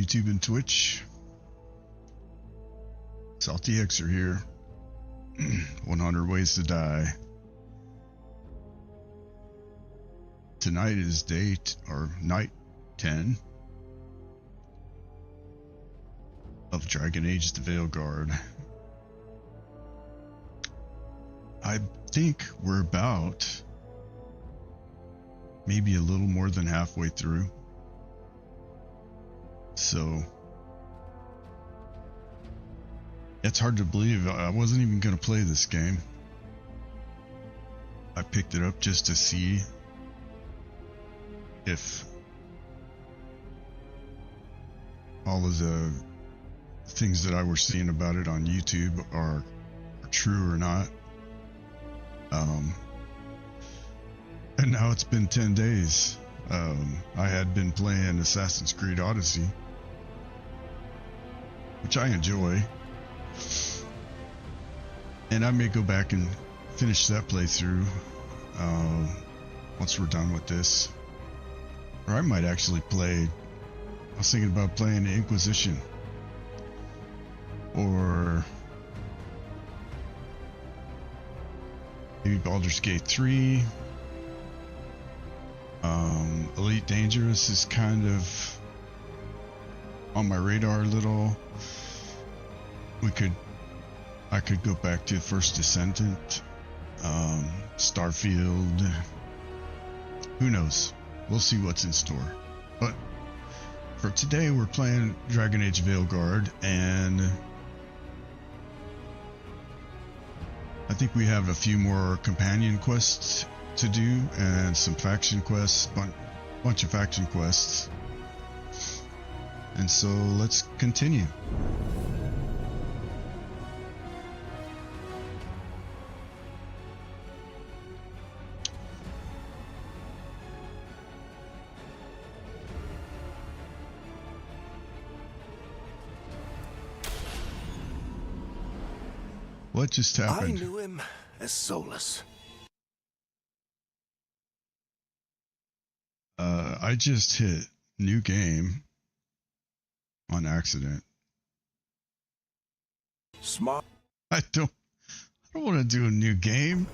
YouTube and Twitch. Salty Xer here. 100 Ways to Die. Tonight is night 10 of Dragon Age the Veilguard. I think we're about maybe a little more than halfway through. So it's hard to believe I wasn't even going to play this game. I picked it up just to see if all of the things that I was seeing about it on YouTube are true or not. And now it's been 10 days. I had been playing Assassin's Creed Odyssey, which I enjoy, and I may go back and finish that playthrough once we're done with this. Or I might actually play, I was thinking about playing the Inquisition, or maybe Baldur's Gate 3. Elite Dangerous is kind of on my radar a little. I could go back to First Descendant, Starfield. Who knows? We'll see what's in store. But for today, we're playing Dragon Age Veilguard, and I think we have a few more companion quests to do and some faction quests, bunch of faction quests. And so let's continue. What just happened? I knew him as Solus. I just hit new game on accident. Smart. I don't want to do a new game.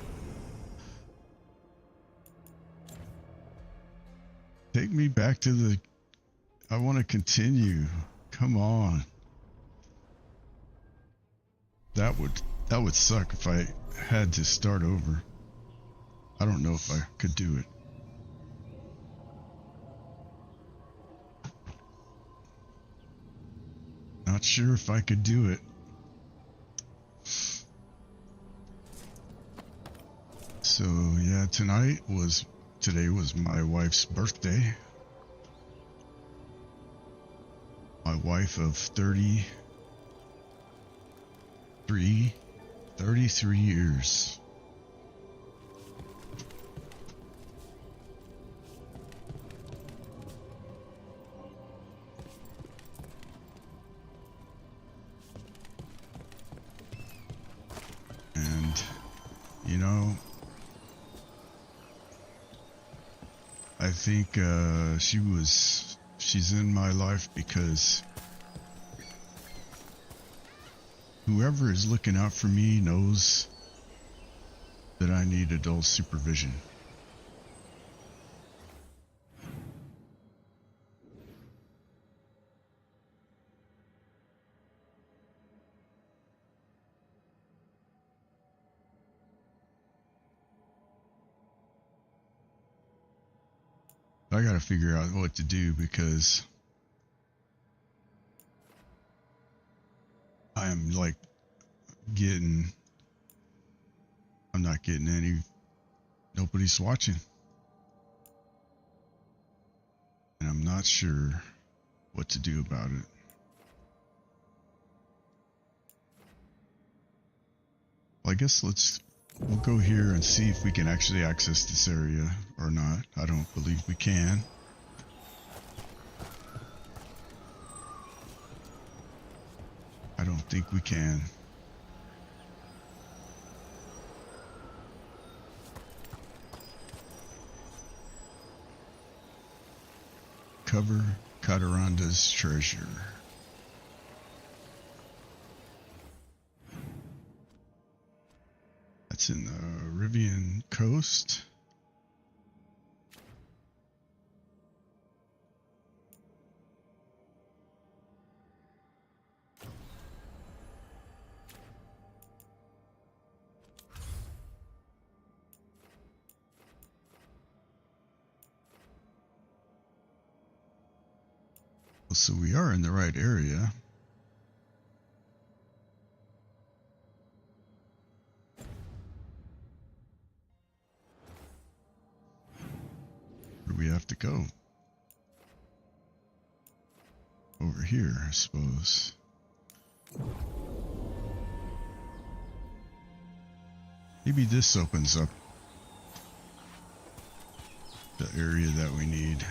Take me back to I want to continue. Come on. That would suck if I had to start over. I don't know if I could do it. Not sure if I could do it. So yeah, today was my wife's birthday. My wife of 33 years. And, you know, I think she's in my life because whoever is looking out for me knows that I need adult supervision. I gotta figure out what to do because I'm like I'm not getting nobody's watching. And I'm not sure what to do about it. Well, I guess we'll go here and see if we can actually access this area or not. I don't believe we can. I don't think we can. Cover Kataranda's treasure. That's in the Rivian coast. So we are in the right area. Where do we have to go? Over here, I suppose. Maybe this opens up the area that we need.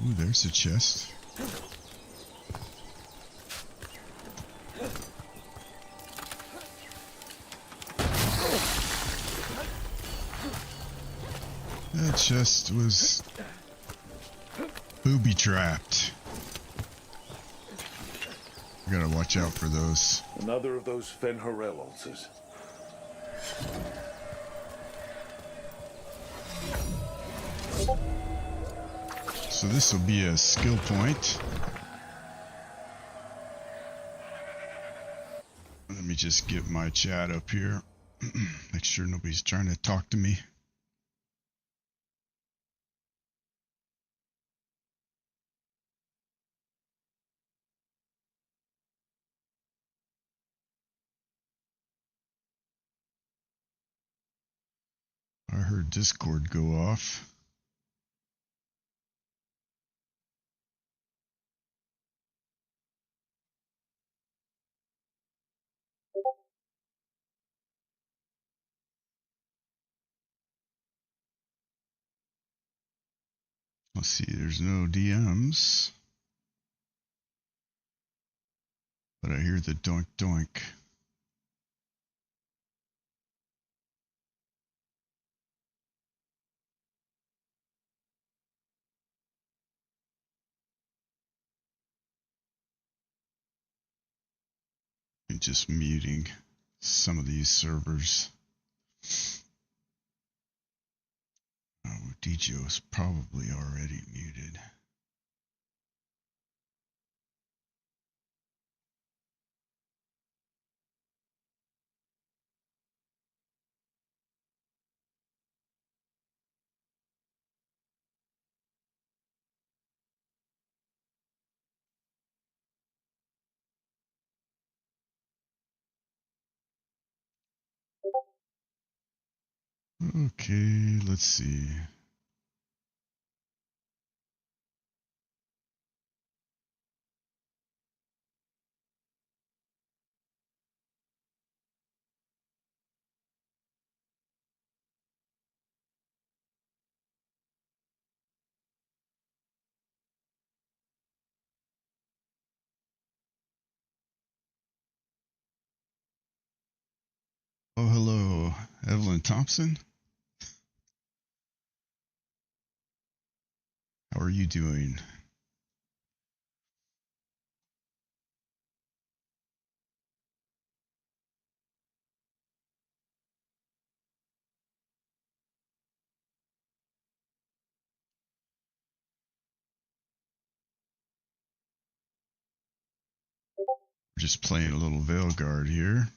Ooh, there's a chest. That chest was booby trapped. I gotta watch out for those. Another of those Fen'Harel ulcers. So this will be a skill point. Let me just get my chat up here. Make sure nobody's trying to talk to me. I heard Discord go off. Let's see, there's no DMs. But I hear the doink doink. I'm just muting some of these servers. Oh, DJ's probably already muted. Okay, let's see. Oh, hello, Evelyn Thompson. How are you doing? We're just playing a little Veilguard here.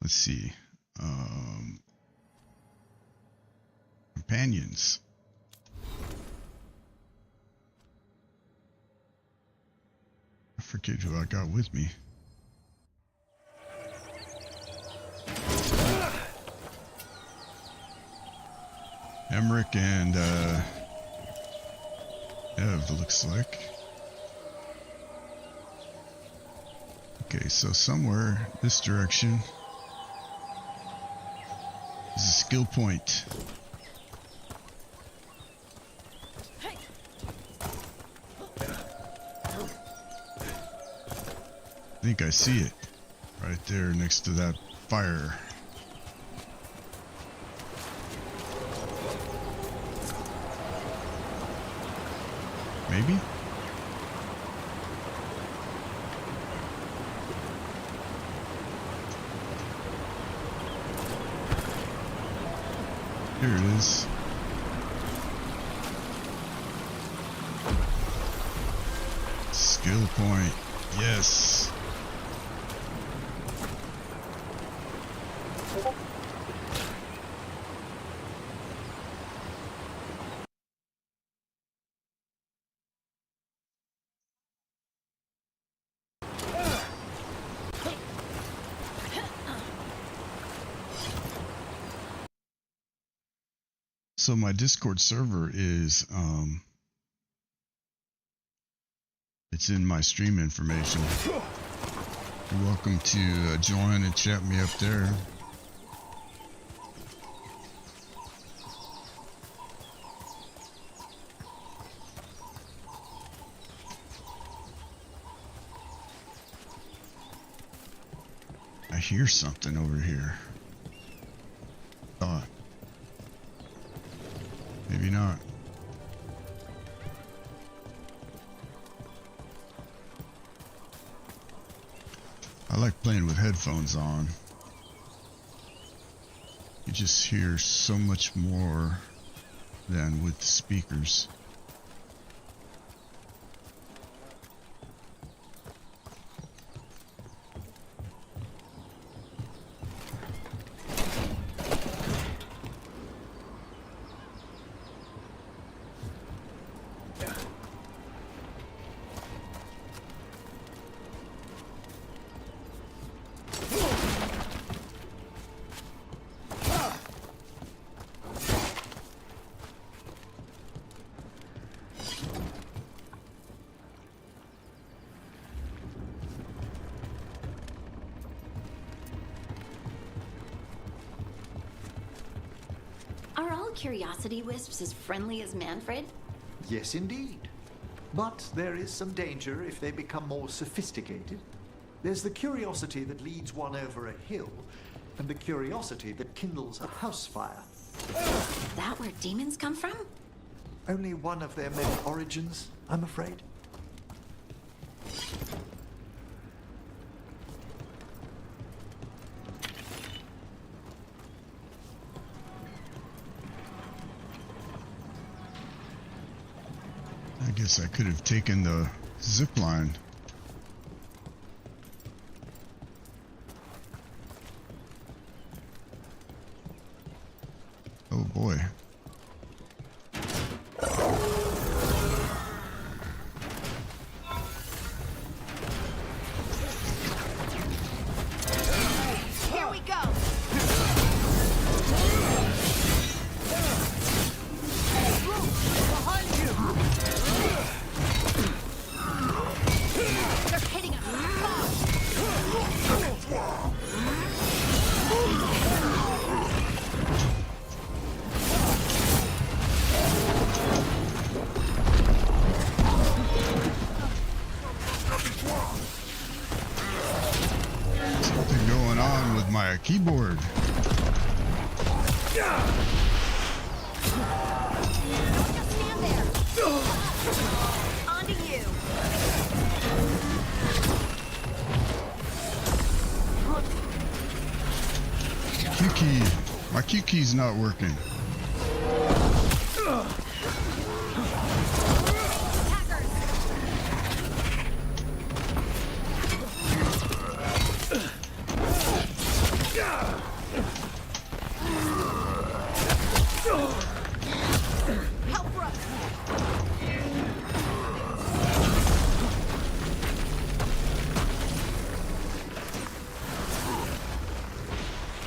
Let's see. Companions. I forget who I got with me. Emmerich and Ev, looks like. Okay, so somewhere this direction is a skill point. I think I see it right there next to that fire. Maybe? Here it is. Skill point. Yes. So my Discord server is it's in my stream information. You're welcome to join and chat me up there. I hear something over here. Thought. Maybe not. I like playing with headphones on. You just hear so much more than with the speakers. Curiosity wisps as friendly as Manfred? Yes, indeed. But there is some danger if they become more sophisticated. There's the curiosity that leads one over a hill, and the curiosity that kindles a house fire. Is that where demons come from? Only one of their many origins, I'm afraid. I guess I could have taken the zip line. Oh boy. Here we go. Behind you! They're hitting us. Something going on with my keyboard. Just stand there. On to you. Q key. My Q key's not working. Help Brooke.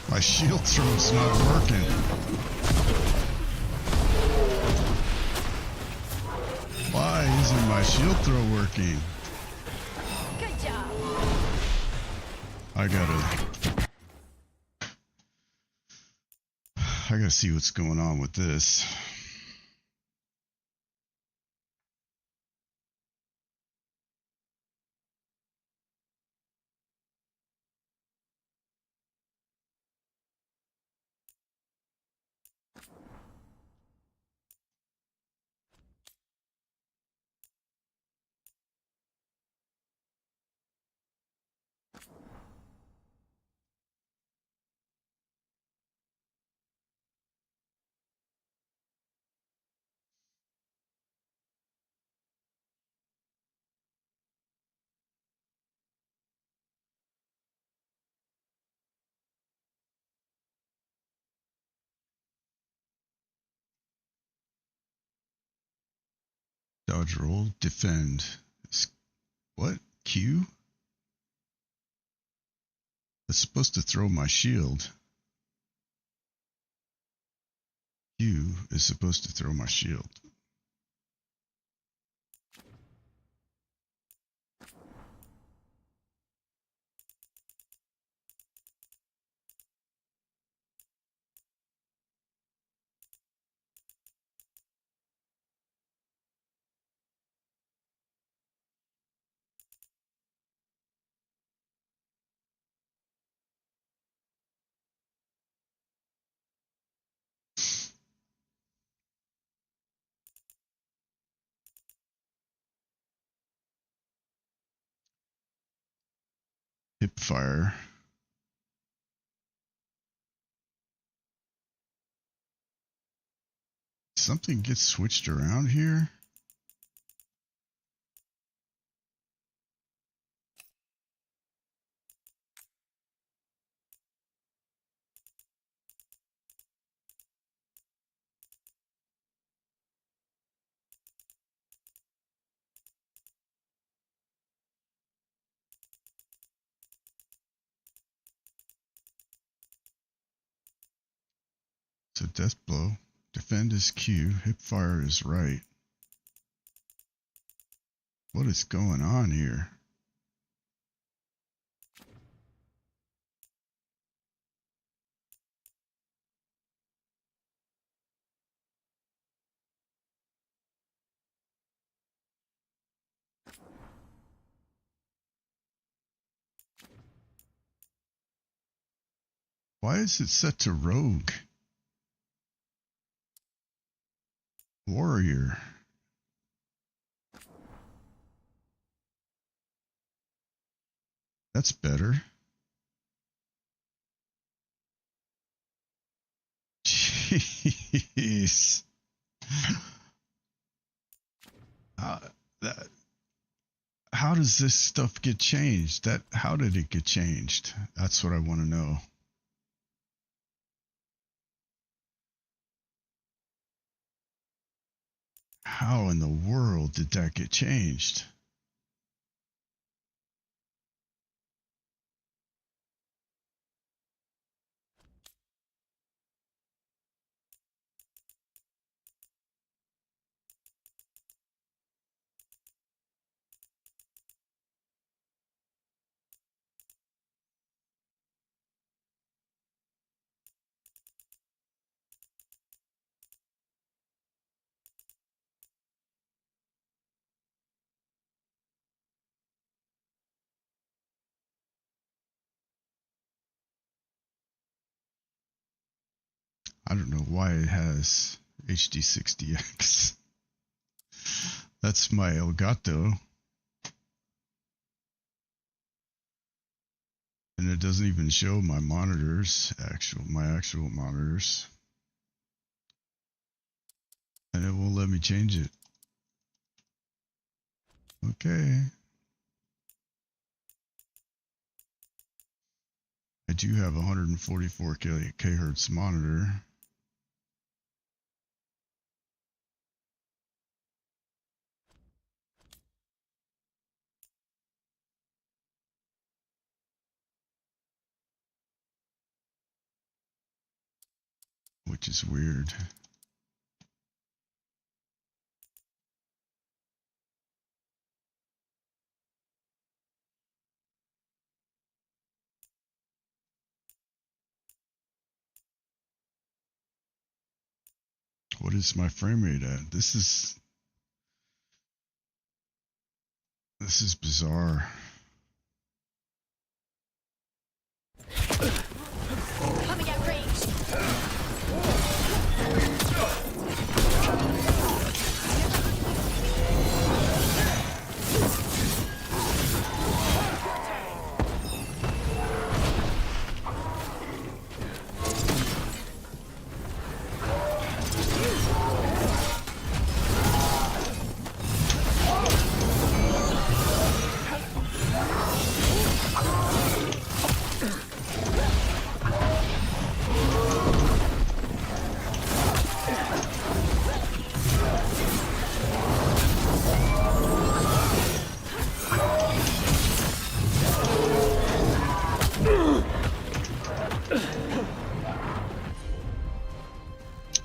My shield thrower's not working. Why isn't my shield throw working? Good job. I gotta see what's going on with this. Dodge roll, defend. What? Q? It's supposed to throw my shield. Q is supposed to throw my shield. Hip fire. Something gets switched around here. So death blow. Defend is Q. Hip fire is right. What is going on here? Why is it set to rogue? Warrior. That's better. Jeez. That, how does this stuff get changed? How did it get changed? That's what I want to know. How in the world did that get changed? I don't know why it has HD60X. That's my Elgato. And it doesn't even show my monitors, my actual monitors. And it won't let me change it. Okay. I do have a 144 kHz monitor. Which is weird. is my frame rate at? This is bizarre. Coming at range.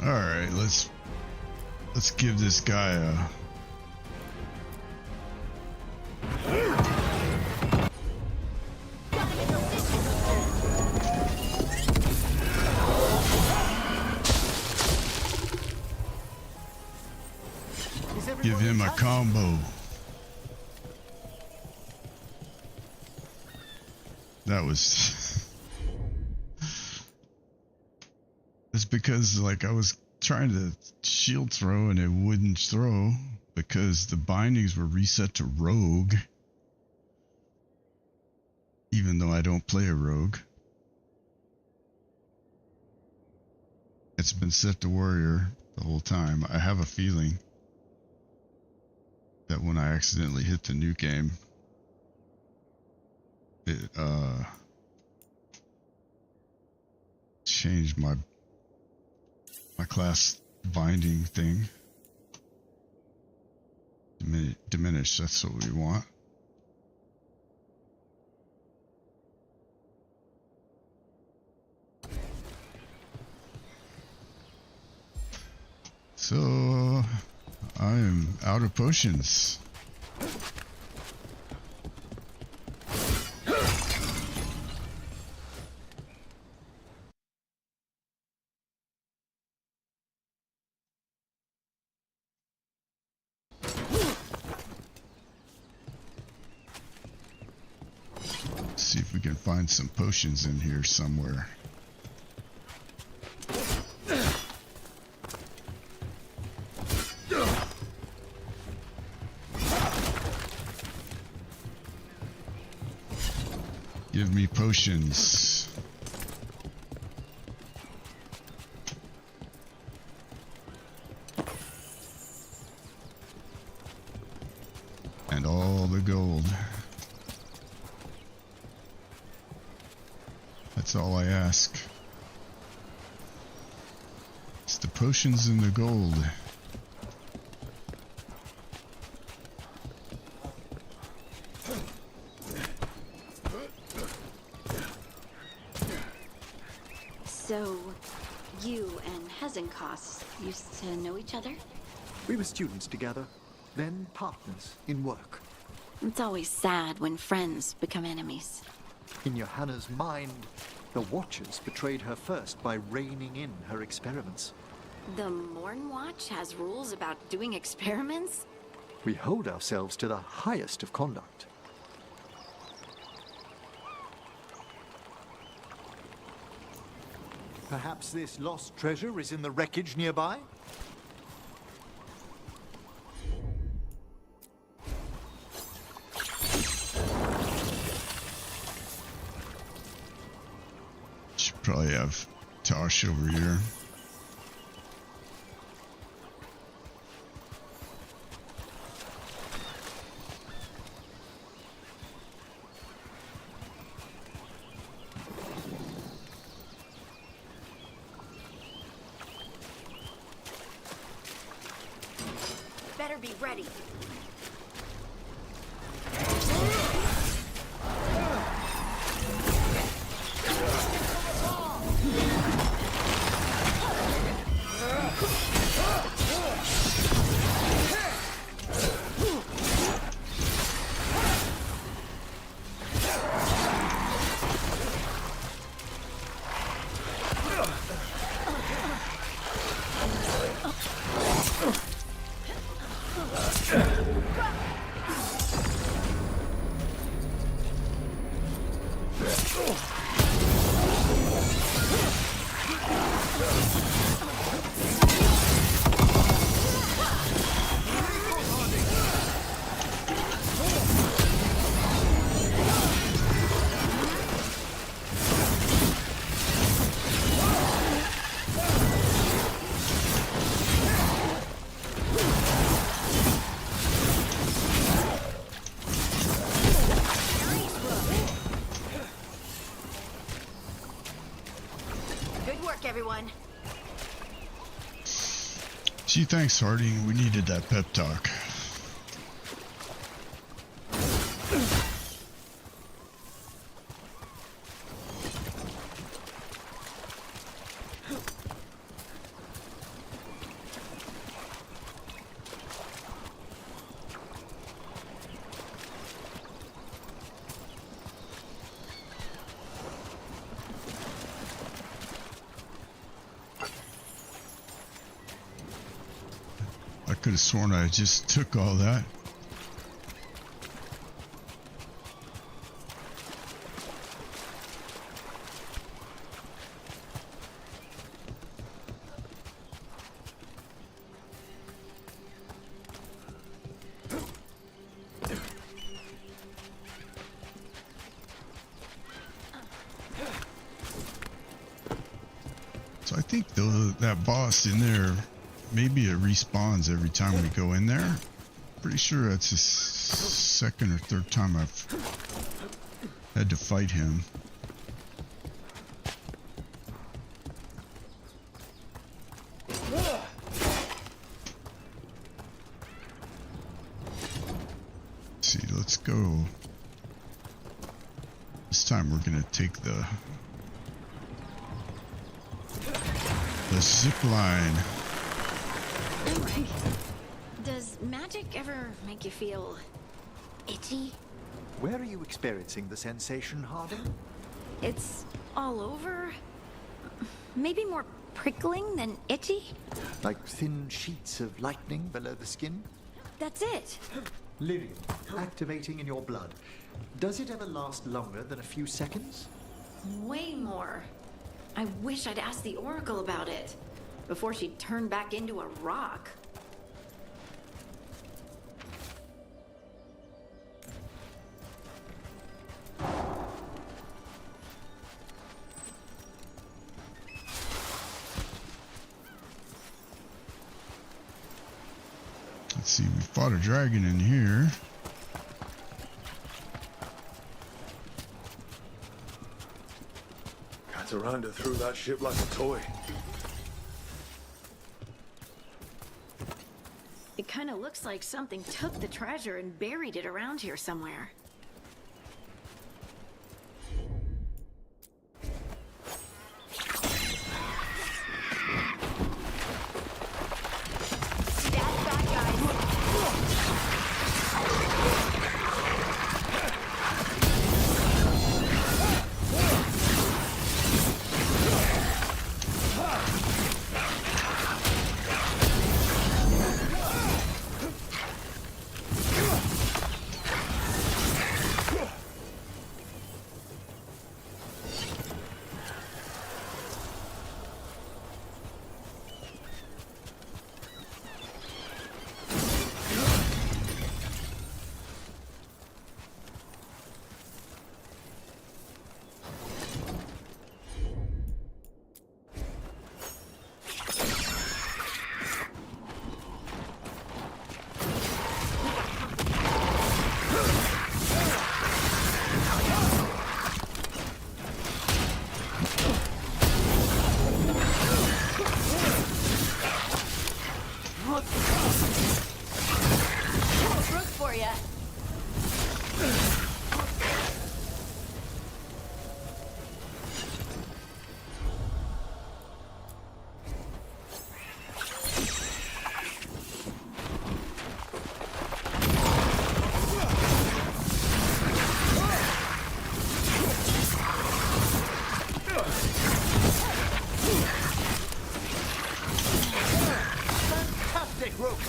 Alright, let's give this guy a give him a combo. That was it's because like I was trying to shield throw and it wouldn't throw because the bindings were reset to rogue, even though I don't play a rogue. It's been set to warrior the whole time. I have a feeling that when I accidentally hit the new game, it changed my class binding thing. Diminish, that's what we want. So I am out of potions. See if we can find some potions in here somewhere. Give me potions. And all the gold. That's all I ask. It's the potions and the gold. So, you and Hezenkos used to know each other? We were students together, then partners in work. It's always sad when friends become enemies. In Johanna's mind, the Watchers betrayed her first by reining in her experiments. The Morn Watch has rules about doing experiments? We hold ourselves to the highest of conduct. Perhaps this lost treasure is in the wreckage nearby? Should probably have Tosh over here. Better be ready. Good work, everyone. Gee, thanks, Harding. We needed that pep talk. I could have sworn I just took all that. So I think that boss in there, maybe it respawns every time we go in there. Pretty sure that's the second or third time I've had to fight him. Let's see, let's go. This time we're gonna take the zip line. Anyway, does magic ever make you feel itchy? Where are you experiencing the sensation, Harding? It's all over? Maybe more prickling than itchy? Like thin sheets of lightning below the skin? That's it. Lyrium, activating in your blood. Does it ever last longer than a few seconds? Way more. I wish I'd asked the Oracle about it before she turned back into a rock. Let's see, we fought a dragon in here. Cataranda threw that ship like a toy. It kind of looks like something took the treasure and buried it around here somewhere. Stand back, guys. Look for ya. Fantastic rope!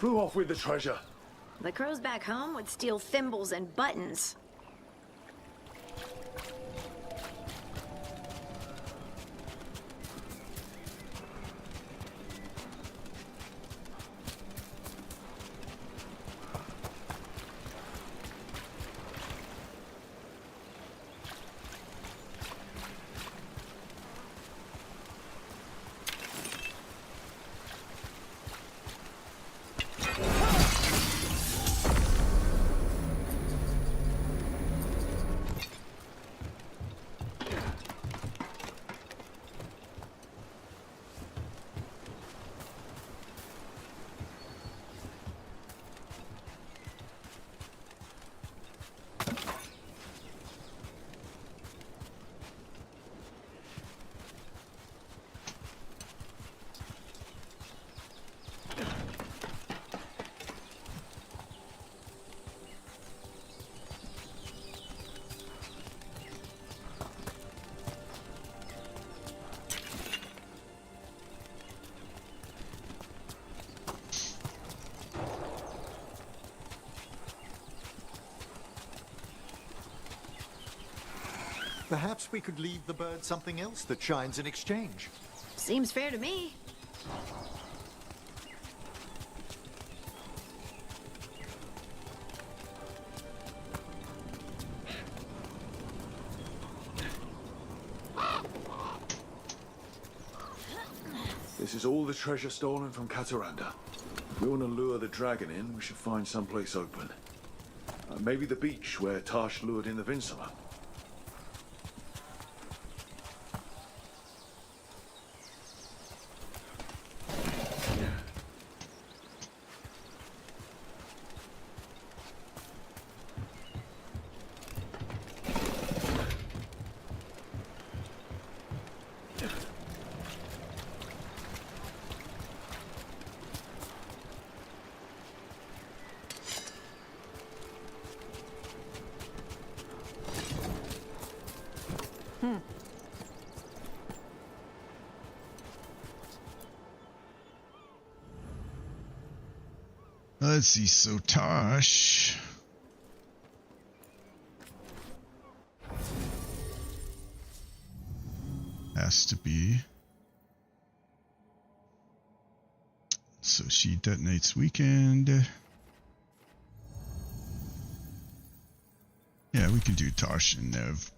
flew off with the treasure. The crows back home would steal thimbles and buttons. Perhaps we could leave the bird something else that shines in exchange. Seems fair to me. This is all the treasure stolen from Cataranda. If we want to lure the dragon in, we should find someplace open. Maybe the beach where Tash lured in the Vinsula. Let's see, so Tosh. Has to be. So she detonates weekend. Yeah, we can do Tosh and Nev.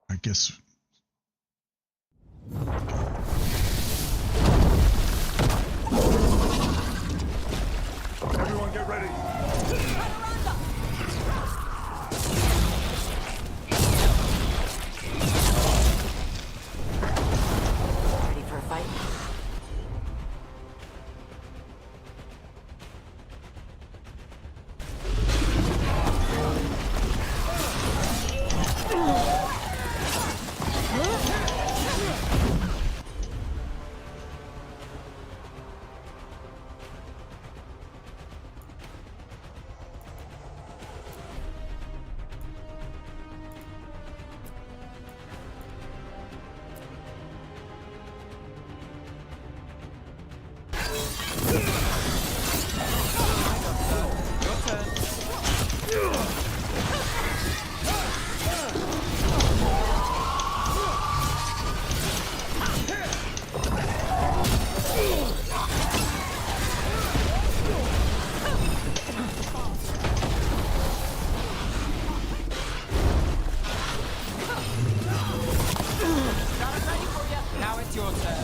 I guess. Everyone get ready. Ready for a fight? Now it's your turn.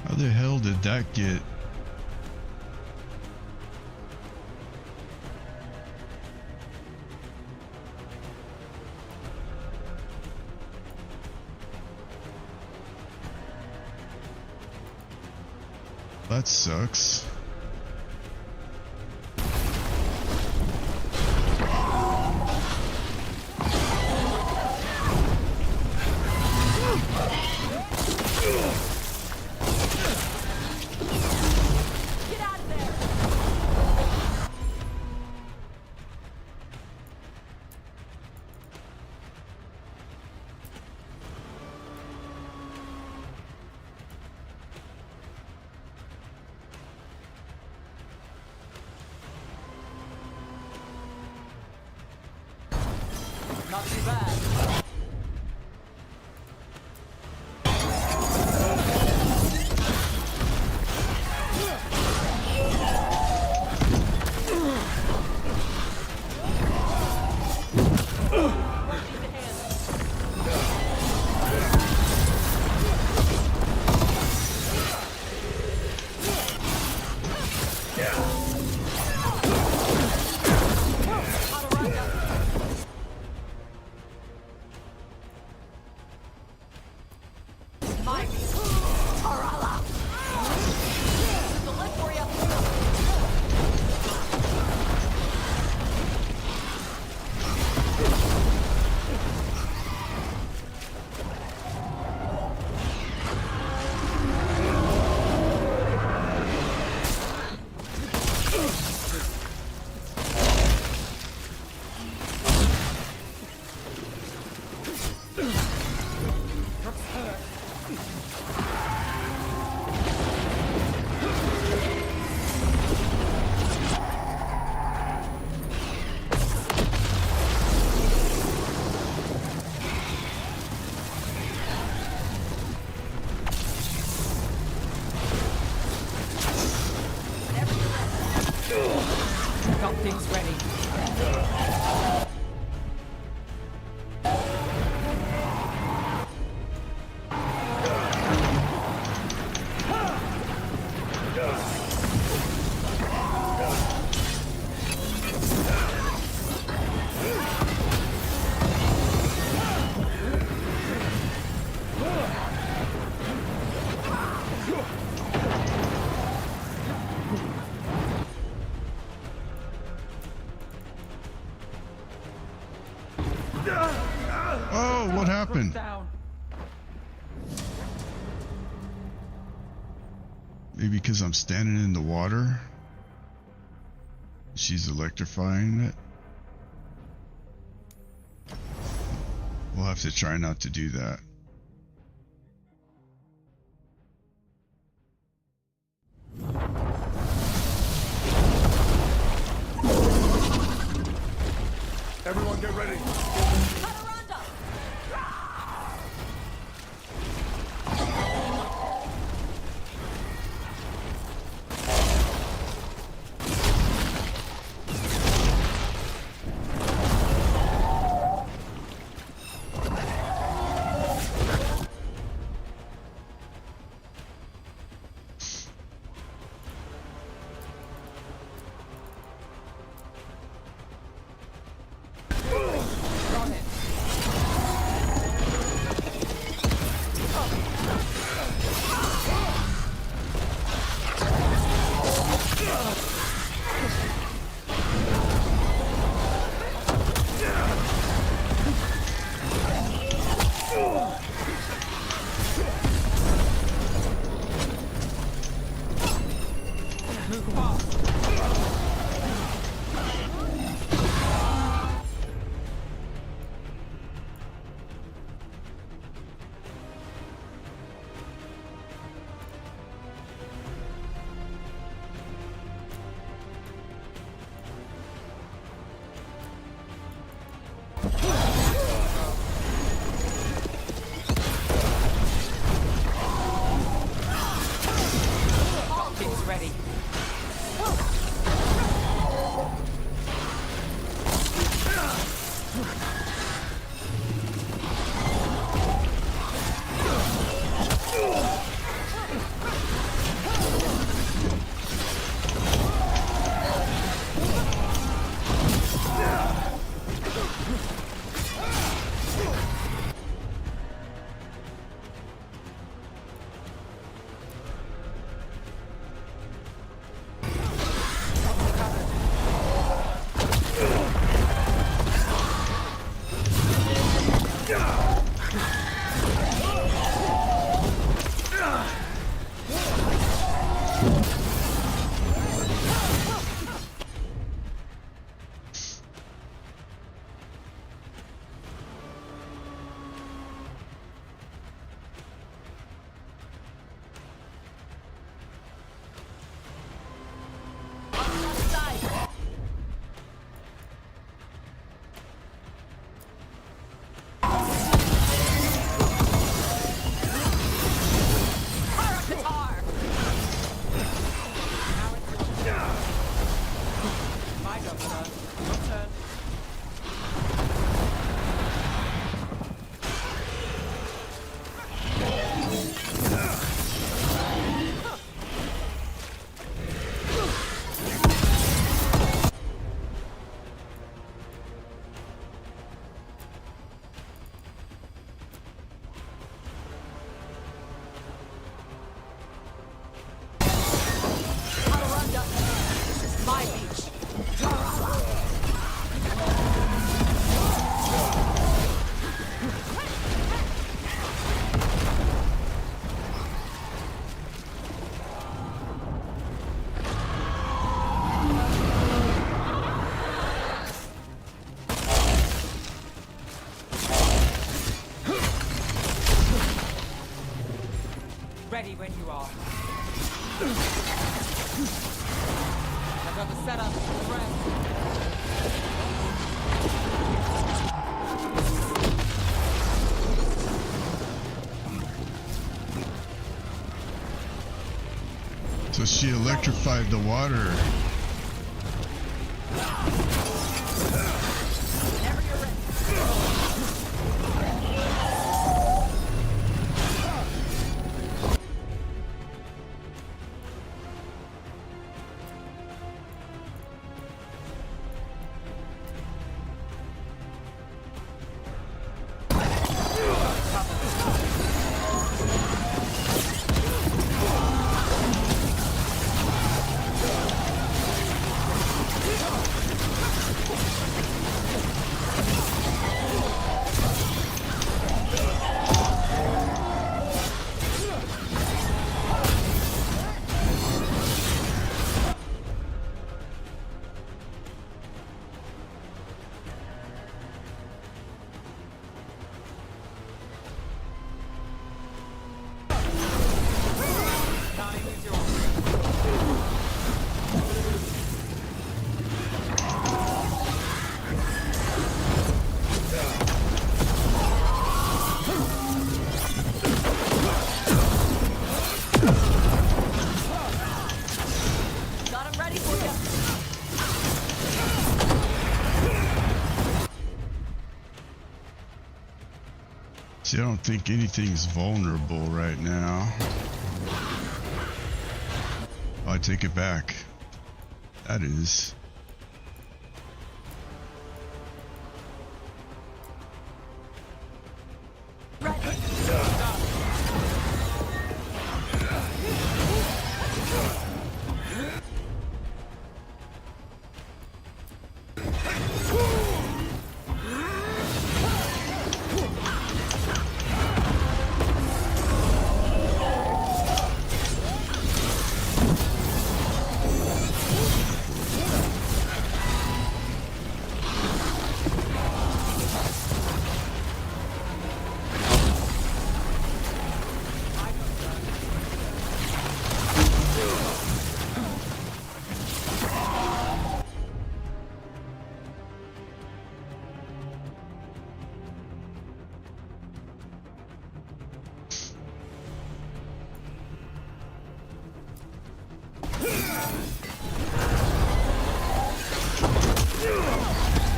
How the hell did that get? That sucks. Get out of there! Not too bad. Got things ready. Oh, what happened? Down. Maybe because I'm standing in the water. She's electrifying it. We'll have to try not to do that. Everyone get ready. Things ready. ready when you are. I've got the setup for the rest. So she electrified the water. Whenever you're ready. Got him ready for you. See, I don't think anything's vulnerable right now. Oh, I take it back. That is.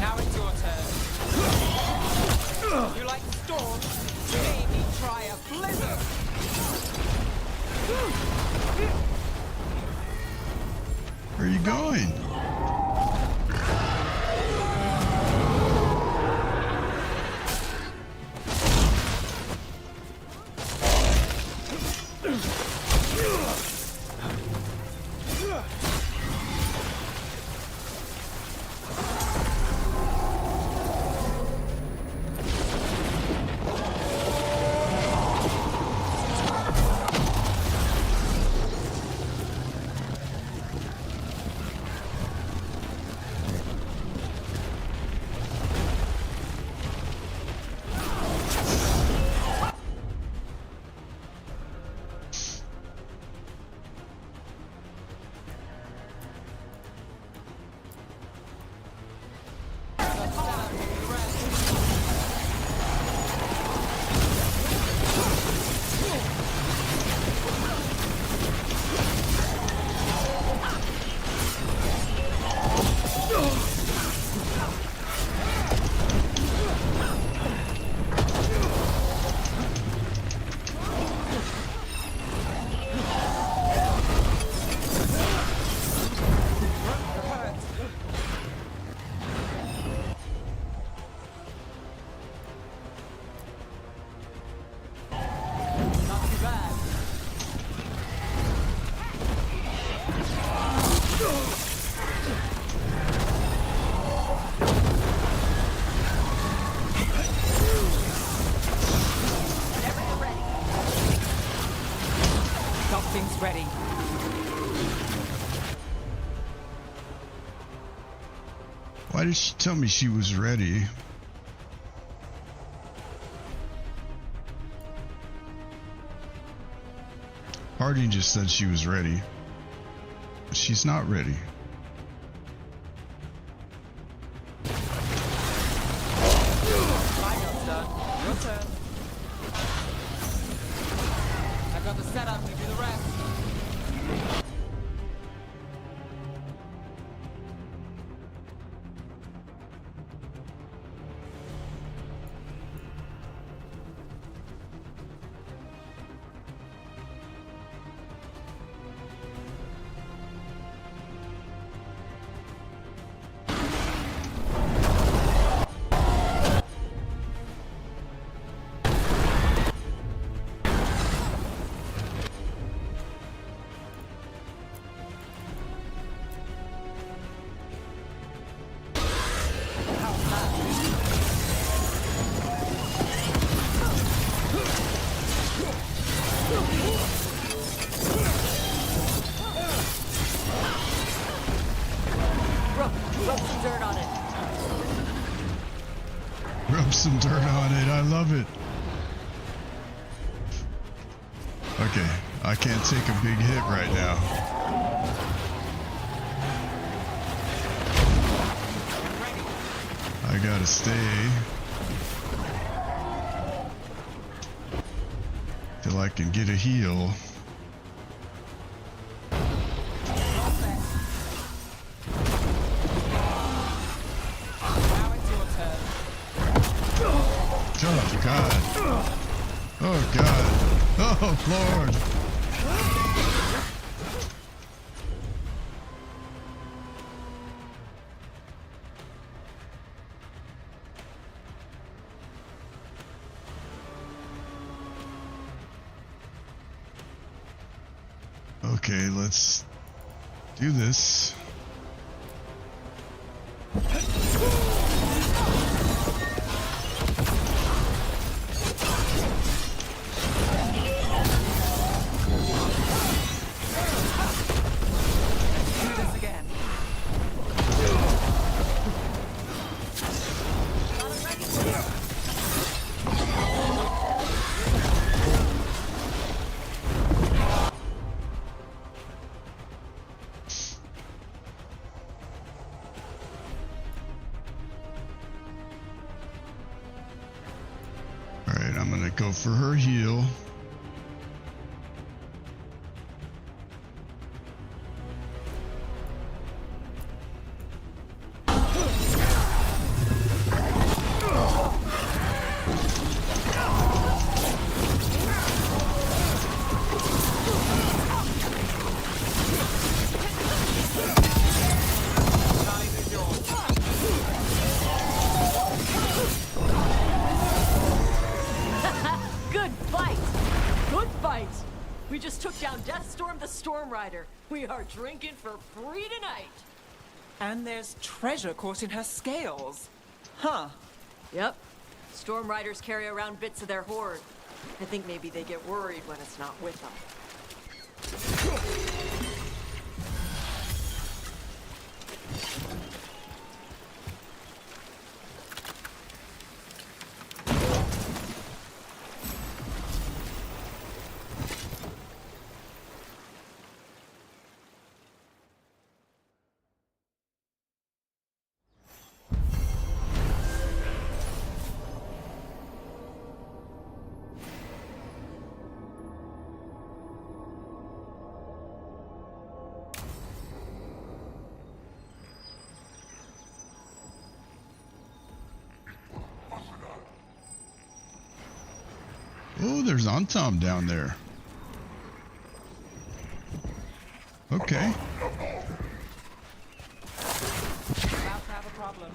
Now it's your turn. You like storms? Maybe try a blizzard. Where are you going? Not too bad. Whenever you're ready. Got things ready. Why did she tell me she was ready? Harding just said she was ready. But she's not ready. My job's done. Your turn. I've got the setup, you do the rest. Rub some dirt on it. Rub some dirt on it. I love it. Okay, I can't take a big hit right now. I gotta stay. Till I can get a heal. Now it's your turn. Oh God. Oh God. Oh Lord. Okay, let's do this. Do this again. Alright, I'm gonna go for her heal. Time is yours. Good fight! Good fight! We just took down Deathstorm the Storm Rider. We are drinking for free tonight. And there's treasure caught in her scales. Huh. Yep. Storm Riders carry around bits of their hoard. I think maybe they get worried when it's not with them. Oh, there's Antom down there. Okay. About to have a problem.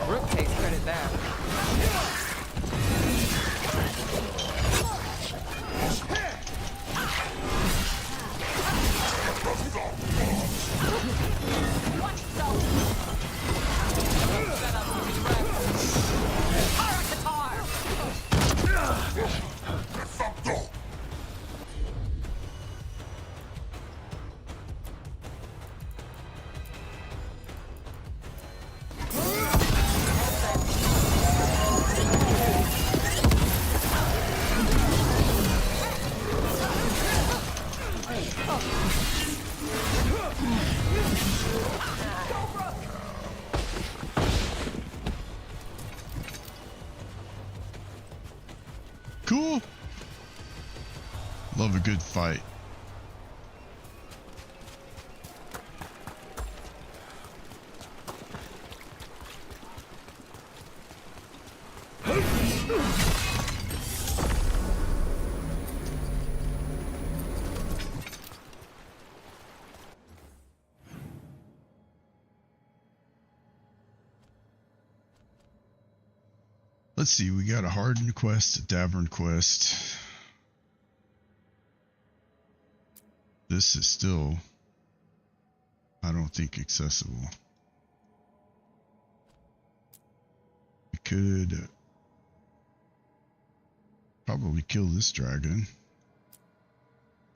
Rook takes credit there. Love a good fight. Let's see, we got a Hardened quest, a Davern quest. This is still, I don't think, accessible. We could probably kill this dragon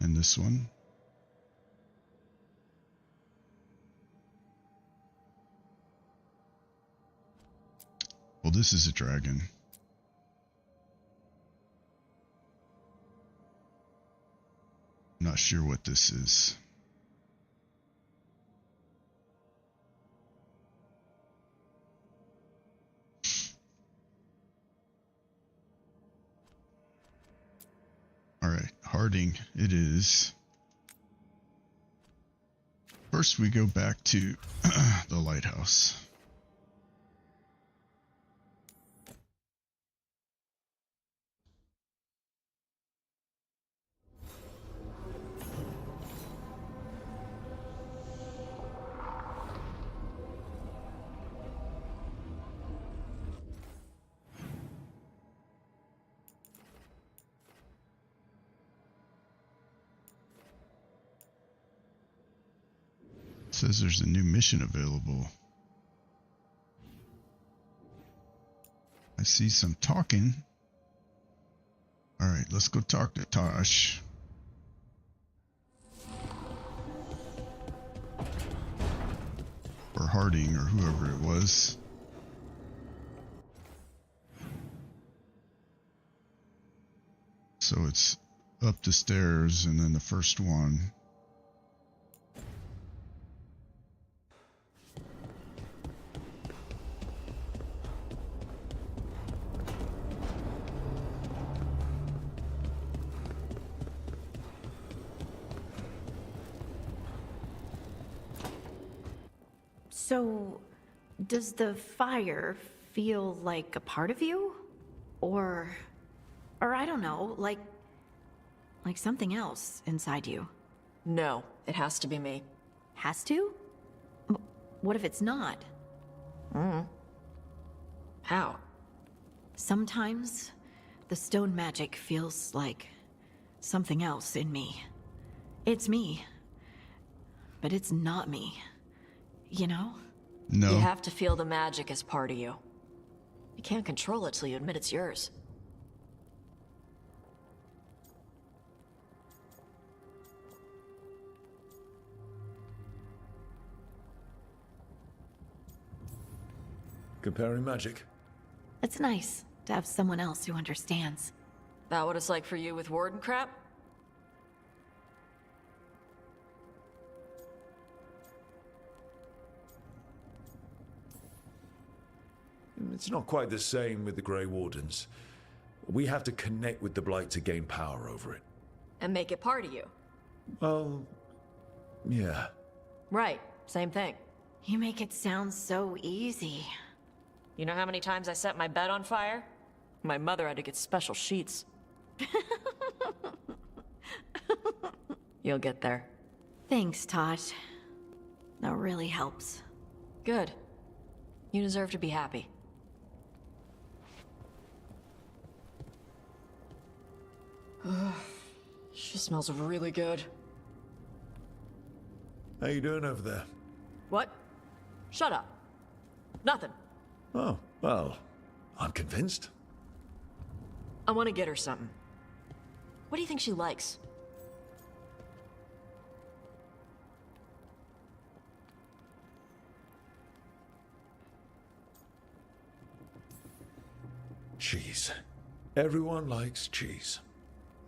and this one. Well, this is a dragon. I'm not sure what this is. All right, Harding it is. First, we go back to the lighthouse. Says there's a new mission available. I see some talking. All right, let's go talk to Tosh. Or Harding, or whoever it was. So it's up the stairs and then the first one. So, does the fire feel like a part of you? Or I don't know, like something else inside you? No, it has to be me. Has to? What if it's not? How? Sometimes the stone magic feels like something else in me. It's me, but it's not me. You know? No. You have to feel the magic as part of you. You can't control it till you admit it's yours. Comparing magic. It's nice to have someone else who understands. That what it's like for you with Warden crap? It's not quite the same with the Grey Wardens. We have to connect with the Blight to gain power over it. And make it part of you. Well, yeah. Right, same thing. You make it sound so easy. You know how many times I set my bed on fire? My mother had to get special sheets. You'll get there. Thanks, Tosh. That really helps. Good. You deserve to be happy. She smells really good. How you doing over there? What? Shut up. Nothing. Oh, well, I'm convinced. I want to get her something. What do you think she likes? Cheese. Everyone likes cheese.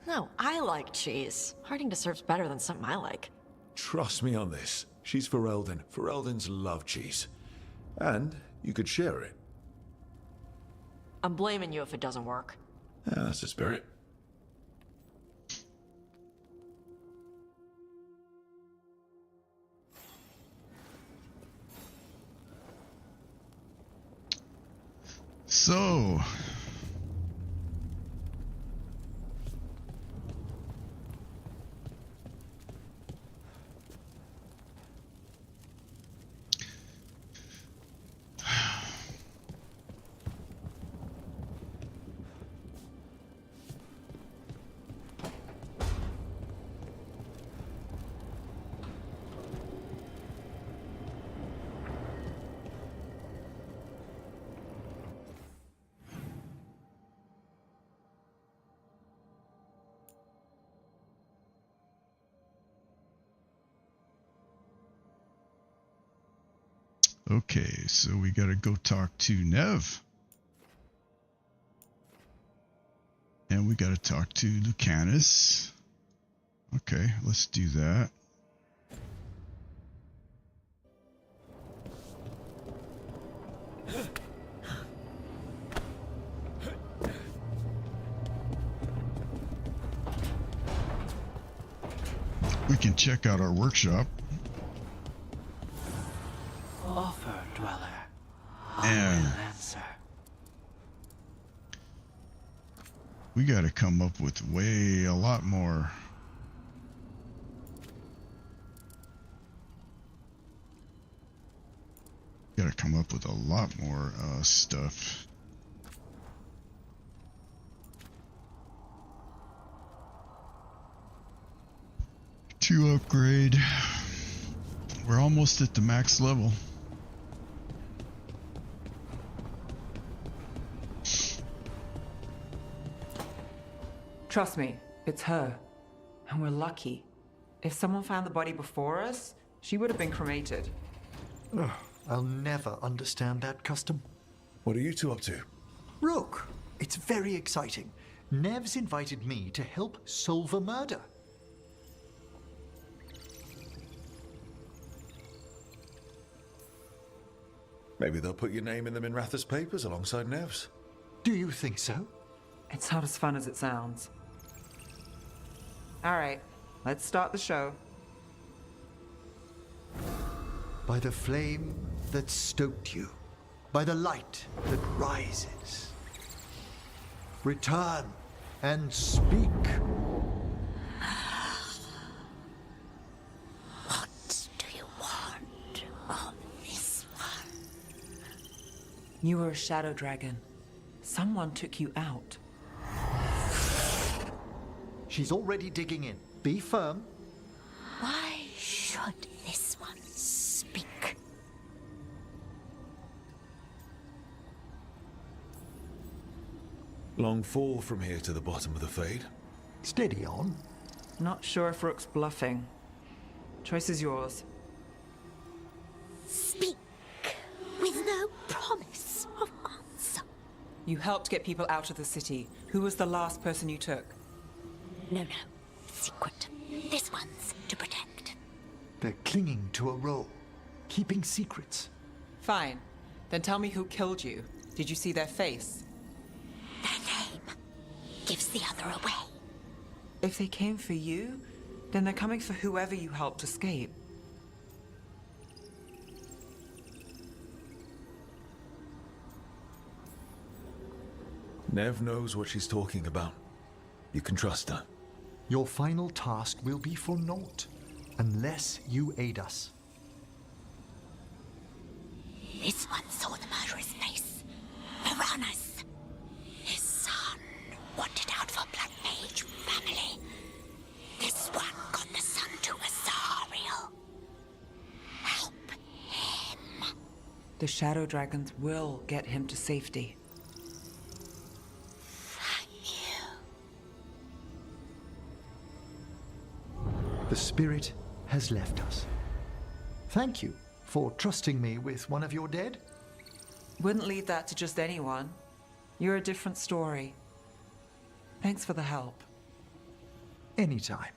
No, I like cheese. Harding deserves better than something I like. Trust me on this. She's Ferelden. Fereldens love cheese. And you could share it. I'm blaming you if it doesn't work. Yeah, that's the spirit. So, okay, so we gotta go talk to Nev. And we gotta talk to Lucanus. Okay, let's do that. We can check out our workshop. Offer, dweller. And Answer. we gotta come up with a lot more. Gotta come up with a lot more stuff. To upgrade. We're almost at the max level. Trust me, it's her. And we're lucky. If someone found the body before us, she would have been cremated. Ugh, I'll never understand that custom. What are you two up to? Rook, it's very exciting. Nev's invited me to help solve a murder. Maybe they'll put your name in the Minrathous papers alongside Nev's. Do you think so? It's not as fun as it sounds. All right, let's start the show. By the flame that stoked you, by the light that rises. Return and speak. What do you want of this one? You were a shadow dragon. Someone took you out. She's already digging in. Be firm. Why should this one speak? Long fall from here to the bottom of the Fade. Steady on. Not sure if Rook's bluffing. Choice is yours. Speak with no promise of answer. You helped get people out of the city. Who was the last person you took? No. Secret. This one's to protect. They're clinging to a role, keeping secrets. Fine. Then tell me who killed you. Did you see their face? Their name gives the other away. If they came for you, then they're coming for whoever you helped escape. Nev knows what she's talking about. You can trust her. Your final task will be for naught, unless you aid us. This one saw the murderer's face. Piranhas. His son wanted out for Black Mage family. This one got the son to Azariel. Help him. The shadow dragons will get him to safety. Thank you. The spirit has left us. Thank you for trusting me with one of your dead. Wouldn't leave that to just anyone. You're a different story. Thanks for the help. Anytime.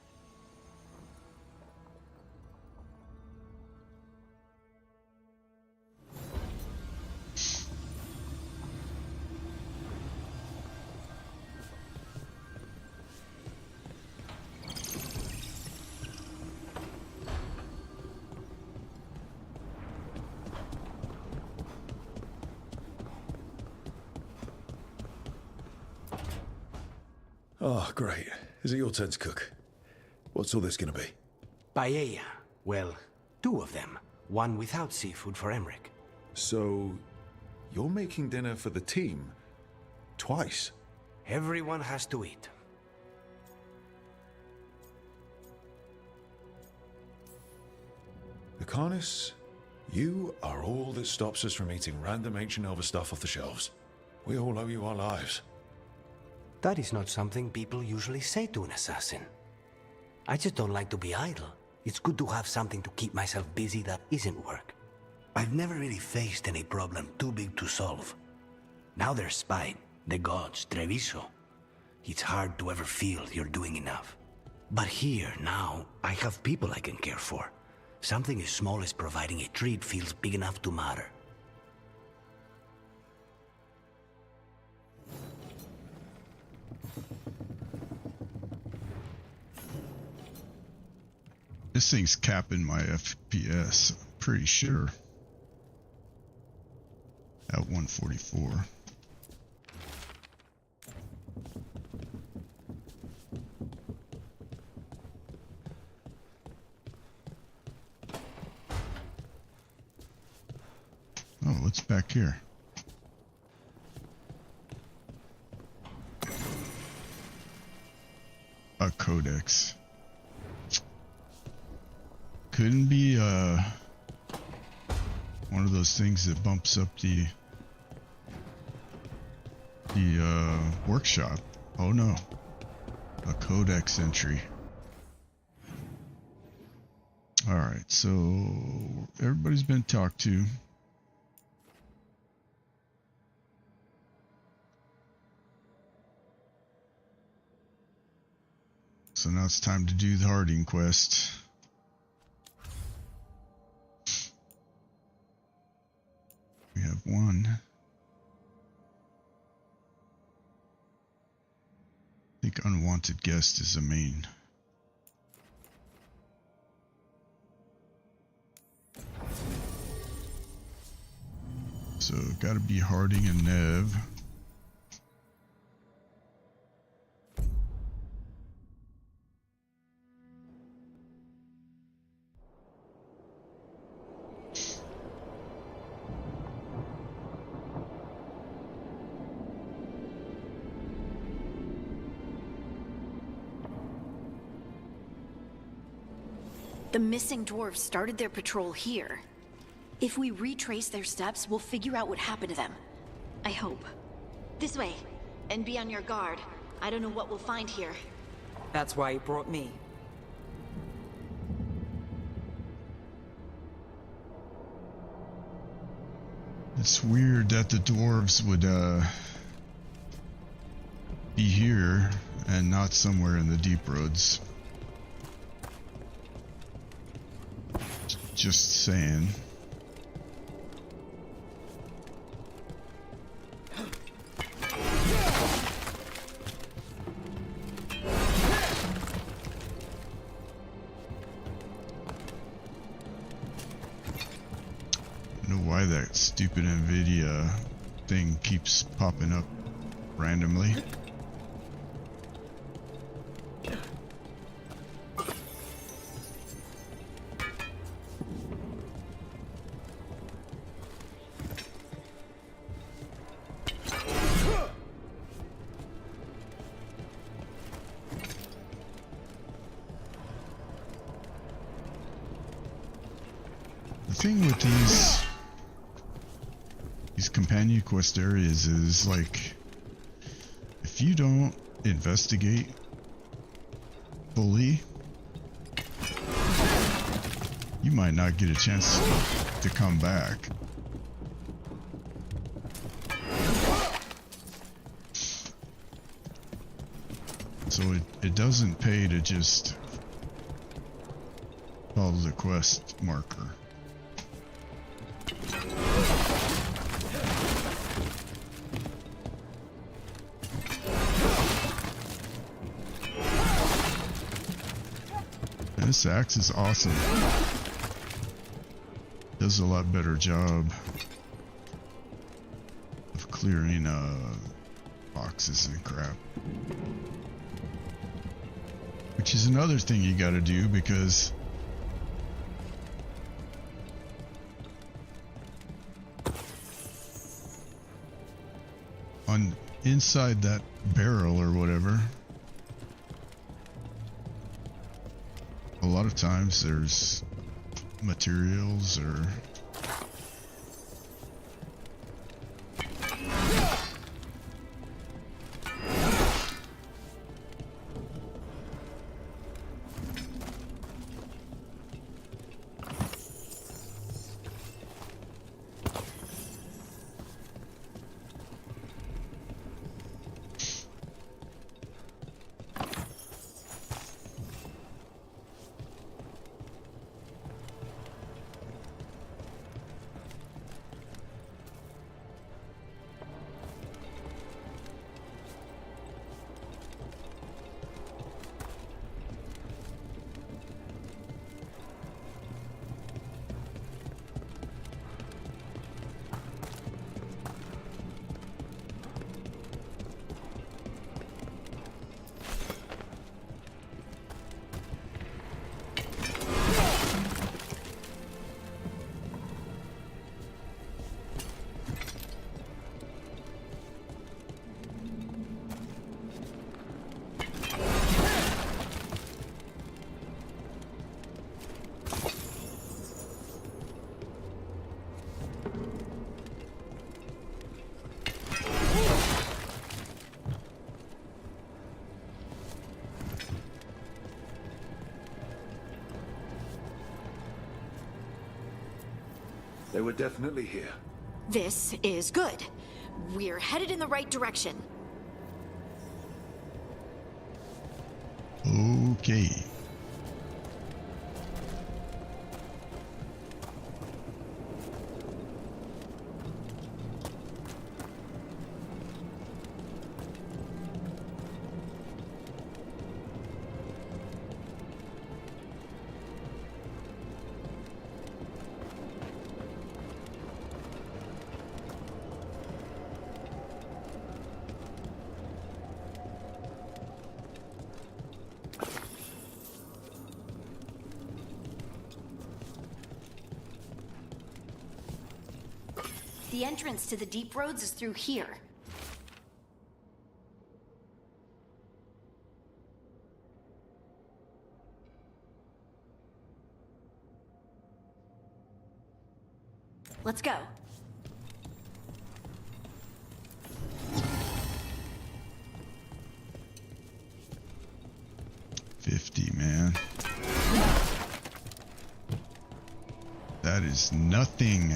Oh, great. Is it your turn to cook? What's all this gonna be? Paella. Well, 2 of them. One without seafood for Emmerich. So, you're making dinner for the team? Twice? Everyone has to eat. Lucanus, you are all that stops us from eating random ancient Elver stuff off the shelves. We all owe you our lives. That is not something people usually say to an assassin. I just don't like to be idle. It's good to have something to keep myself busy that isn't work. I've never really faced any problem too big to solve. Now there's Spite, the gods, Treviso. It's hard to ever feel you're doing enough. But here, now, I have people I can care for. Something as small as providing a treat feels big enough to matter. This thing's capping my FPS, I'm pretty sure. At 144. Oh, what's back here? A codex. Couldn't be one of those things that bumps up the workshop. Oh no, a codex entry. All right, so everybody's been talked to. So now it's time to do the Harding quest. We have one. I think unwanted guest is the main. So gotta be Harding and Nev. The missing dwarves started their patrol here. If we retrace their steps, we'll figure out what happened to them. I hope. This way, and be on your guard. I don't know what we'll find here. That's why you brought me. It's weird that the dwarves would be here and not somewhere in the deep roads. Just saying. I don't know why that stupid Nvidia thing keeps popping up randomly. The thing with these companion quest areas is, like, if you don't investigate fully, you might not get a chance to come back. So it doesn't pay to just follow the quest marker. This axe is awesome. Does a lot better job of clearing boxes and crap. Which is another thing you gotta do, because on inside that barrel or whatever, a lot of times there's materials or They were definitely here. This is good. We're headed in the right direction. okay. The entrance to the deep roads is through here. Let's go. Man, that is nothing.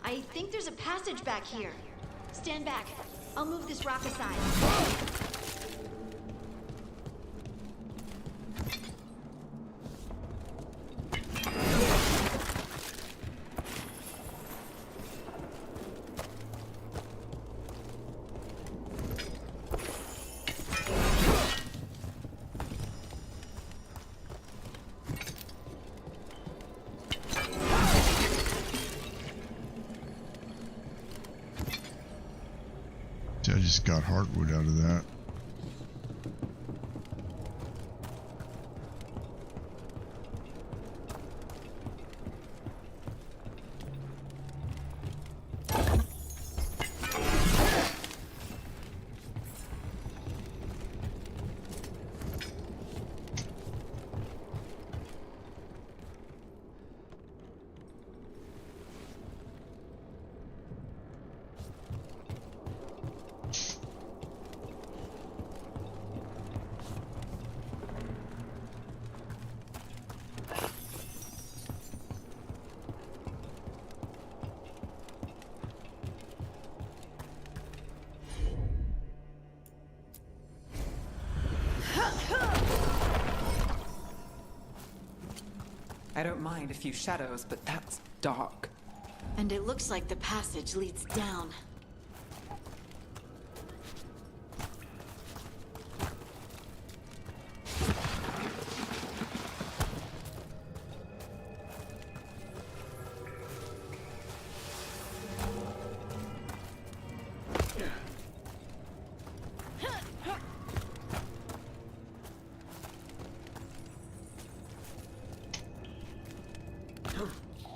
I think there's a passage back here. Stand back. I'll move this rock aside. I just got heartwood out of that. I don't mind a few shadows, but that's dark. And it looks like the passage leads down.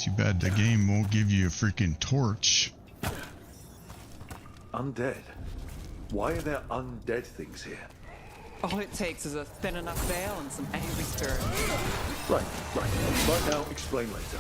Too bad the game won't give you a freaking torch. Undead? Why are there undead things here? All it takes is a thin enough veil and some angry spirits. Right. Right now, explain later.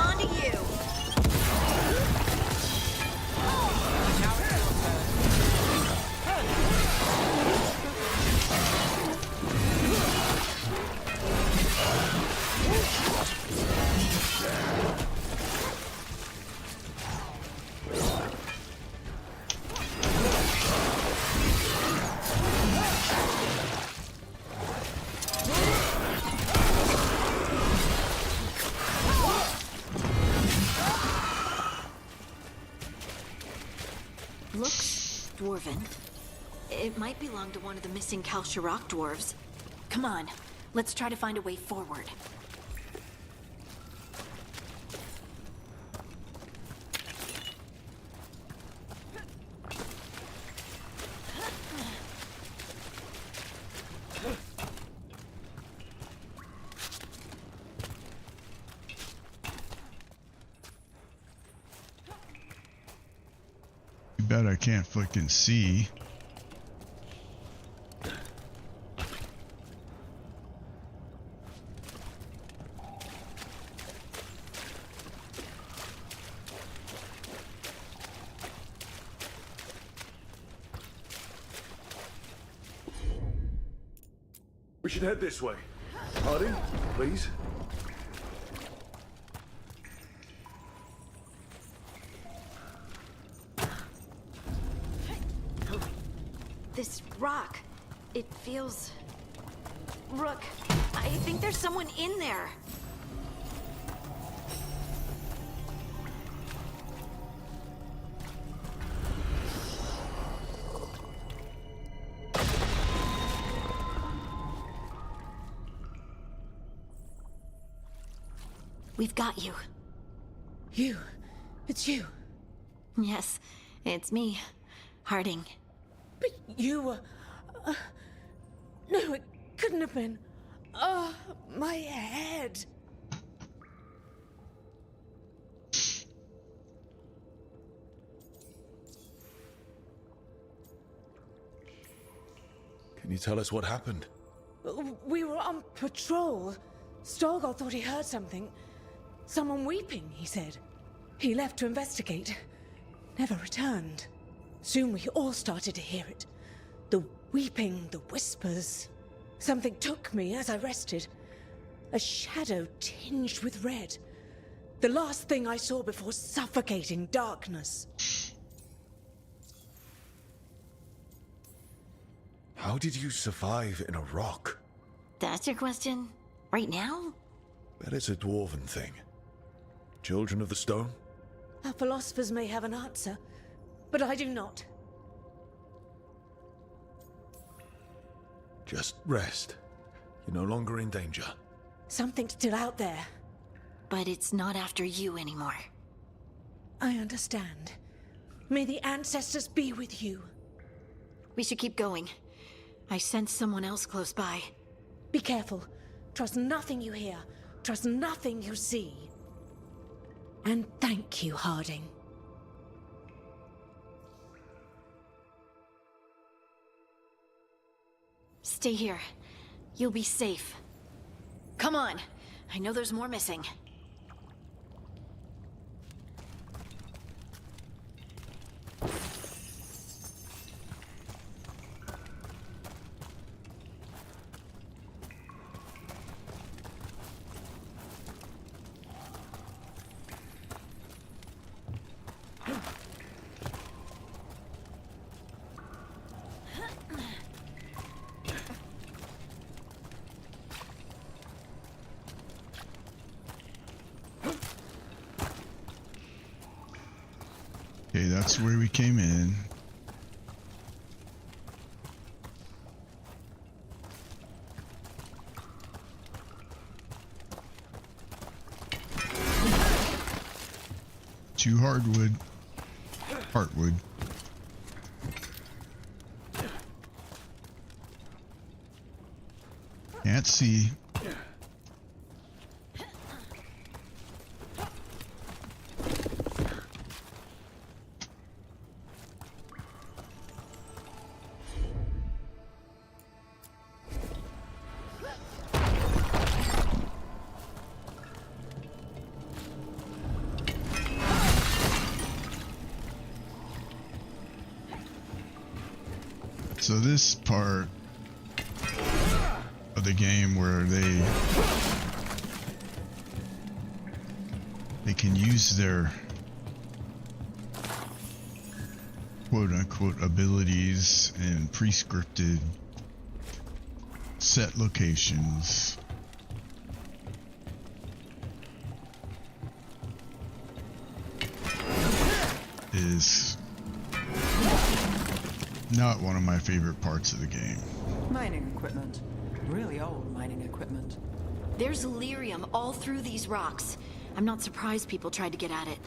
On to you. Looks dwarven. It might belong to one of the missing Kalsharok dwarves. Come on, let's try to find a way forward. Too bad I can't fucking see. We should head this way. Harding, please. This rock, it feels... Rook, I think there's someone in there. We've got you. You. It's you. Yes, it's me, Harding. But you were... no, it couldn't have been. Oh, my head. Can you tell us what happened? We were on patrol. Stolgar thought he heard something. Someone weeping, he said. He left to investigate. Never returned. Soon we all started to hear it. The weeping, the whispers. Something took me as I rested. A shadow tinged with red. The last thing I saw before suffocating darkness. How did you survive in a rock? That's your question? Right now? That is a dwarven thing. Children of the stone? Our philosophers may have an answer, but I do not. Just rest. You're no longer in danger. Something's still out there. But it's not after you anymore. I understand. May the ancestors be with you. We should keep going. I sense someone else close by. Be careful. Trust nothing you hear. Trust nothing you see. And thank you, Harding. Stay here. You'll be safe. Come on. I know there's more missing. that's where we came in. Two hardwood, heartwood. Can't see. So this part of the game where they can use their quote-unquote abilities in pre-scripted set locations. Is not one of my favorite parts of the game. Mining equipment. Really old mining equipment. There's lyrium all through these rocks. I'm not surprised people tried to get at it.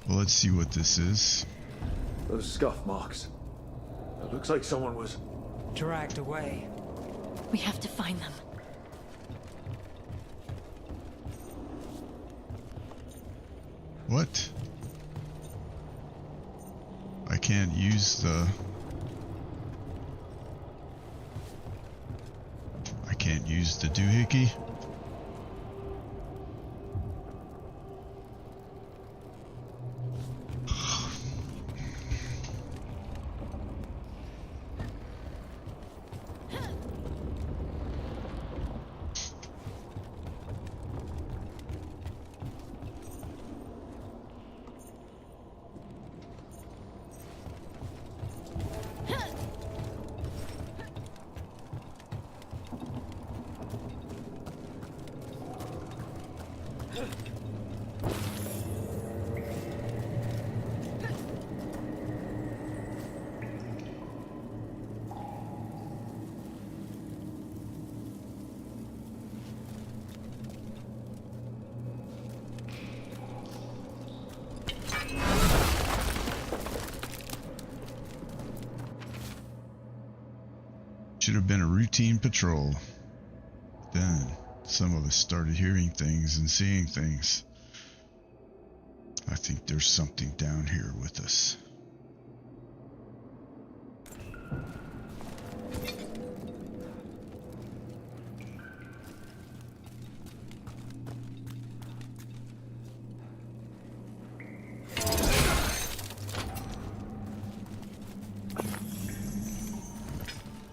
Well, let's see what this is. Those scuff marks. It looks like someone was... Dragged away. We have to find them. What? I can't use the... I can't use the doohickey? Should have been a routine patrol. Then some of us started hearing things and seeing things. I think there's something down here with us.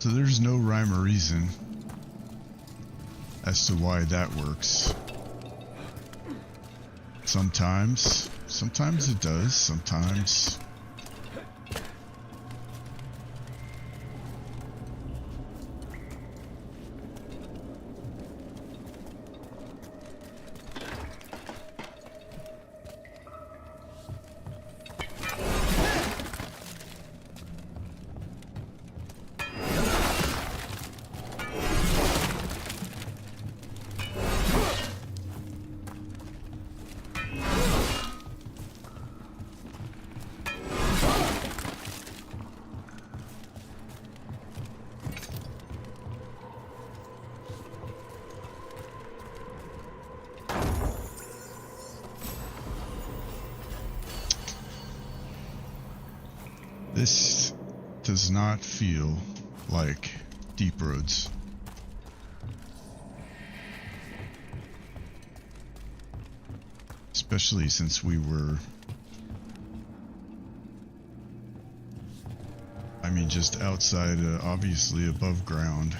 So there's no rhyme or reason as to why that works. Sometimes it does, sometimes. This does not feel like Deep Roads. Especially since we were I mean, just outside, obviously above ground.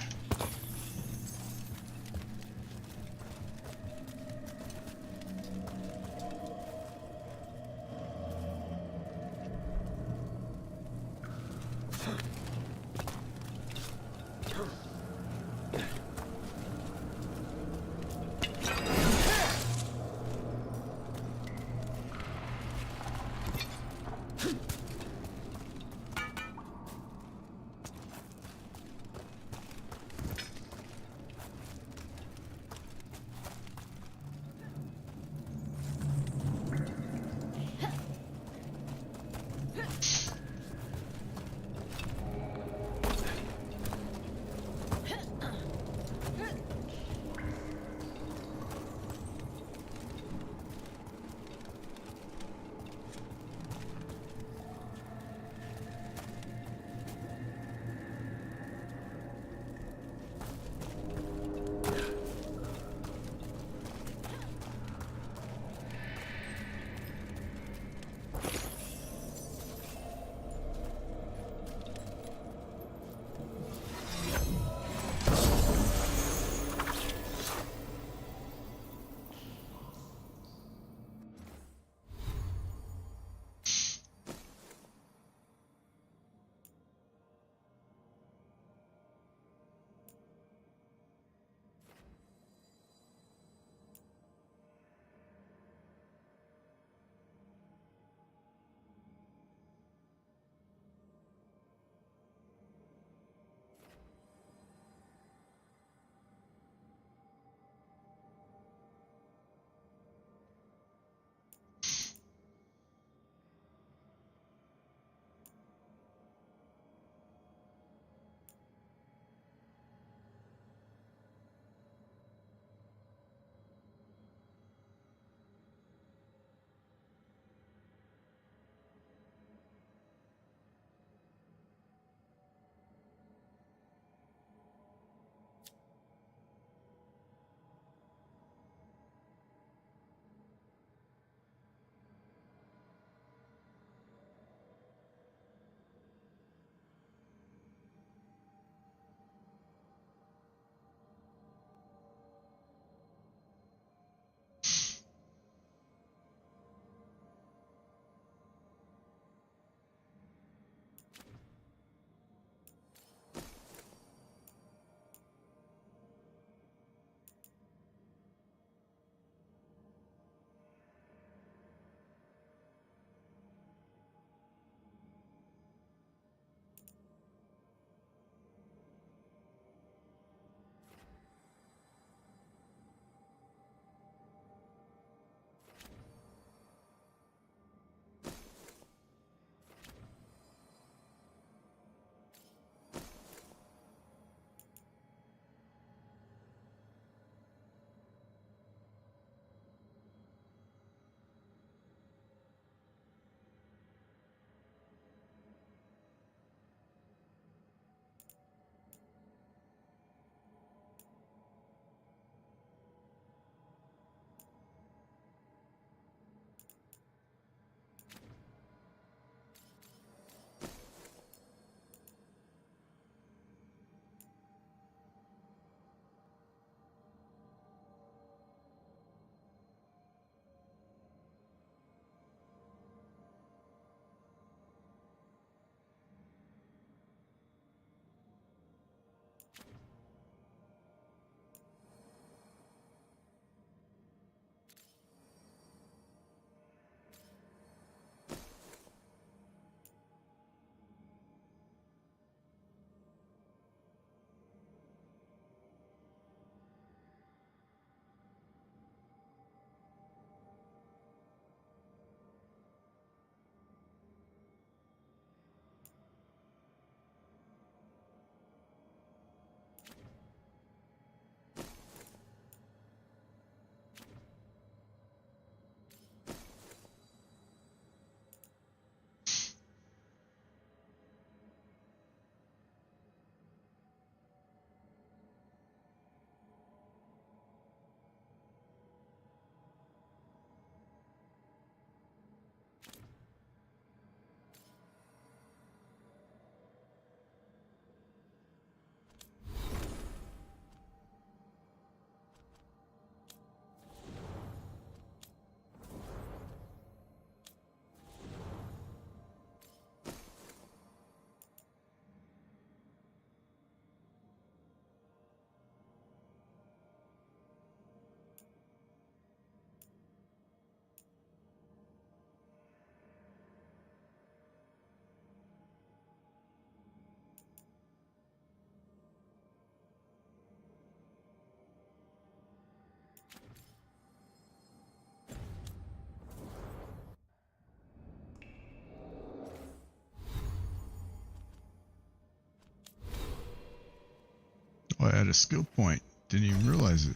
had a skill point. Didn't even realize it.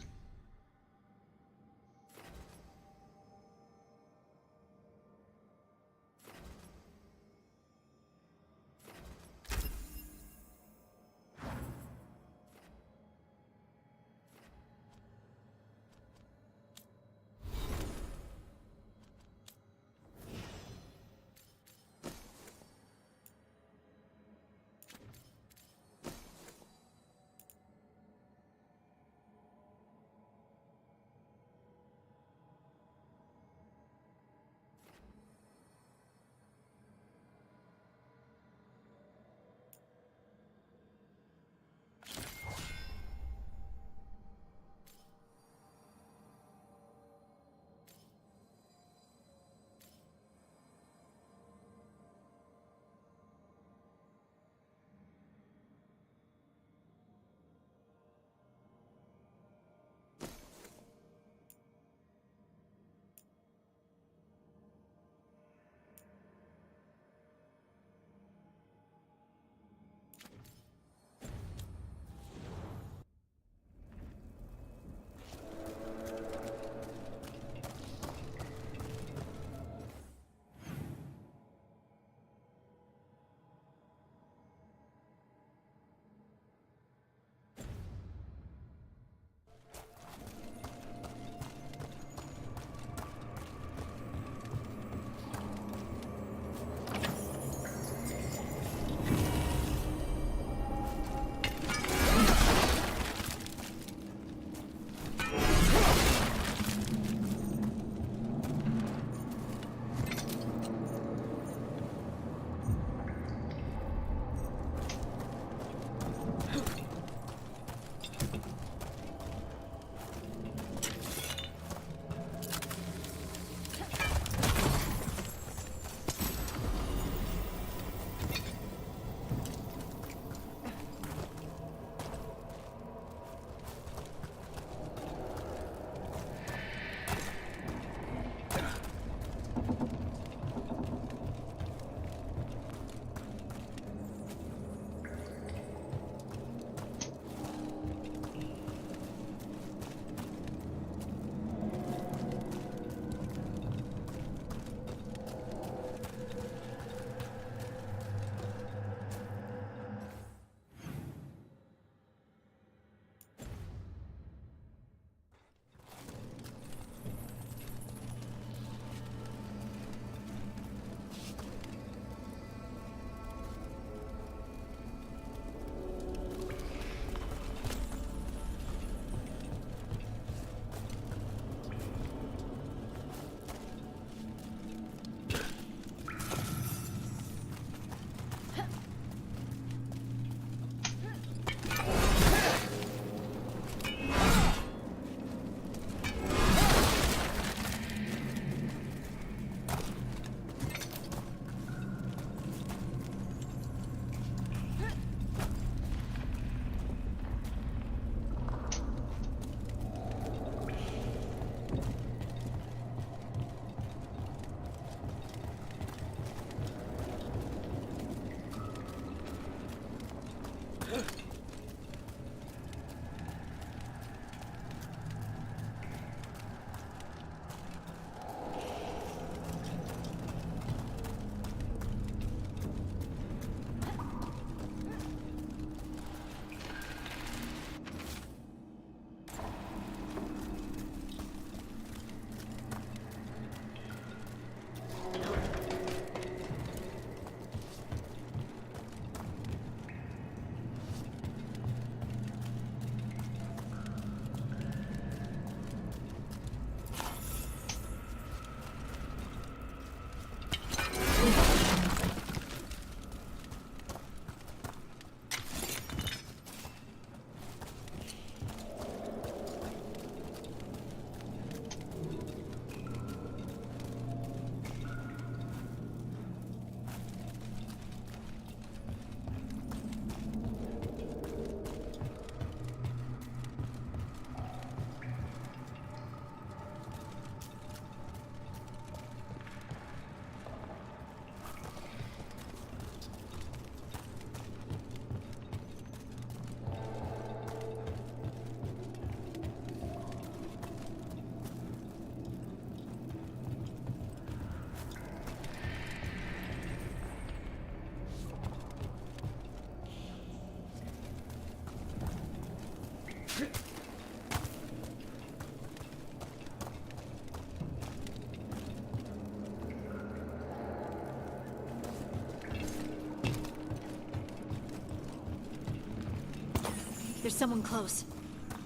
There's someone close.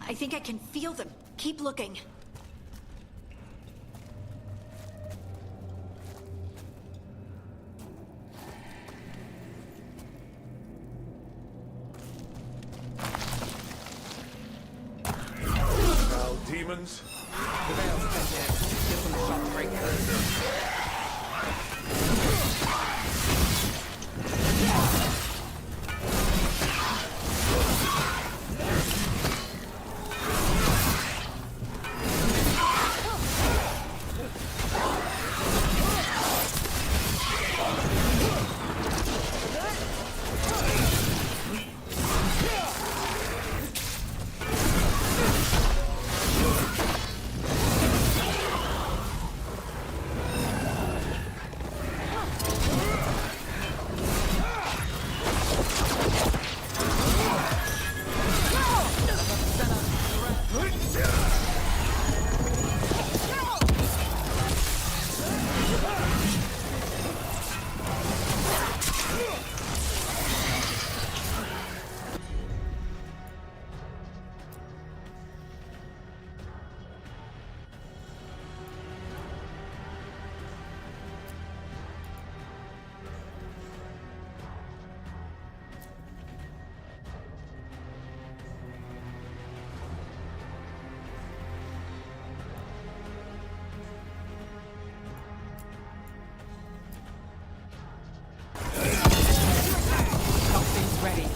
I think I can feel them. Keep looking. Now, demons. The veil's been here. Give them a shot to break through. Something's ready.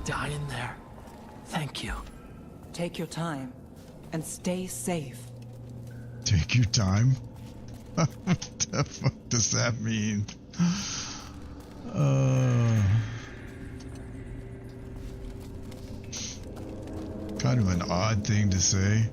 Die in there. Thank you. Take your time and stay safe. Take your time? What the fuck does that mean? Kind of an odd thing to say.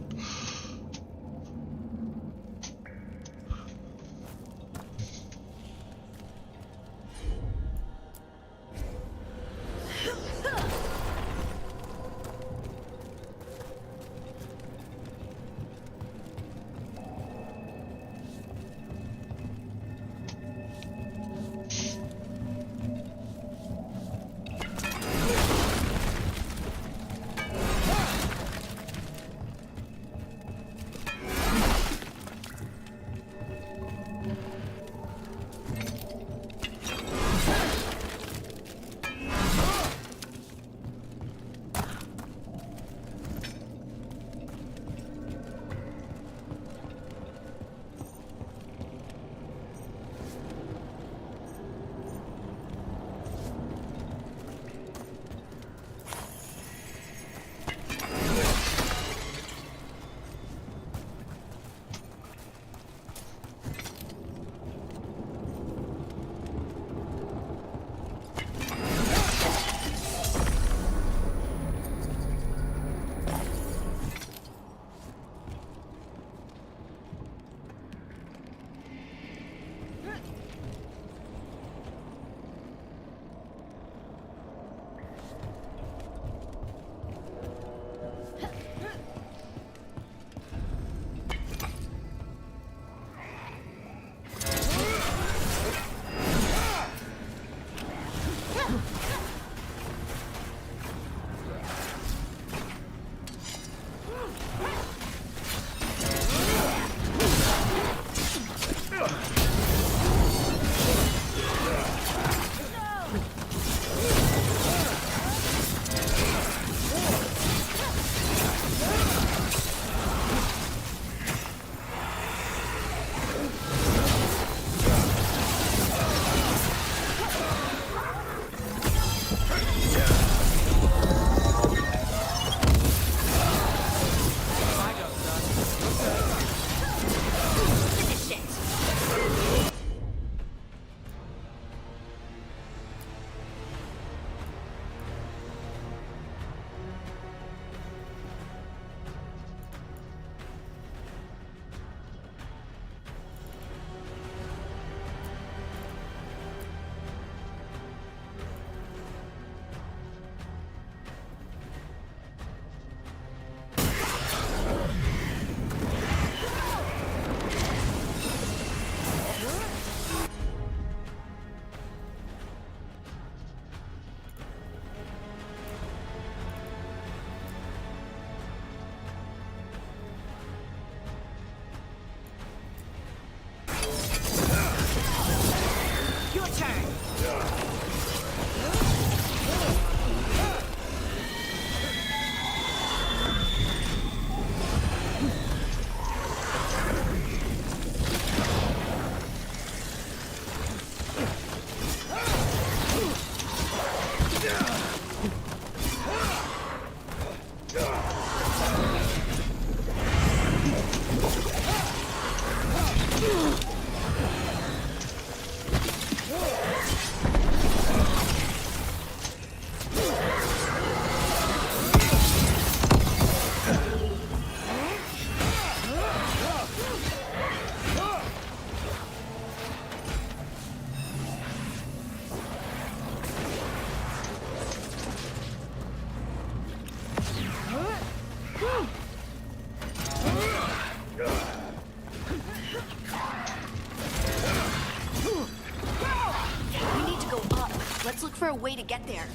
way to get there.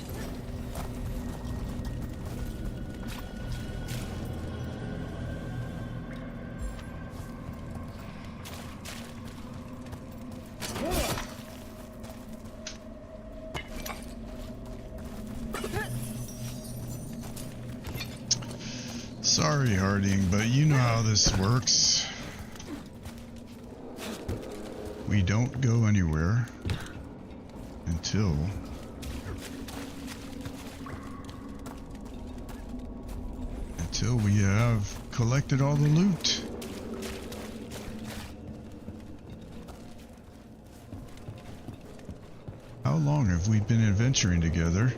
Sorry, Harding, but you know how this works. We don't go anywhere until we have collected all the loot. How long have we been adventuring together?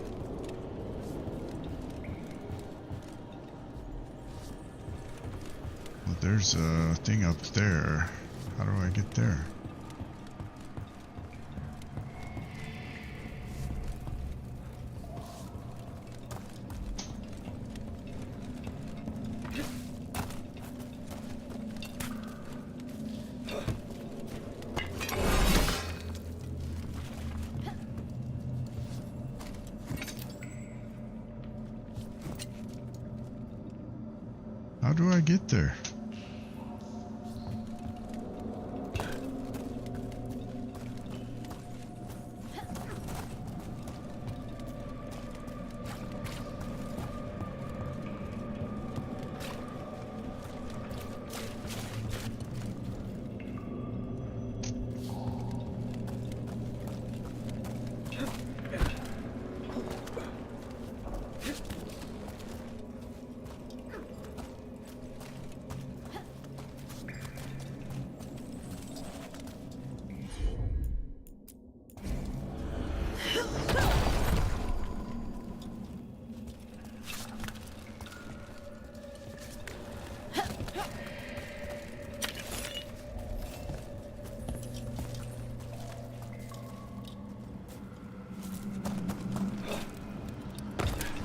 Well, there's a thing up there. How do I get there? How do I get there?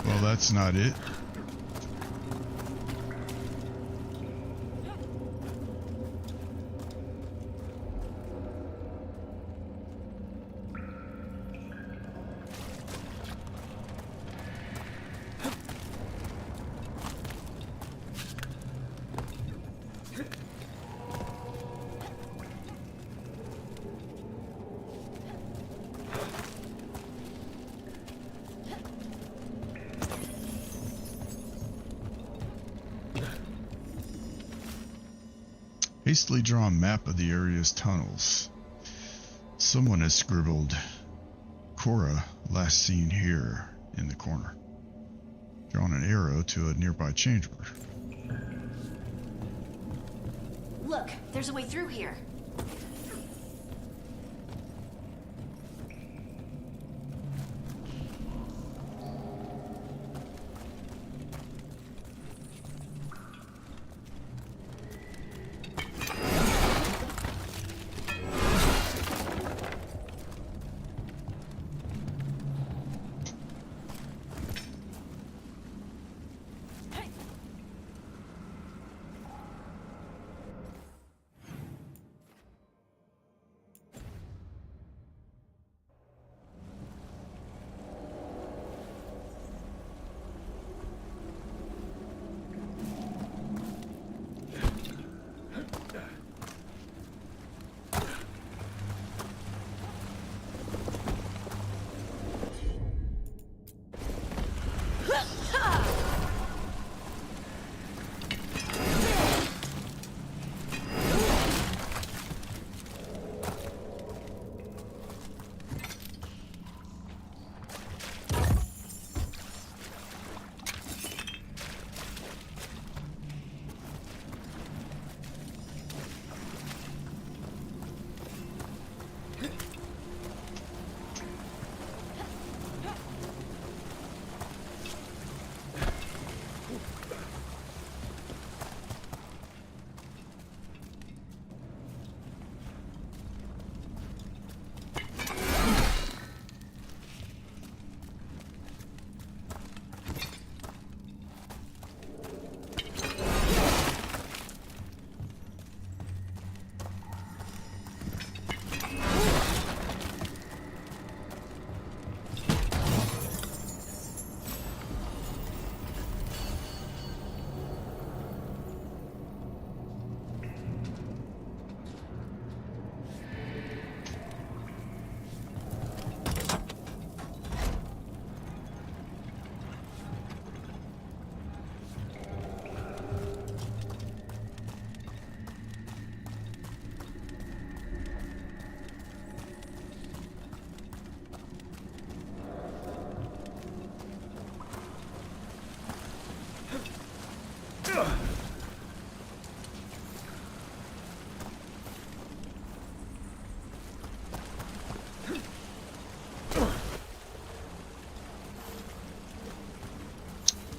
Well, that's not it. Hastily drawn map of the area's tunnels. Someone has scribbled Cora last seen here in the corner. Drawn an arrow to a nearby chamber. Look, there's a way through here.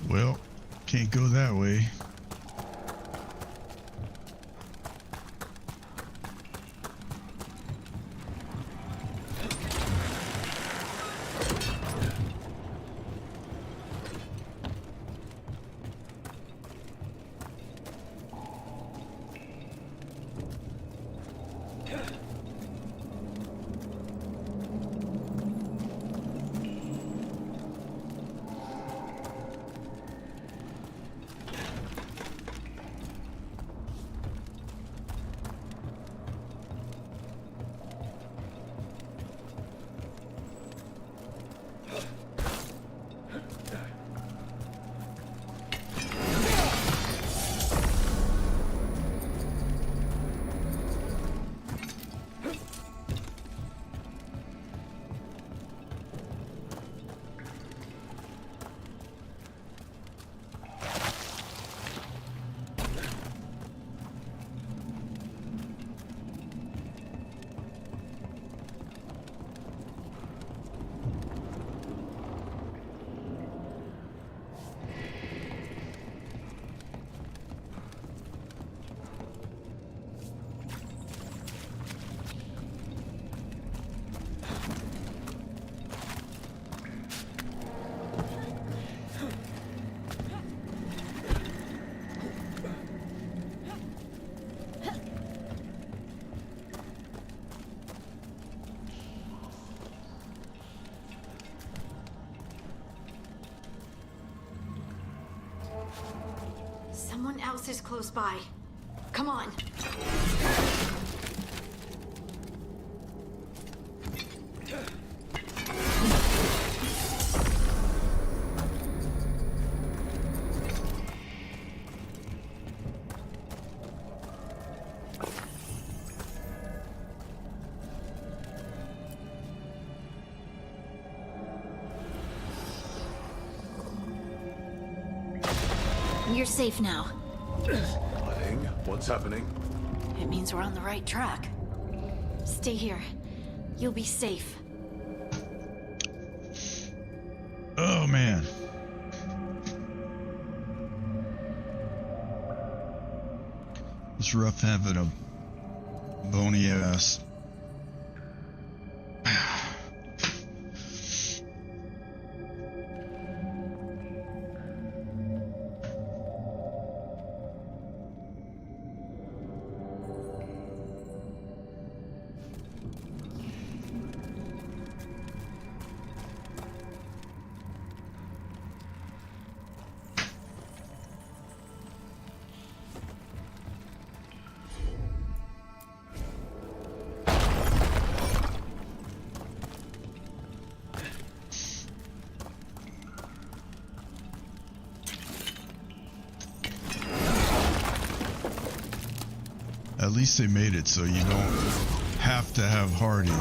Well, can't go that way. Someone else is close by. Come on. You're safe now. Hiding? What's happening? It means we're on the right track. Stay here. You'll be safe. Oh man. It's rough having a bony ass. At least they made it so you don't have to have Hardy.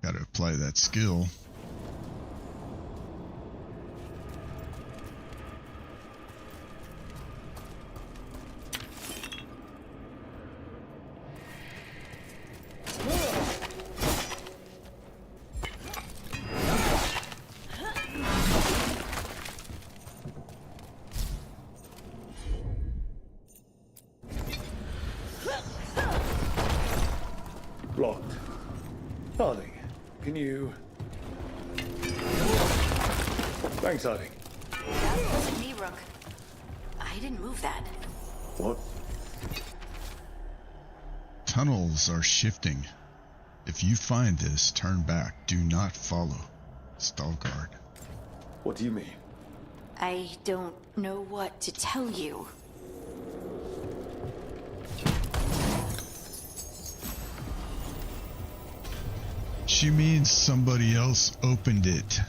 Gotta apply that skill. Blocked. Darling, can you... Thanks, Harding. That wasn't me, Rook. I didn't move that. What? Tunnels are shifting. If you find this, turn back. Do not follow. Veilguard. What do you mean? I don't know what to tell you. She means somebody else opened it.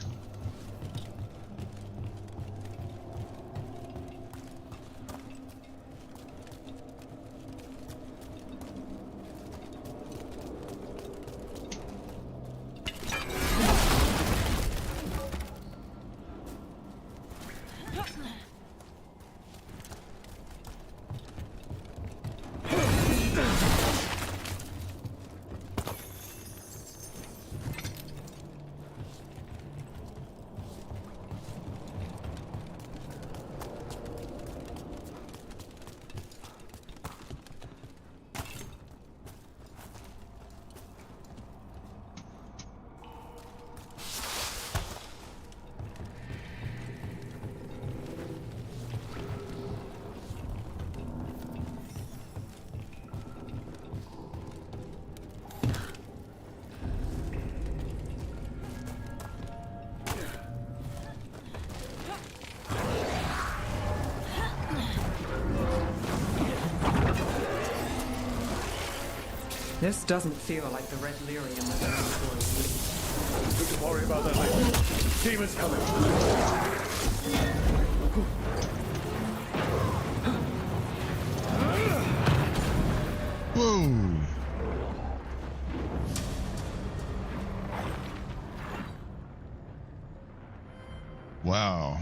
This doesn't feel like the red lyrium that I was. We can worry about that later. Demons coming. Whoa! Wow.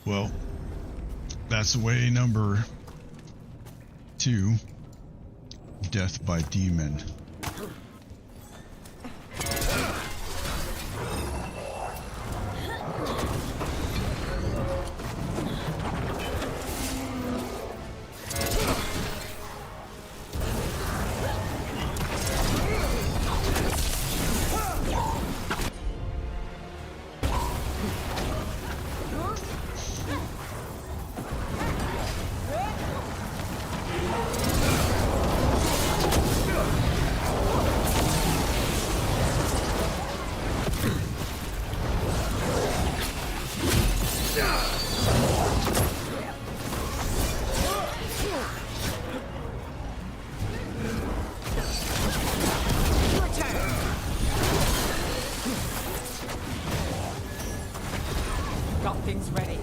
Well, that's way number 2. Death by demon. Got things ready.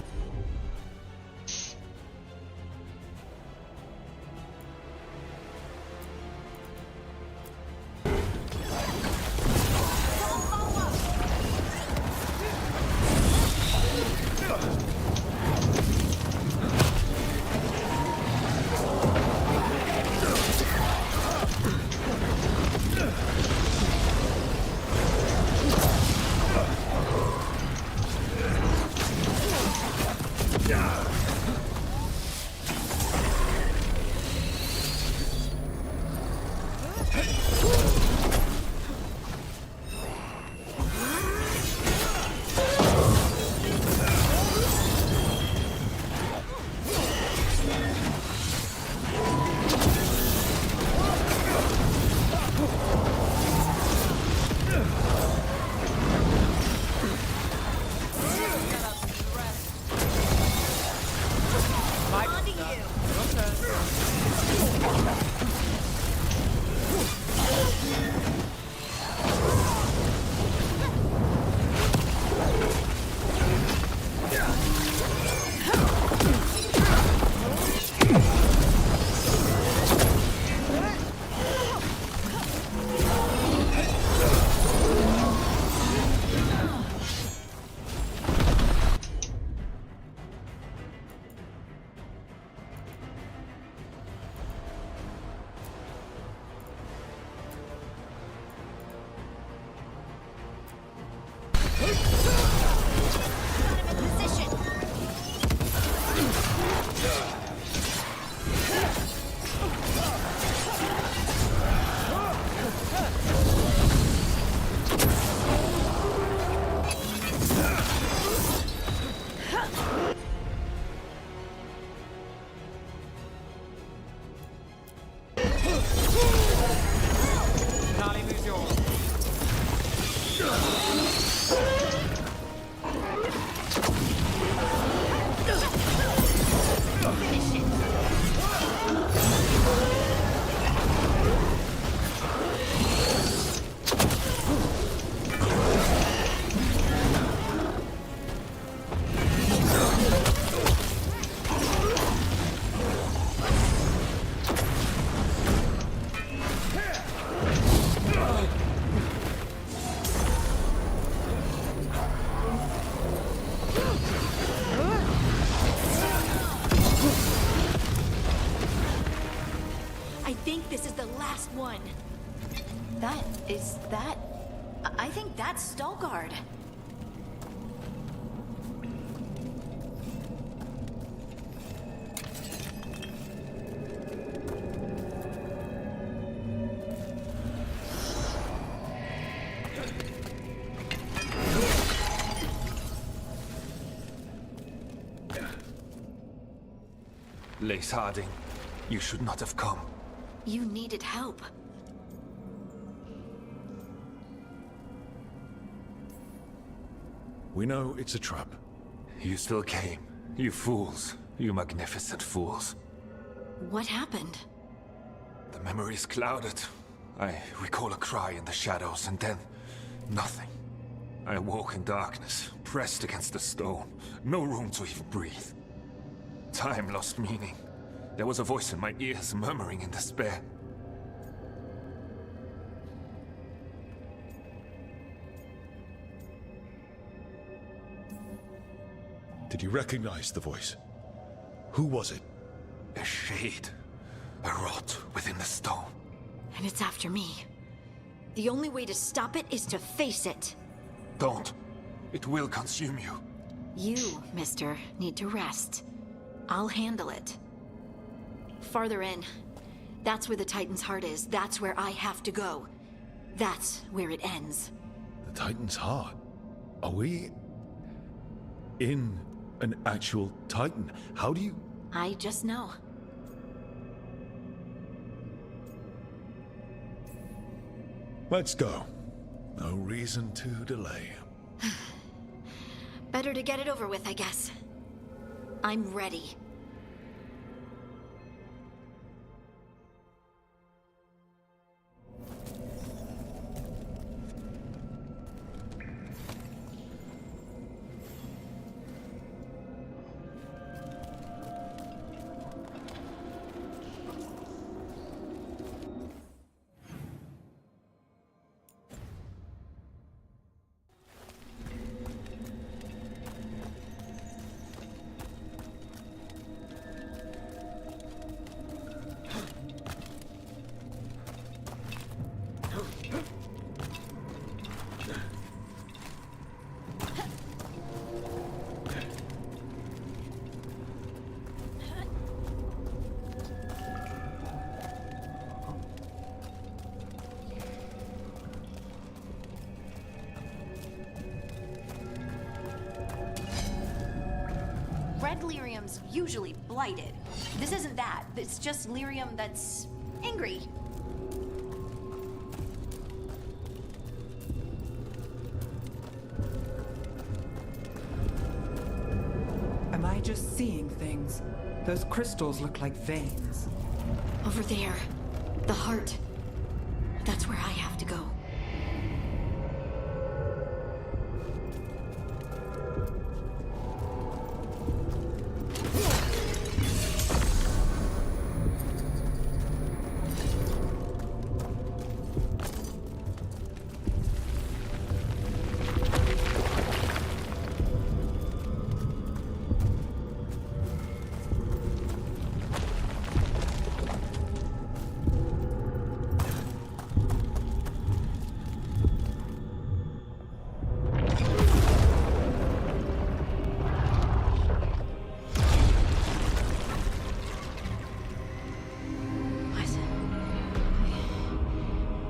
I think this is the last one. I think that's Veilguard. Lace Harding, you should not have come. You needed help. We know it's a trap. You still came. You fools. You magnificent fools. What happened? The memory's clouded. I recall a cry in the shadows, and then nothing. I awoke in darkness, pressed against the stone. No room to even breathe. Time lost meaning. There was a voice in my ears murmuring in despair. Did you recognize the voice? Who was it? A shade. A rot within the stone. And it's after me. The only way to stop it is to face it. Don't. It will consume you. You, mister, need to rest. I'll handle it. Farther in. That's where the Titan's heart is. That's where I have to go. That's where it ends. The Titan's heart? Are we... in an actual Titan? How do you... I just know. Let's go. No reason to delay. Better to get it over with, I guess. I'm ready. Red lyrium's usually blighted. This isn't that. It's just lyrium that's angry. Am I just seeing things? Those crystals look like veins. Over there. The heart. That's where I have to go.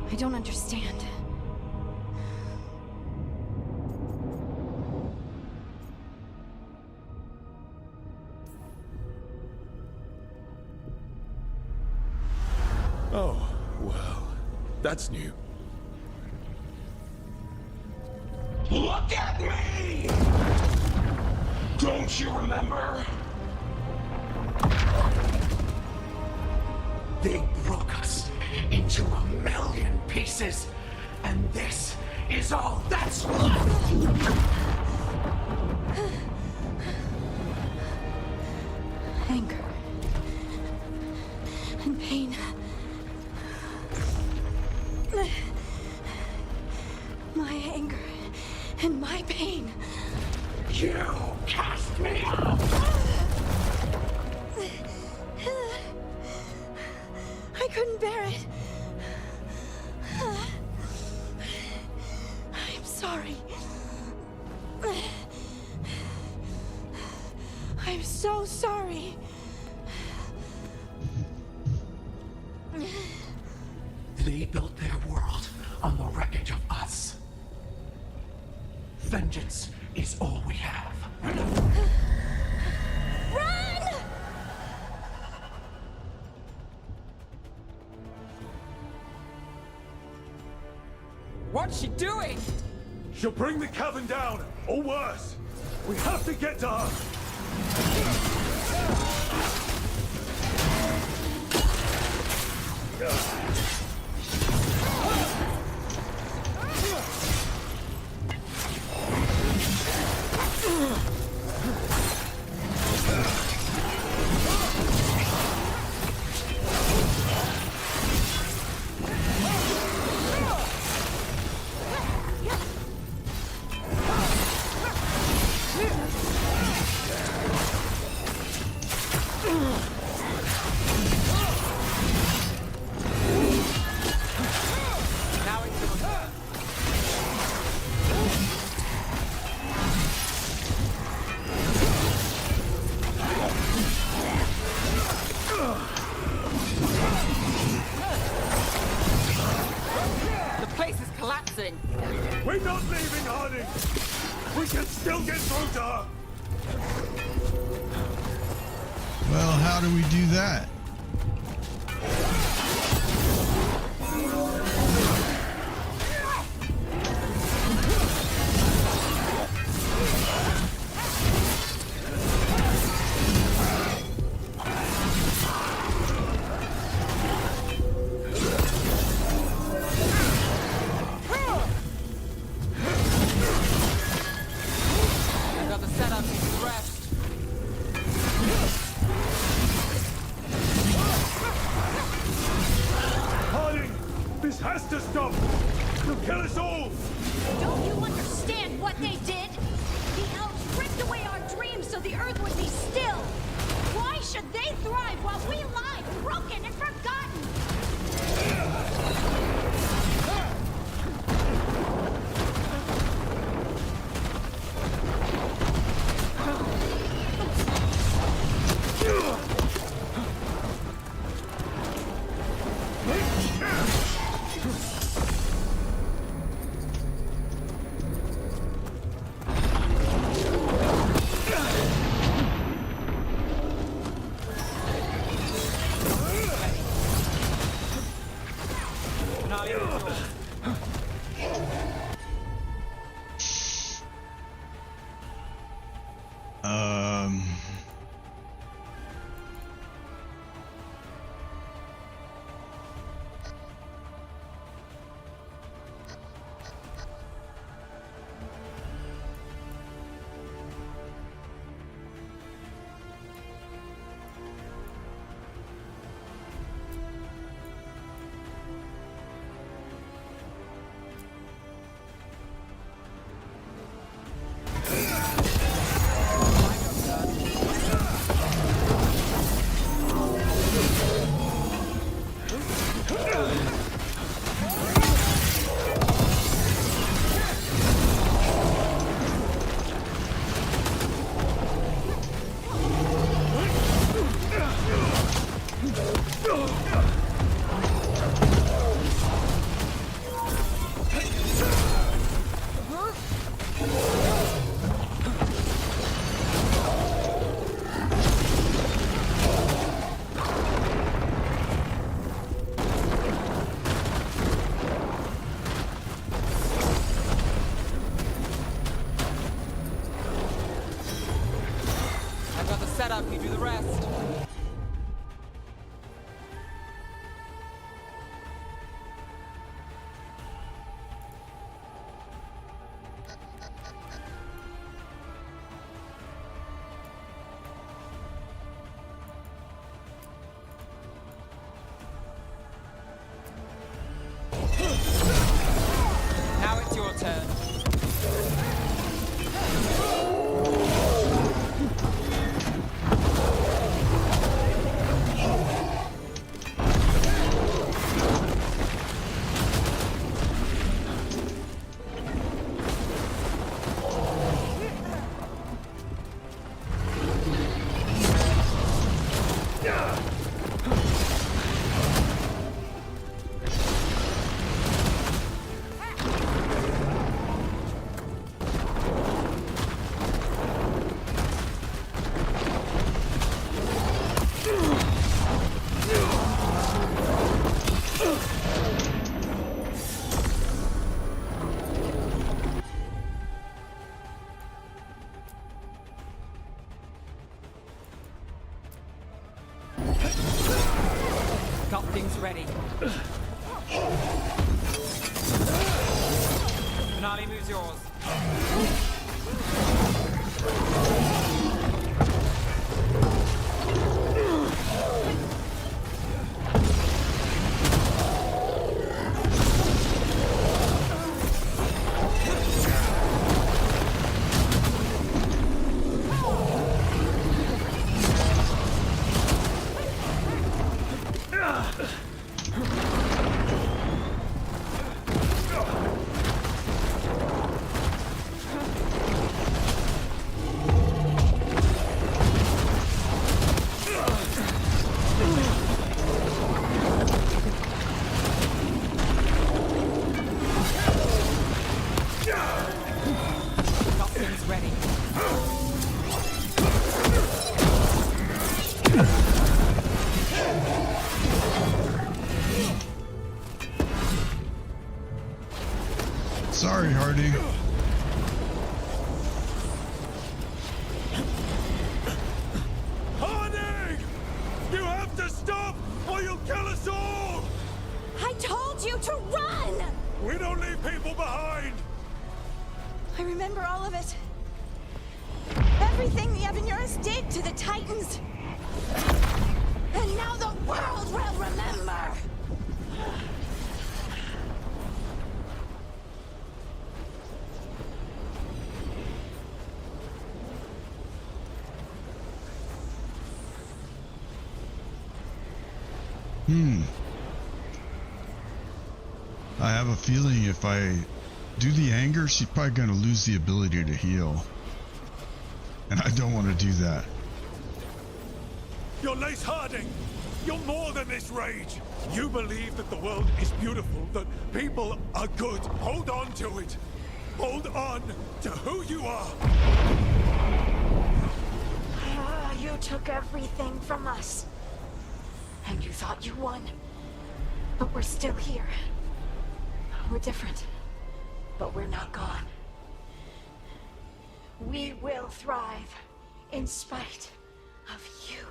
I don't understand. Oh, well, that's new. Look at me! Don't you remember? They broke us into a million pieces, and this is all that's left! Anger. And pain. My anger and my pain. You cast me out! I couldn't bear it. I'm sorry. I'm so sorry. They built their world on the wreckage of us. Vengeance is all we have. Run! What's she doing? She'll bring the cavern down, or worse. We have to get to her. We're not leaving, Harding! We can still get through to her! Well, how do we do that? ready. Finale moves yours. Sorry, Hardy. Hardy! You have to stop or you'll kill us all! I told you to run! We don't leave people behind! I remember all of it. Everything the Avenurus did to the Titans. And now the world will remember! I have a feeling if I do the anger, she's probably going to lose the ability to heal. And I don't want to do that. You're Lace Harding! You're more than this rage! You believe that the world is beautiful, that people are good. Hold on to it! Hold on to who you are! You took everything from us. And you thought you won. But we're still here. We're different. But we're not gone. We will thrive in spite of you.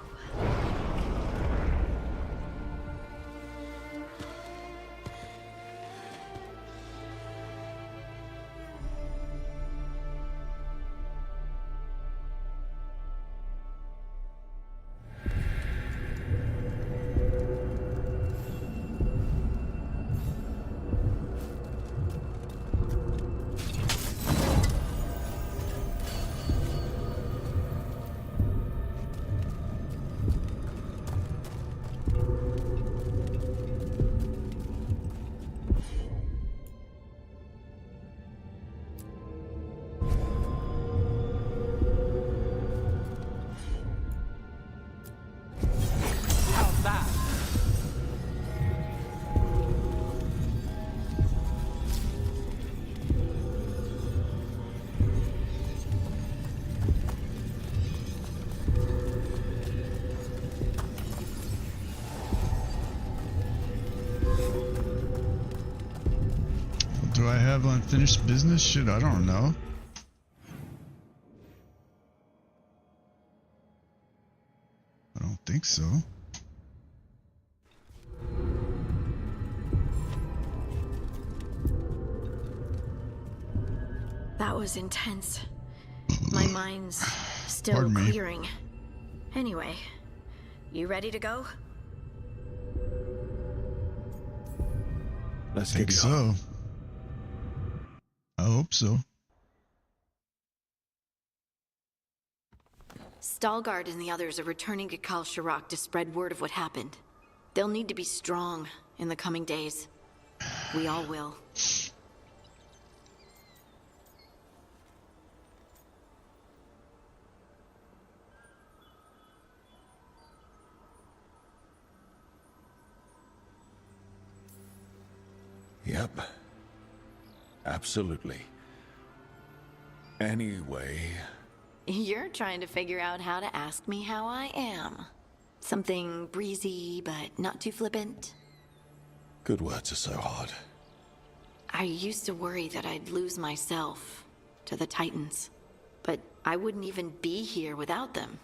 Do I have unfinished business? Shit, I don't know. I don't think so. That was intense. My mind's still Pardon me. clearing. Anyway, you ready to go? Let's think get so. I hope so. Stalgard and the others are returning to Kal Shirak to spread word of what happened. They'll need to be strong in the coming days. We all will. Yep. Absolutely. Anyway... You're trying to figure out how to ask me how I am. Something breezy, but not too flippant. Good words are so hard. I used to worry that I'd lose myself to the Titans. But I wouldn't even be here without them,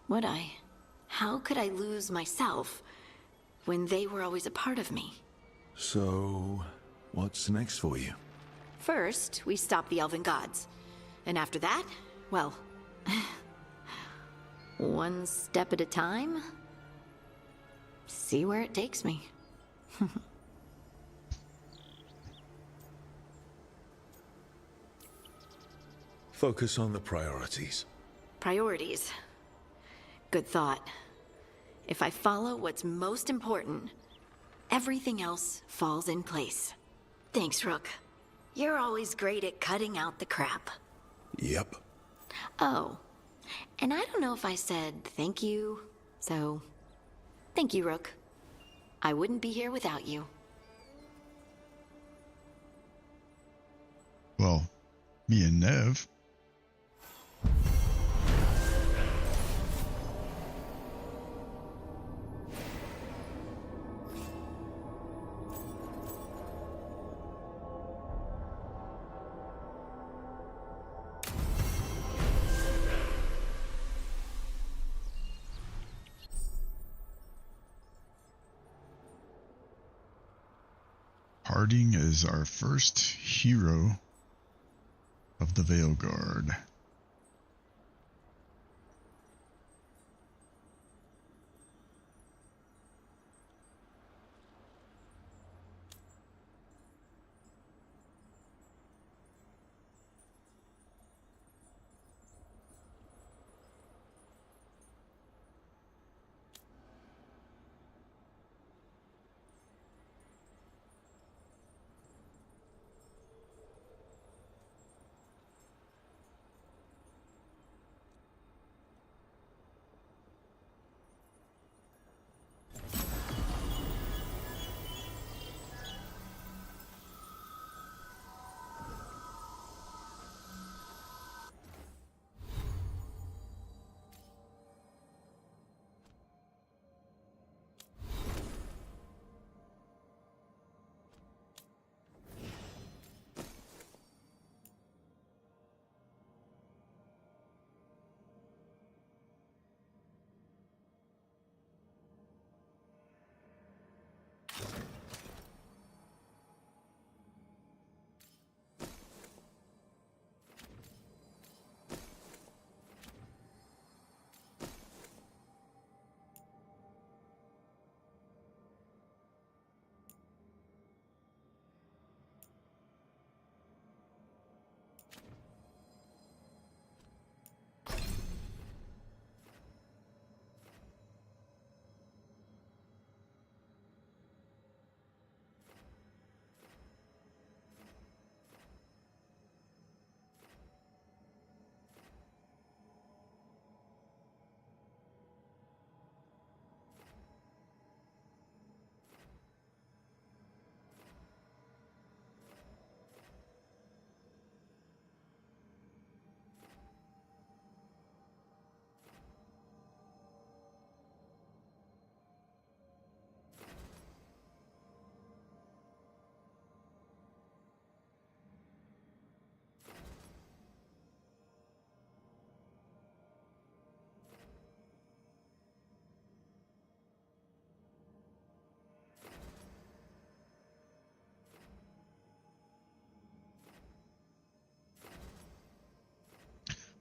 would I? How could I lose myself when they were always a part of me. So, what's next for you? First, we stop the elven gods. And after that, well, one step at a time. See where it takes me. Focus on the priorities. Priorities. Good thought. If I follow what's most important, everything else falls in place. Thanks, Rook. You're always great at cutting out the crap. Yep. Oh, and I don't know if I said thank you, so thank you, Rook. I wouldn't be here without you. Well, me and Nev. Harding is our first hero of the Veilguard.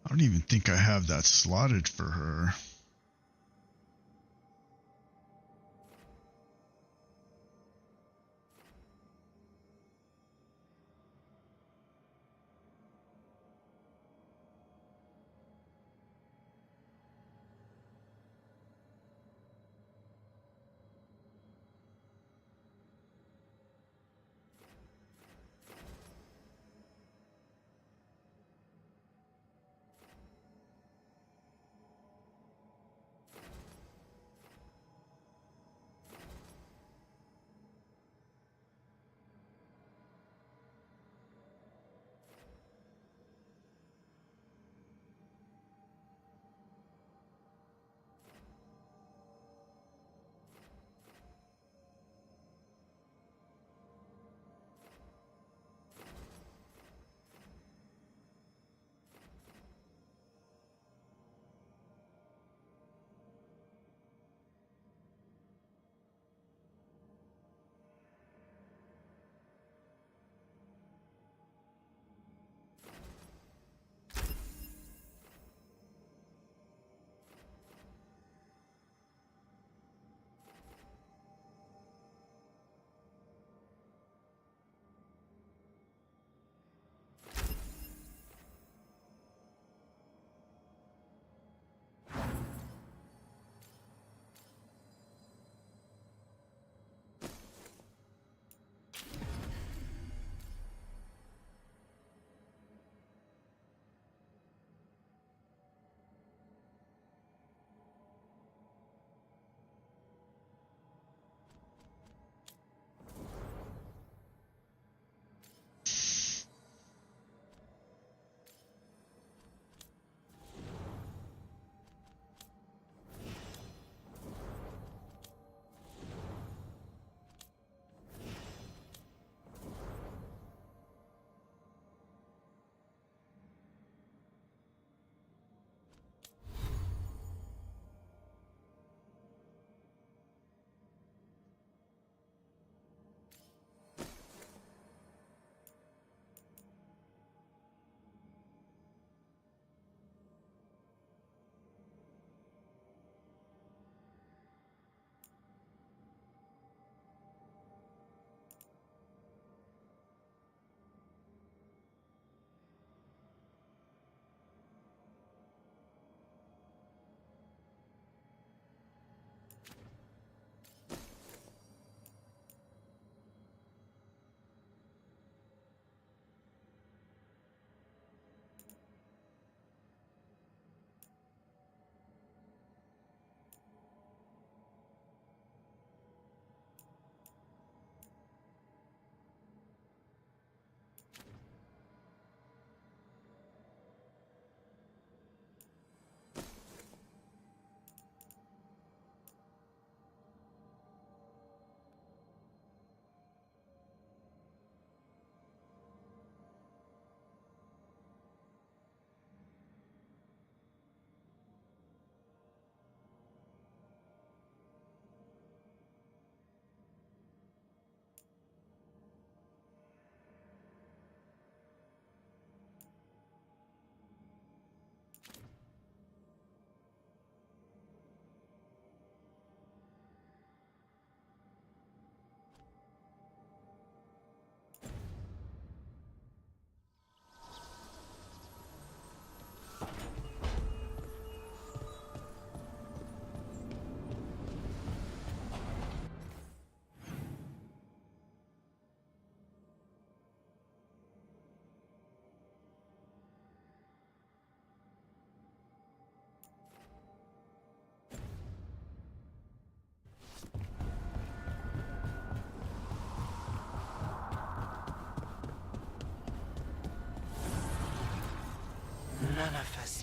I don't even think I have that slotted for her.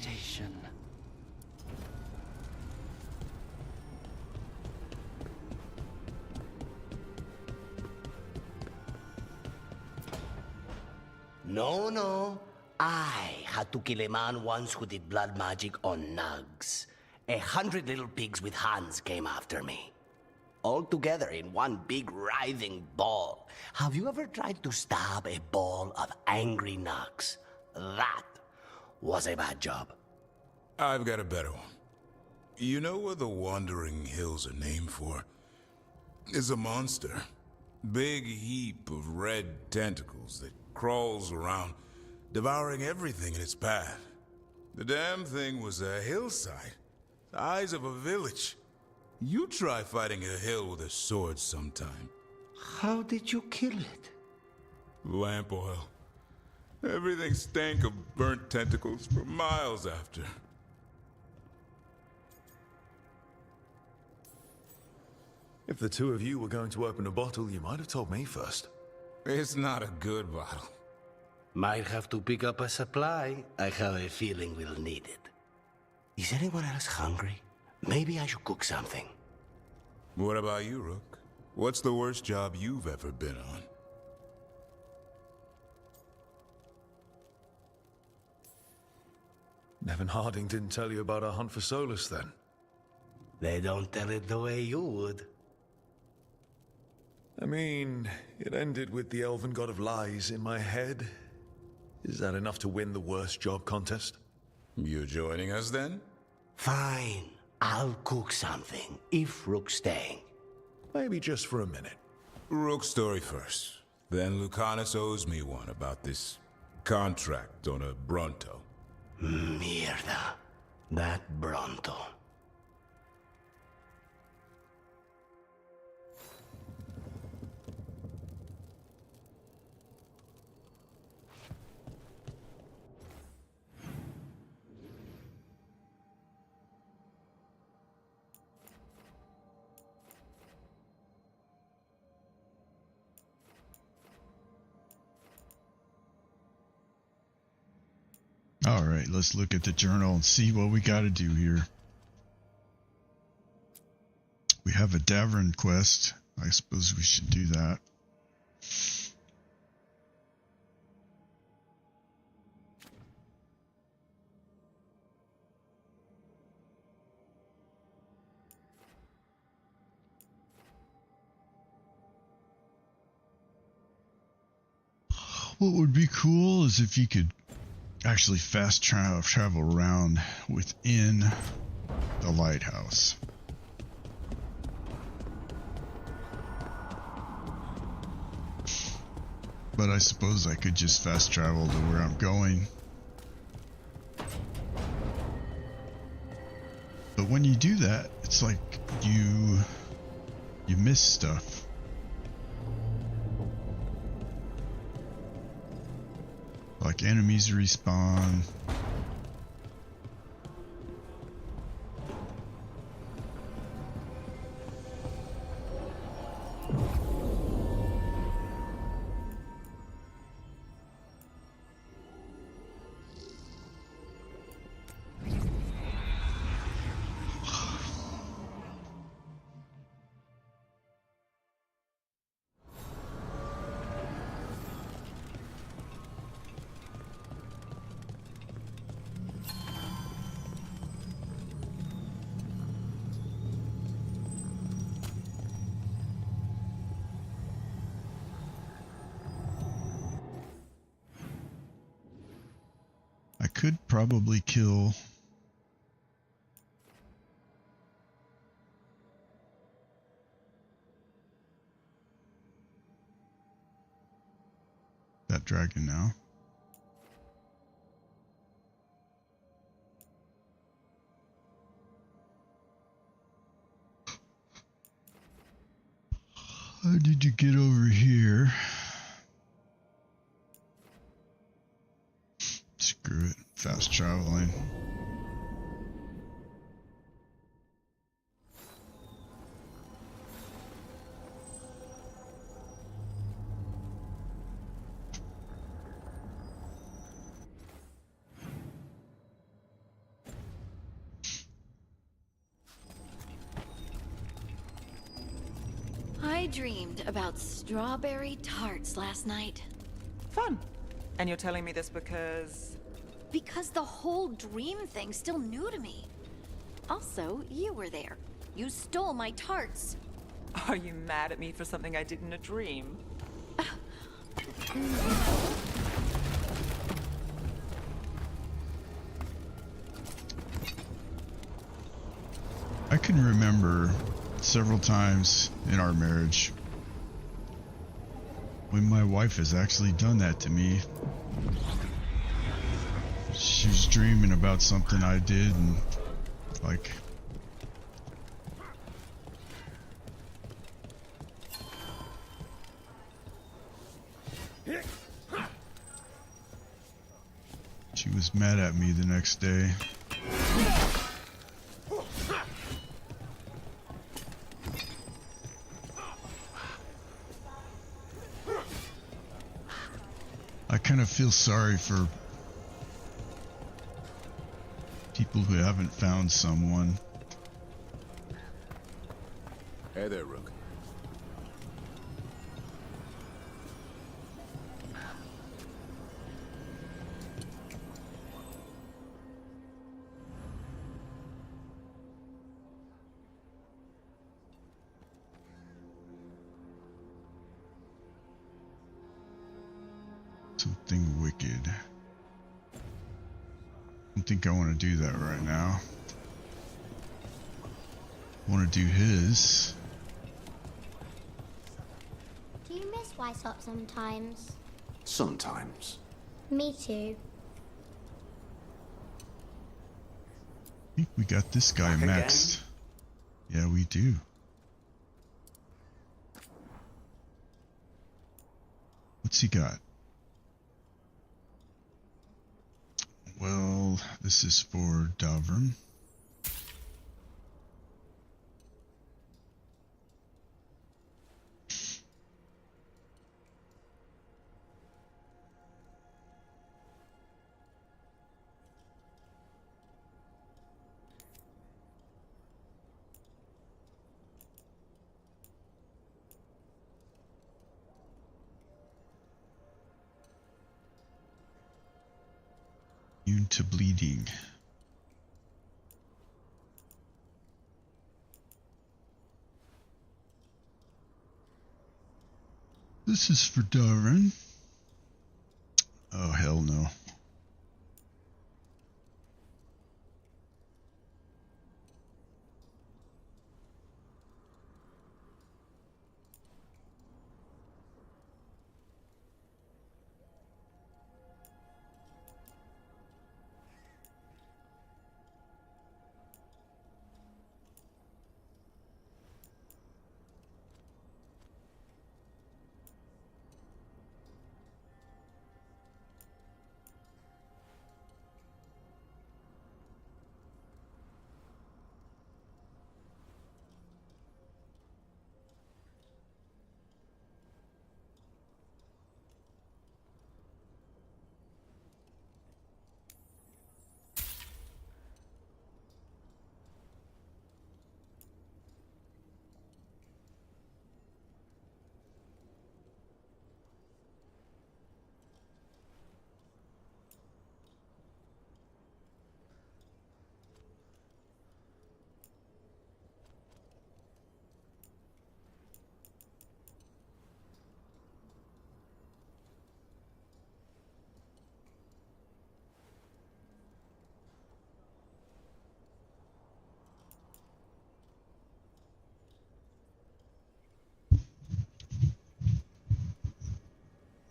station. No. I had to kill a man once who did blood magic on nugs. 100 little pigs with hands came after me. All together in one big writhing ball. Have you ever tried to stab a ball of angry nugs? That was a bad job. I've got a better one. You know what the Wandering Hills are named for? It's a monster. Big heap of red tentacles that crawls around, devouring everything in its path. The damn thing was a hillside, the size of a village. You try fighting a hill with a sword sometime. How did you kill it? Lamp oil. Everything stank of burnt tentacles for miles after. If the two of you were going to open a bottle, you might have told me first. It's not a good bottle. Might have to pick up a supply. I have a feeling we'll need it. Is anyone else hungry? Maybe I should cook something. What about you, Rook? What's the worst job you've ever been on? Nevin Harding didn't tell you about our hunt for Solus, then? They don't tell it the way you would. I mean, it ended with the Elven God of Lies in my head. Is that enough to win the worst job contest? You joining us, then? Fine. I'll cook something, if Rook's staying. Maybe just for a minute. Rook's story first. Then Lucanus owes me one about this contract on a Bronto. Mierda. That Bronto. All right, let's look at the journal and see what we got to do here. We have a Davern quest. I suppose we should do that. What would be cool is if you could actually fast travel around within the lighthouse. But I suppose I could just fast travel to where I'm going. But when you do that, it's like you miss stuff. Like enemies respawn. I could probably kill that dragon now. How did you get over here? Screw it. Fast traveling. dreamed about strawberry tarts last night. Fun. And you're telling me this because... Because the whole dream thing's still new to me. Also, you were there. You stole my tarts. Are you mad at me for something I did in a dream? I can remember several times in our marriage when my wife has actually done that to me. She's dreaming about something I did, and like, she was mad at me the next day. I kind of feel sorry for people who haven't found someone. Hey there, Rook. Something wicked. I don't think I want to do that right now. I want to do his. Do you miss Weishaupt sometimes? Sometimes. Me too. I think we got this guy Back maxed. Yeah, we do. What's he got? Well, this is for Davram. Immune to bleeding. This is for Darren. Oh, hell no.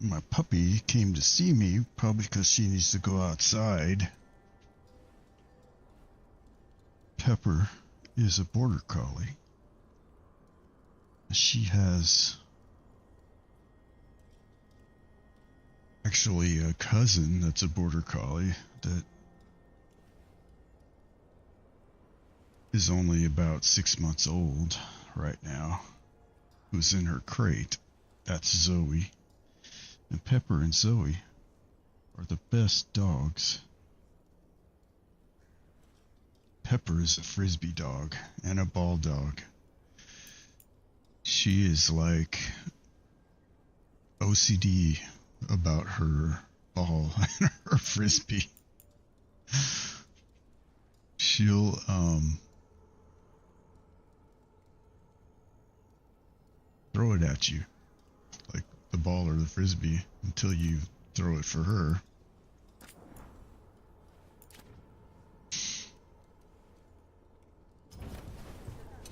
My puppy came to see me, probably because she needs to go outside. Pepper is a border collie. She has actually a cousin that's a border collie that is only about 6 months old right now, who's in her crate. That's Zoe. And Pepper and Zoe are the best dogs. Pepper is a frisbee dog and a ball dog. She is like OCD about her ball and her frisbee. She'll throw it at you, like the ball or the frisbee, until you throw it for her.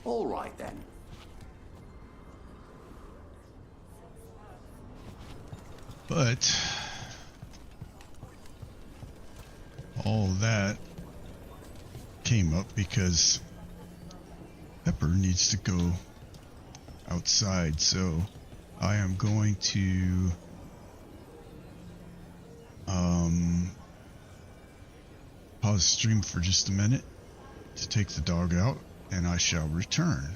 All right then. But all that came up because Pepper needs to go outside, so I am going to pause stream for just a minute to take the dog out, and I shall return.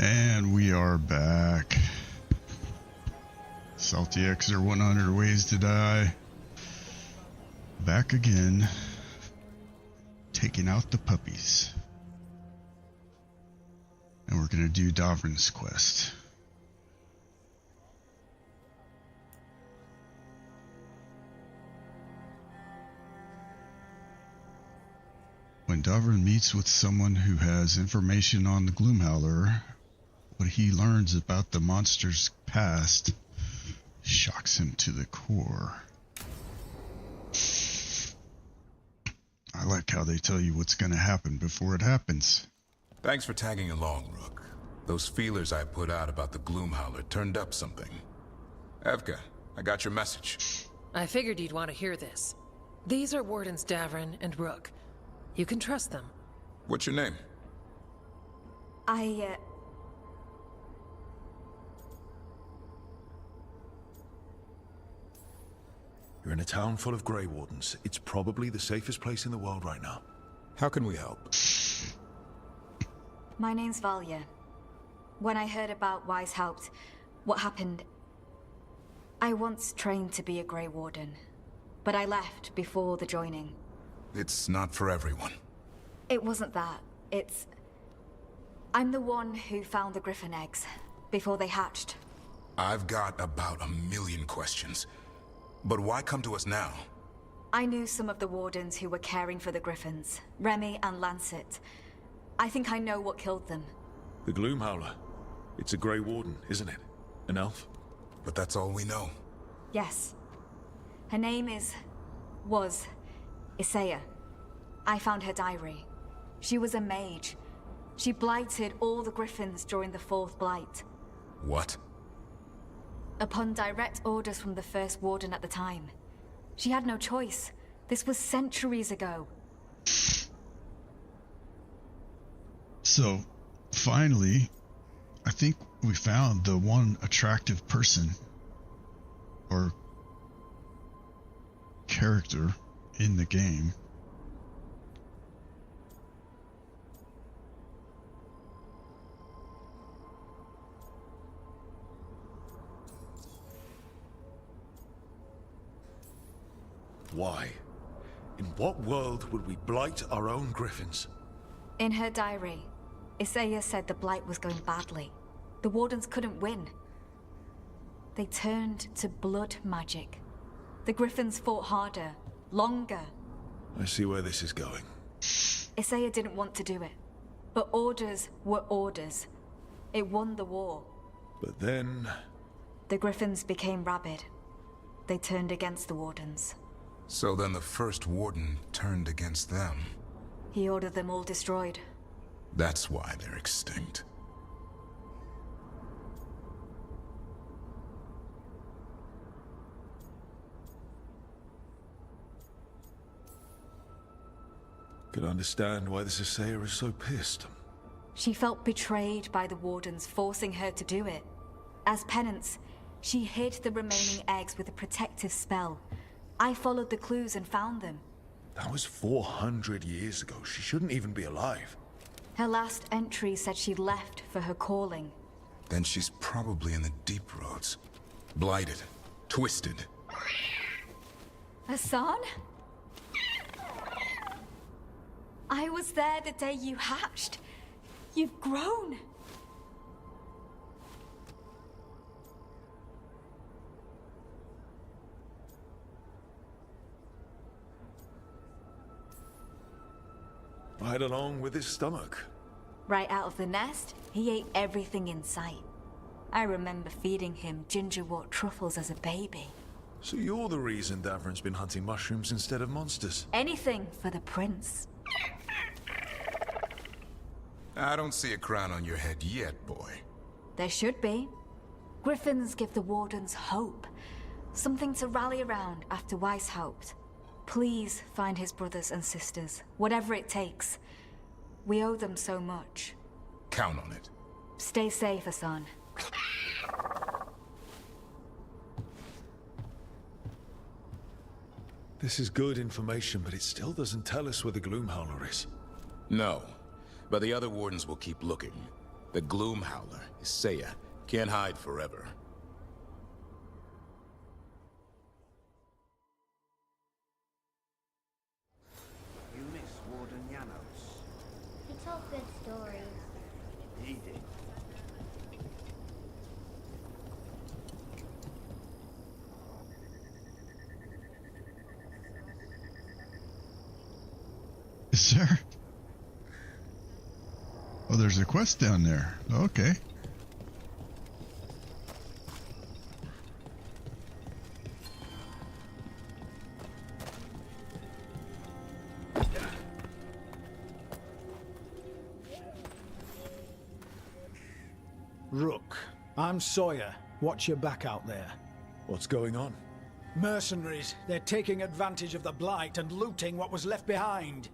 And we are back. Salty Xer 100 Ways to Die. Back again. Taking out the puppies. And we're going to do Davrin's quest. When Davrin meets with someone who has information on the Gloomhowler, what he learns about the monster's past shocks him to the core. I like how they tell you what's going to happen before it happens. Thanks for tagging along, Rook. Those feelers I put out about the Gloomhowler turned up something. Evka, I got your message. I figured you'd want to hear this. These are Wardens Davrin and Rook. You can trust them. What's your name? You're in a town full of Grey Wardens. It's probably the safest place in the world right now. How can we help? My name's Valya. When I heard about Weishaupt, what happened... I once trained to be a Grey Warden, but I left before the joining. It's not for everyone. It wasn't that. It's... I'm the one who found the Griffin eggs, before they hatched. I've got about 1,000,000 questions. But why come to us now? I knew some of the Wardens who were caring for the Griffins, Remy and Lancet. I think I know what killed them. The Gloomhowler. It's a Grey Warden, isn't it? An elf? But that's all we know. Yes. Her name was Isaiah. I found her diary. She was a mage. She blighted all the Griffins during the Fourth Blight. What? Upon direct orders from the First Warden at the time. She had no choice. This was centuries ago. So, finally, I think we found the one attractive person or character in the game. Why? In what world would we blight our own Griffins? In her diary, Isaiah said the Blight was going badly. The Wardens couldn't win. They turned to blood magic. The Griffins fought harder, longer. I see where this is going. Isaiah didn't want to do it. But orders were orders. It won the war. But then... The Griffins became rabid. They turned against the Wardens. So then the First Warden turned against them. He ordered them all destroyed. That's why they're extinct. Could understand why this Isaiah is so pissed. She felt betrayed by the Wardens, forcing her to do it. As penance, she hid the remaining eggs with a protective spell. I followed the clues and found them. That was 400 years ago. She shouldn't even be alive. Her last entry said she left for her calling. Then she's probably in the deep roads. Blighted. Twisted. Hassan? I was there the day you hatched. You've grown. Right along with his stomach. Right out of the nest, he ate everything in sight. I remember feeding him gingerwort truffles as a baby. So you're the reason Davrin's been hunting mushrooms instead of monsters? Anything for the prince. I don't see a crown on your head yet, boy. There should be. Griffins give the Wardens hope. Something to rally around after Weishaupt. Please find his brothers and sisters, whatever it takes. We owe them so much. Count on it. Stay safe, Hassan. This is good information, but it still doesn't tell us where the Gloomhowler is. No, but the other Wardens will keep looking. The Gloom Howler is Seiya. Can't hide forever. You miss Warden Janos. He told good stories. He did. Is there? Oh, there's a quest down there. Okay. Rook, I'm Sawyer. Watch your back out there. What's going on? Mercenaries. They're taking advantage of the Blight and looting what was left behind.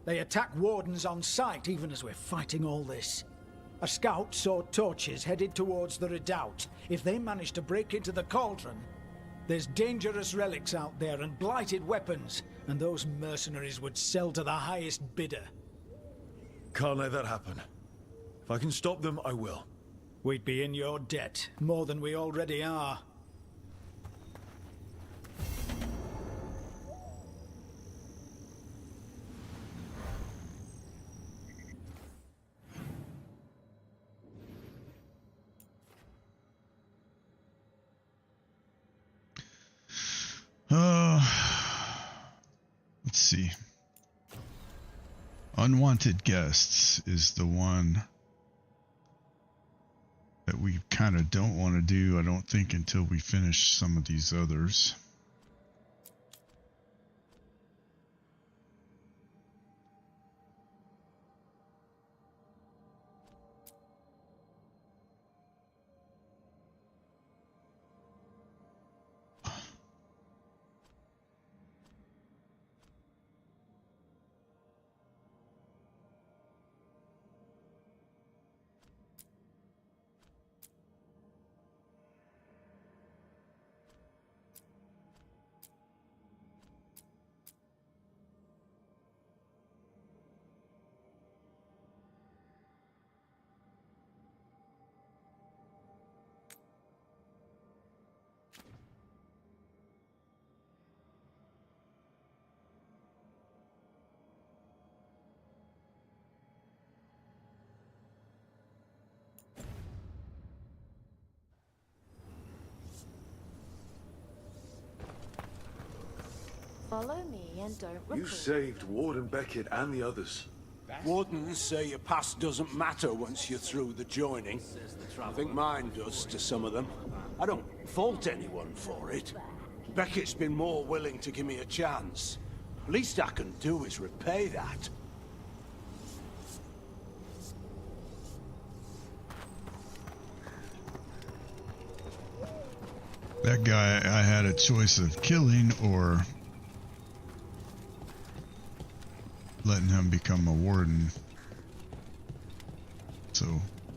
They attack wardens on sight even as we're fighting all this. A scout saw torches headed towards the redoubt. If they manage to break into the cauldron, there's dangerous relics out there and blighted weapons, and those mercenaries would sell to the highest bidder. Can't let that happen. If I can stop them, I will. We'd be in your debt, more than we already are. Let's see. Unwanted guests is the one that we kind of don't want to do, I don't think, until we finish some of these others. Follow me and don't recruit. You saved Warden Beckett and the others. Wardens say your past doesn't matter once you're through the joining. I think mine does to some of them. I don't fault anyone for it. Beckett's been more willing to give me a chance. Least I can do is repay that. That guy, I had a choice of killing or letting him become a warden. So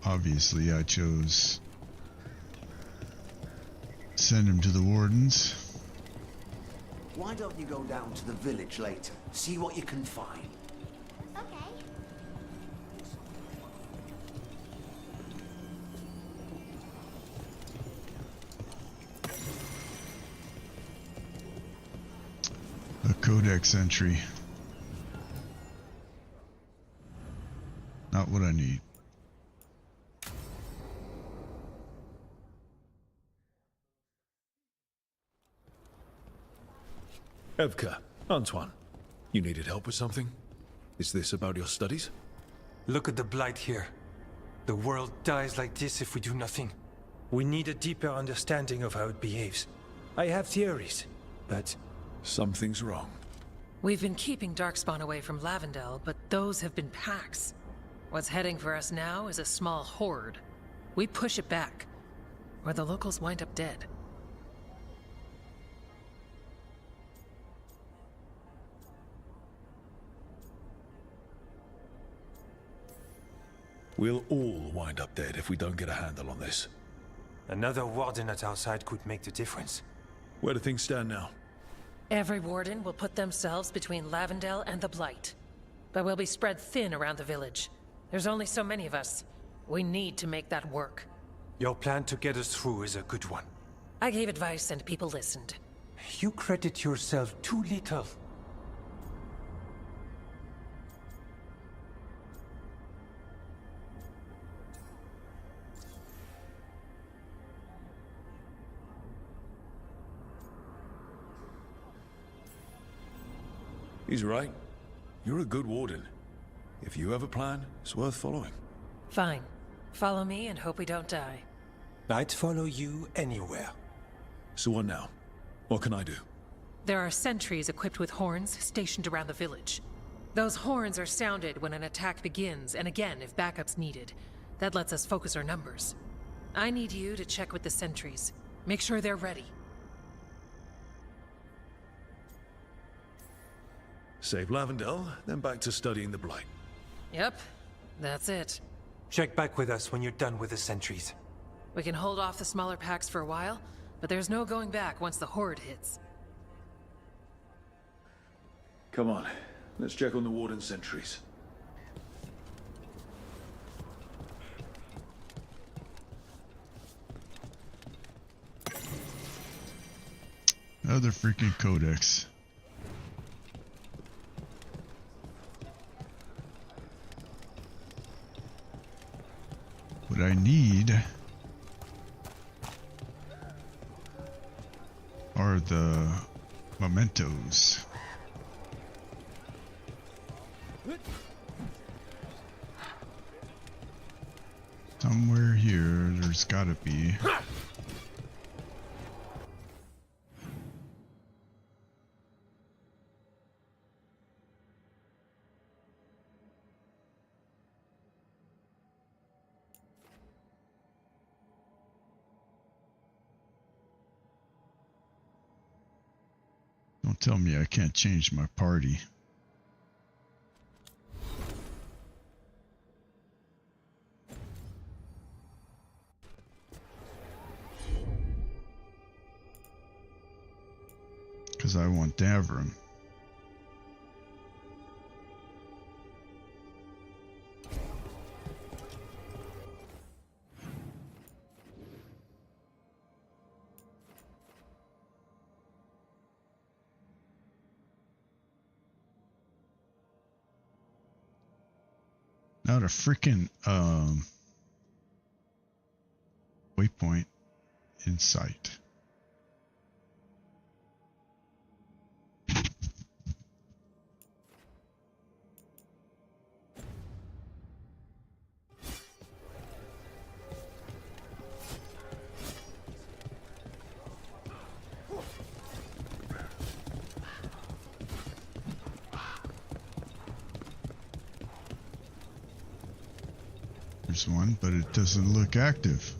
obviously I chose send him to the wardens. Why don't you go down to the village later? See what you can find. Okay. A codex entry. Not what I need. Evka, Antoine, you needed help with something? Is this about your studies? Look at the blight here. The world dies like this if we do nothing. We need a deeper understanding of how it behaves. I have theories, but... Something's wrong. We've been keeping Darkspawn away from Lavendel, but those have been packs. What's heading for us now is a small horde. We push it back, or the locals wind up dead. We'll all wind up dead if we don't get a handle on this. Another warden at our side could make the difference. Where do things stand now? Every warden will put themselves between Lavendel and the Blight. But we'll be spread thin around the village. There's only so many of us. We need to make that work. Your plan to get us through is a good one. I gave advice and people listened. You credit yourself too little. He's right. You're a good warden. If you have a plan, it's worth following. Fine. Follow me and hope we don't die. I'd follow you anywhere. So what now? What can I do? There are sentries equipped with horns stationed around the village. Those horns are sounded when an attack begins, and again if backup's needed. That lets us focus our numbers. I need you to check with the sentries. Make sure they're ready. Save Lavendel, then back to studying the Blight. Yep, that's it. Check back with us when you're done with the sentries. We can hold off the smaller packs for a while, but there's no going back once the horde hits. Come on, let's check on the Warden sentries. Another freaking codex. What I need are the mementos. Somewhere here, there's gotta be. Don't tell me I can't change my party. Because I want Davram. Not a freaking waypoint in sight. There's one, but it doesn't look active.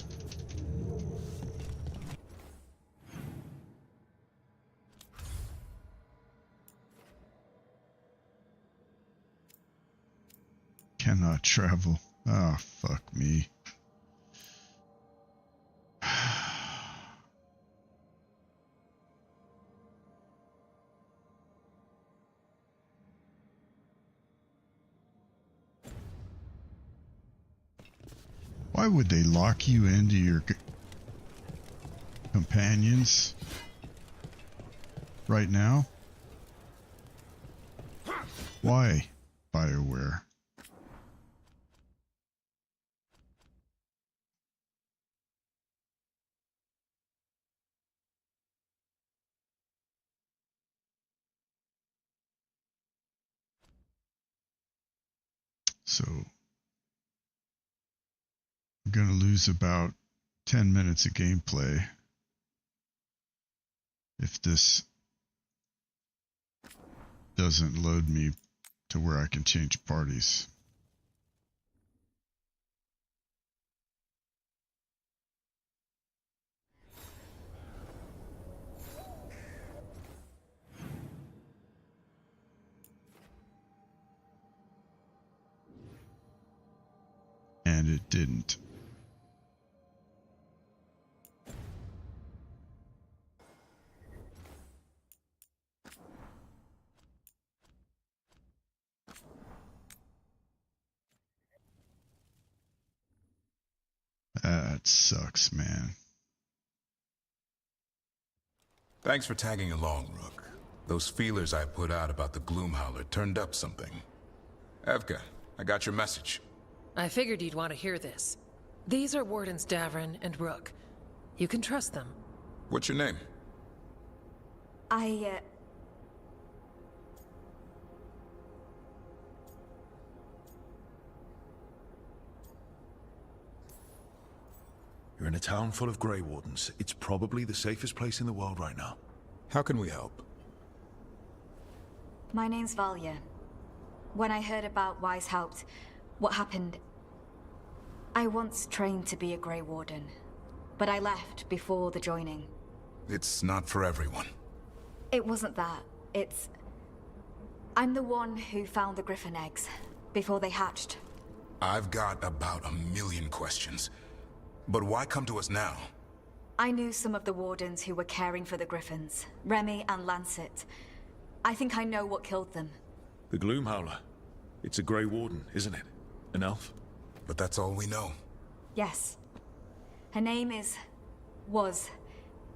Cannot travel. Ah, fuck me. Why would they lock you into your companions right now? Why, BioWare? So I'm going to lose about 10 minutes of gameplay if this doesn't load me to where I can change parties. And it didn't. That sucks, man. Thanks for tagging along, Rook. Those feelers I put out about the Gloomhowler turned up something. Evka, I got your message. I figured you'd want to hear this. These are Wardens Davrin and Rook. You can trust them. What's your name? You're in a town full of Grey Wardens. It's probably the safest place in the world right now. How can we help? My name's Valya. When I heard about Weishaupt, what happened... I once trained to be a Grey Warden, but I left before the joining. It's not for everyone. It wasn't that. It's... I'm the one who found the Griffin eggs, before they hatched. I've got about 1,000,000 questions. But why come to us now? I knew some of the Wardens who were caring for the Griffins, Remy and Lancet. I think I know what killed them. The Gloomhowler. It's a Grey Warden, isn't it? An elf? But that's all we know. Yes. Her name was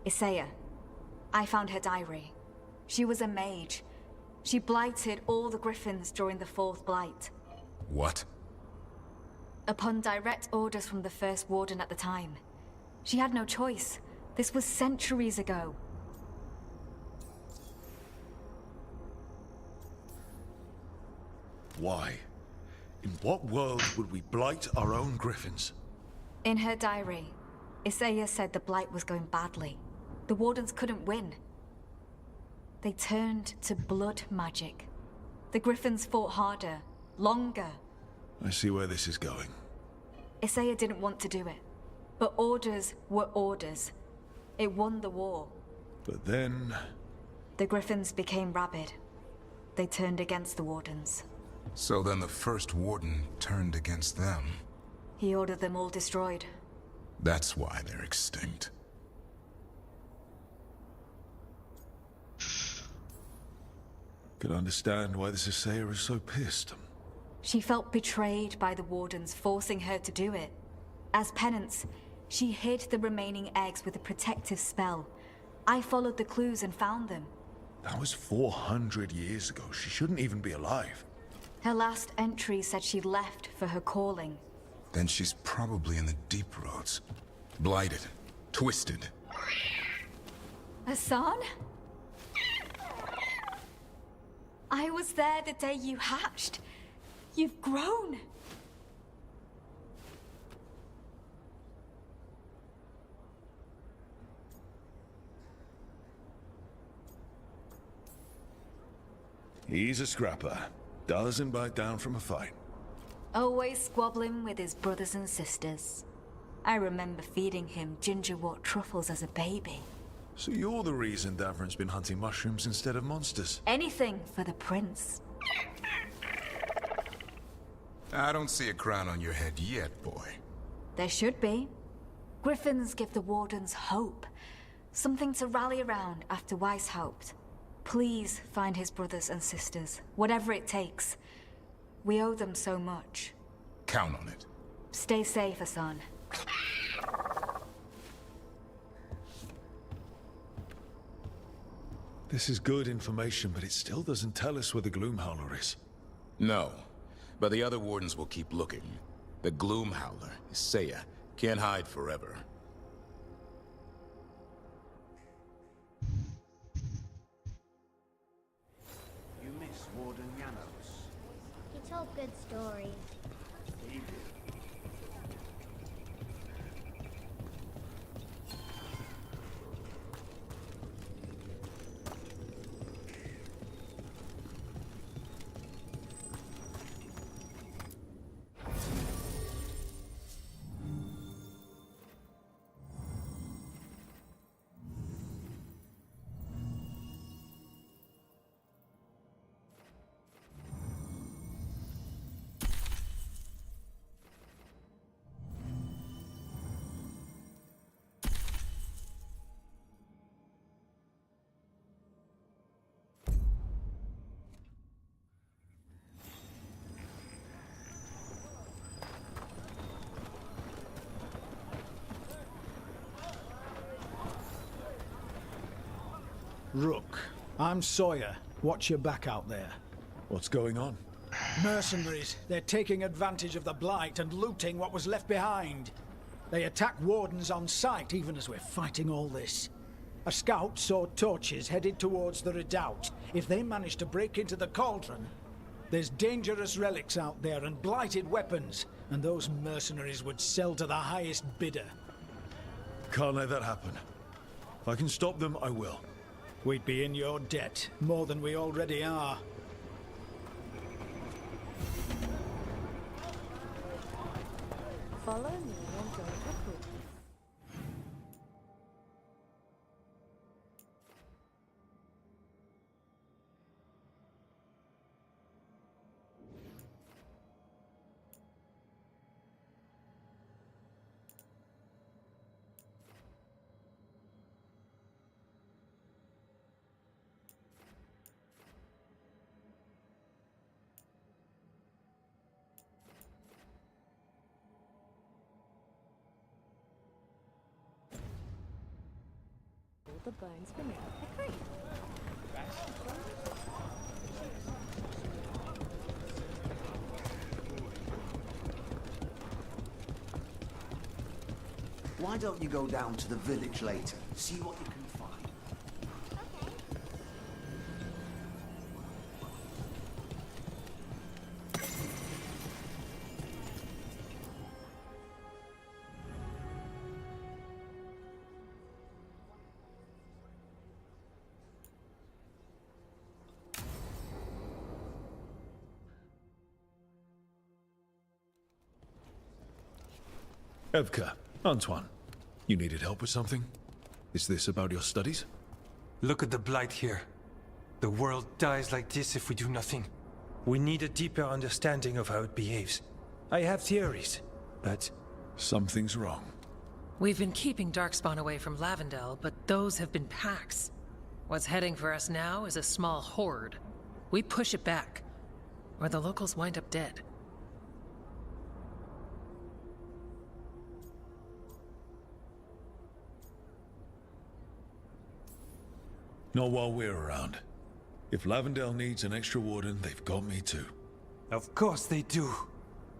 Isaiah. I found her diary. She was a mage. She blighted all the Griffins during the Fourth Blight. What? Upon direct orders from the First Warden at the time. She had no choice. This was centuries ago. Why? In what world would we blight our own Griffins? In her diary, Isaiah said the Blight was going badly. The Wardens couldn't win. They turned to blood magic. The Griffins fought harder, longer. I see where this is going. Isaiah didn't want to do it. But orders were orders. It won the war. But then... The Griffins became rabid. They turned against the Wardens. So then the First Warden turned against them. He ordered them all destroyed. That's why they're extinct. Could understand why this Isaiah is so pissed. She felt betrayed by the Wardens, forcing her to do it. As penance, she hid the remaining eggs with a protective spell. I followed the clues and found them. That was 400 years ago. She shouldn't even be alive. Her last entry said she left for her calling. Then she's probably in the deep roads. Blighted. Twisted. Hassan? I was there the day you hatched. You've grown. He's a scrapper. Doesn't bite down from a fight. Always squabbling with his brothers and sisters. I remember feeding him gingerwort truffles as a baby. So you're the reason Davrin's been hunting mushrooms instead of monsters? Anything for the prince. I don't see a crown on your head yet, boy. There should be. Griffins give the Wardens hope. Something to rally around after Weishaupt. Please find his brothers and sisters, whatever it takes. We owe them so much. Count on it. Stay safe, Hassan. This is good information, but it still doesn't tell us where the Gloomhowler is. No, but the other Wardens will keep looking. The Gloomhowler, Isaiah, can't hide forever. You miss Warden Janos. He told good stories. He did. Rook, I'm Sawyer. Watch your back out there. What's going on? Mercenaries. They're taking advantage of the Blight and looting what was left behind. They attack wardens on sight, even as we're fighting all this. A scout saw torches headed towards the redoubt. If they manage to break into the cauldron, there's dangerous relics out there and blighted weapons, and those mercenaries would sell to the highest bidder. Can't let that happen. If I can stop them, I will. We'd be in your debt, more than we already are. Follow me and join the group. The bones beneath the creek. Why don't you go down to the village later? See what you can find. Evka, Antoine, you needed help with something? Is this about your studies? Look at the Blight here. The world dies like this if we do nothing. We need a deeper understanding of how it behaves. I have theories, but... Something's wrong. We've been keeping Darkspawn away from Lavendel, but those have been packs. What's heading for us now is a small horde. We push it back, or the locals wind up dead. Not while we're around. If Lavendel needs an extra warden, they've got me too. Of course they do.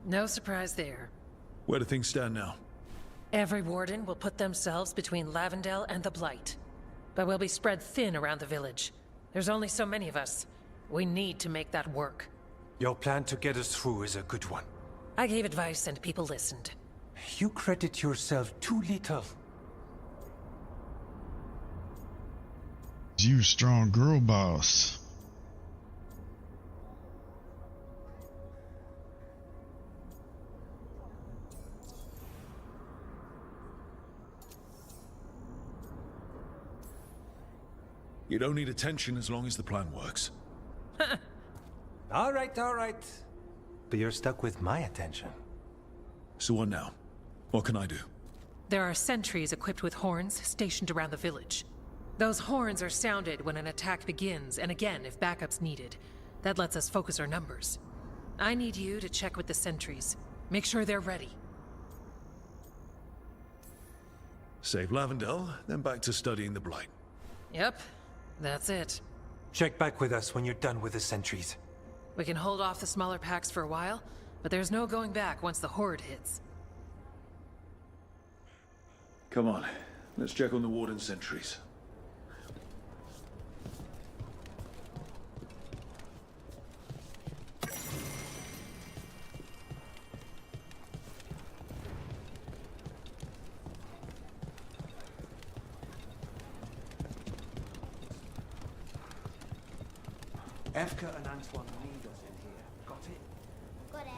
No surprise there. Where do things stand now? Every warden will put themselves between Lavendel and the Blight. But we'll be spread thin around the village. There's only so many of us. We need to make that work. Your plan to get us through is a good one. I gave advice and people listened. You credit yourself too little. You strong girl boss. You don't need attention as long as the plan works. All right. But you're stuck with my attention. So what now? What can I do? There are sentries equipped with horns stationed around the village. Those horns are sounded when an attack begins, and again if backup's needed. That lets us focus our numbers. I need you to check with the sentries. Make sure they're ready. Save Lavendel, then back to studying the Blight. Yep, that's it. Check back with us when you're done with the sentries. We can hold off the smaller packs for a while, but there's no going back once the horde hits. Come on, let's check on the warden sentries. Evka and Antoine need us in here. Got it? Got it.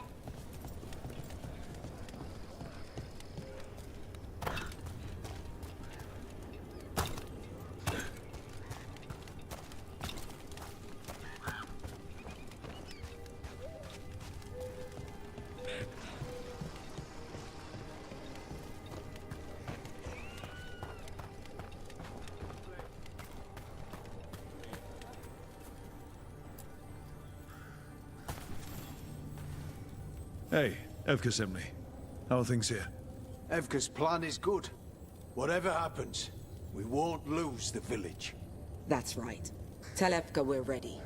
Hey, Evka sent me. How are things here? Evka's plan is good. Whatever happens, we won't lose the village. That's right. Tell Epka we're ready.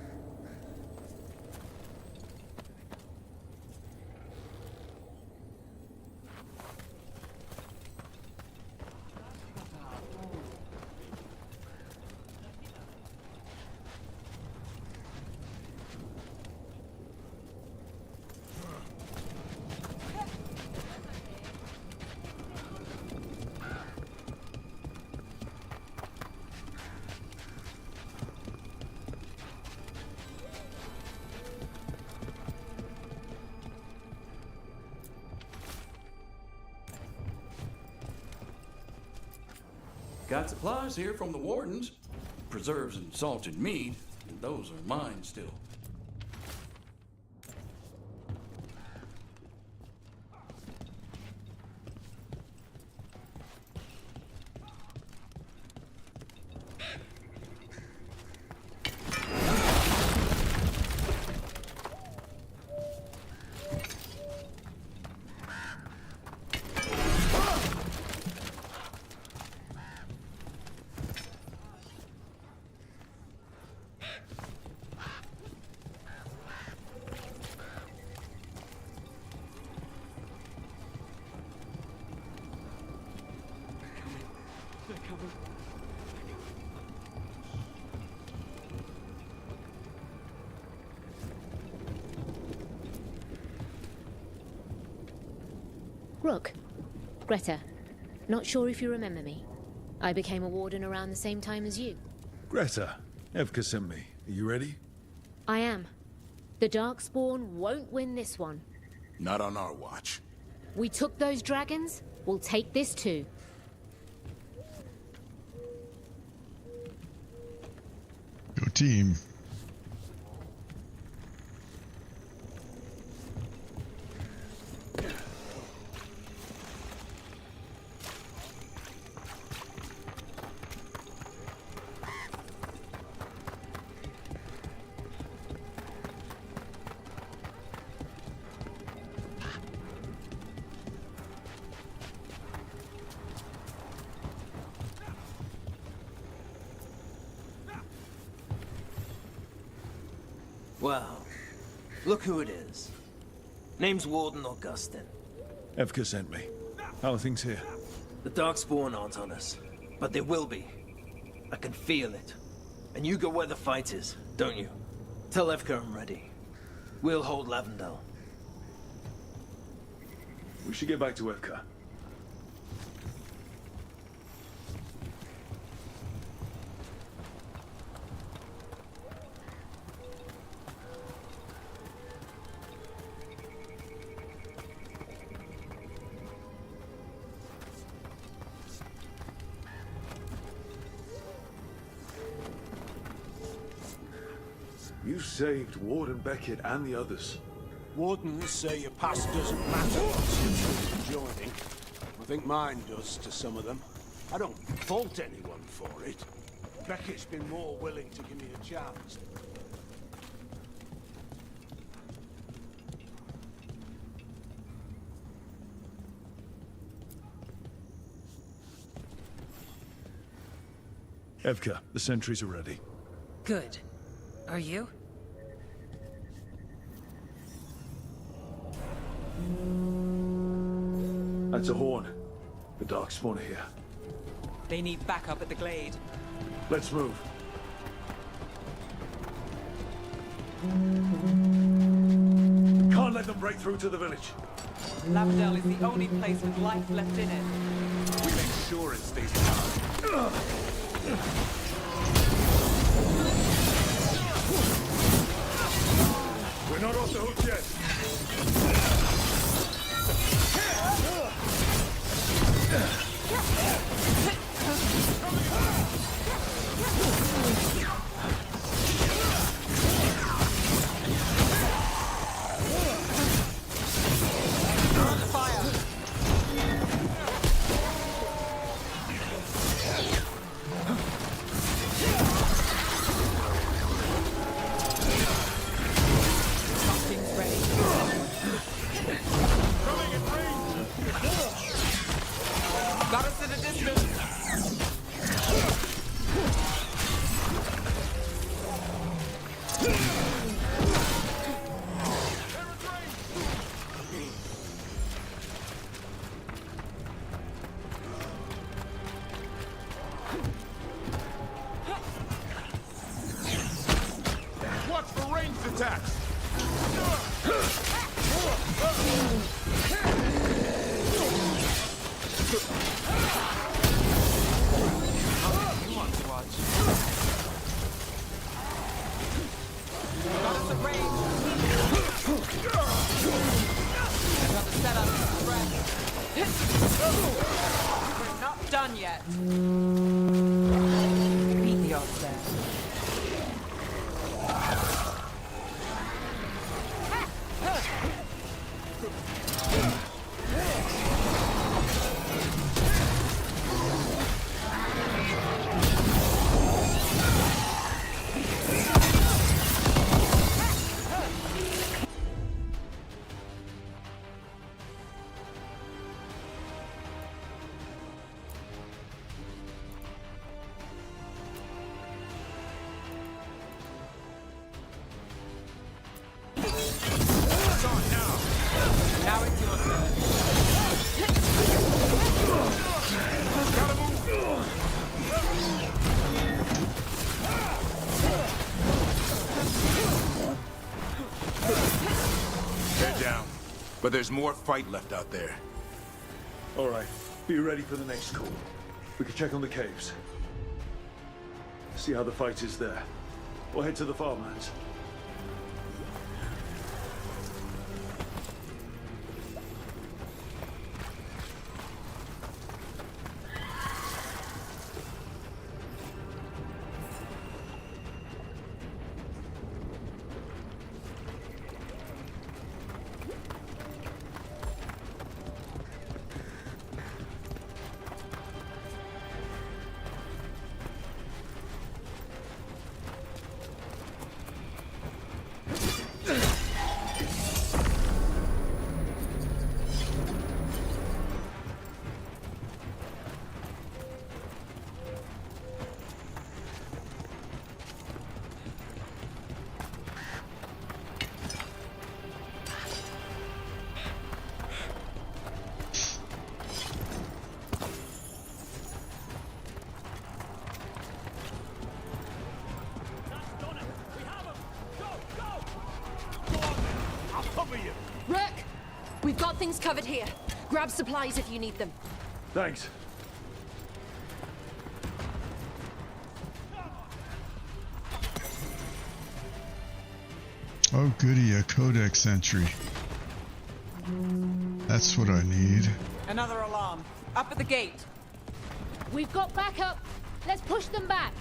Got supplies here from the wardens. Preserves and salted meat. Those are mine still. Rook. Greta. Not sure if you remember me. I became a warden around the same time as you. Greta, Evka sent me. Are you ready? I am. The Darkspawn won't win this one. Not on our watch. We took those dragons, we'll take this too. Go team. Well, look who it is. Name's Warden Augustin. Evka sent me. How are things here? The Darkspawn aren't on us, but they will be. I can feel it. And you go where the fight is, don't you? Tell Evka I'm ready. We'll hold Lavendel. We should get back to Evka. You saved Warden Beckett and the others. Wardens say your past doesn't matter once you're through the joining. I think mine does to some of them. I don't fault anyone for it. Beckett's been more willing to give me a chance. Evka, the sentries are ready. Good. Are you? That's a horn. The Darkspawn are here. They need backup at the Glade. Let's move. Can't let them break through to the village. Lavendel is the only place with life left in it. We make sure it stays alive. We're not off the hook yet. attacks! You want to watch? Got us a range. Got the setup. We're not done yet. Beat the odds there. Now it's your turn. They're down. But there's more fight left out there. All right, be ready for the next call. We can check on the caves. See how the fight is there. Or head to the farmlands. Rook! We've got things covered here. Grab supplies if you need them. Thanks. Oh goody, a codex entry. That's what I need. Another alarm. Up at the gate. We've got backup. Let's push them back.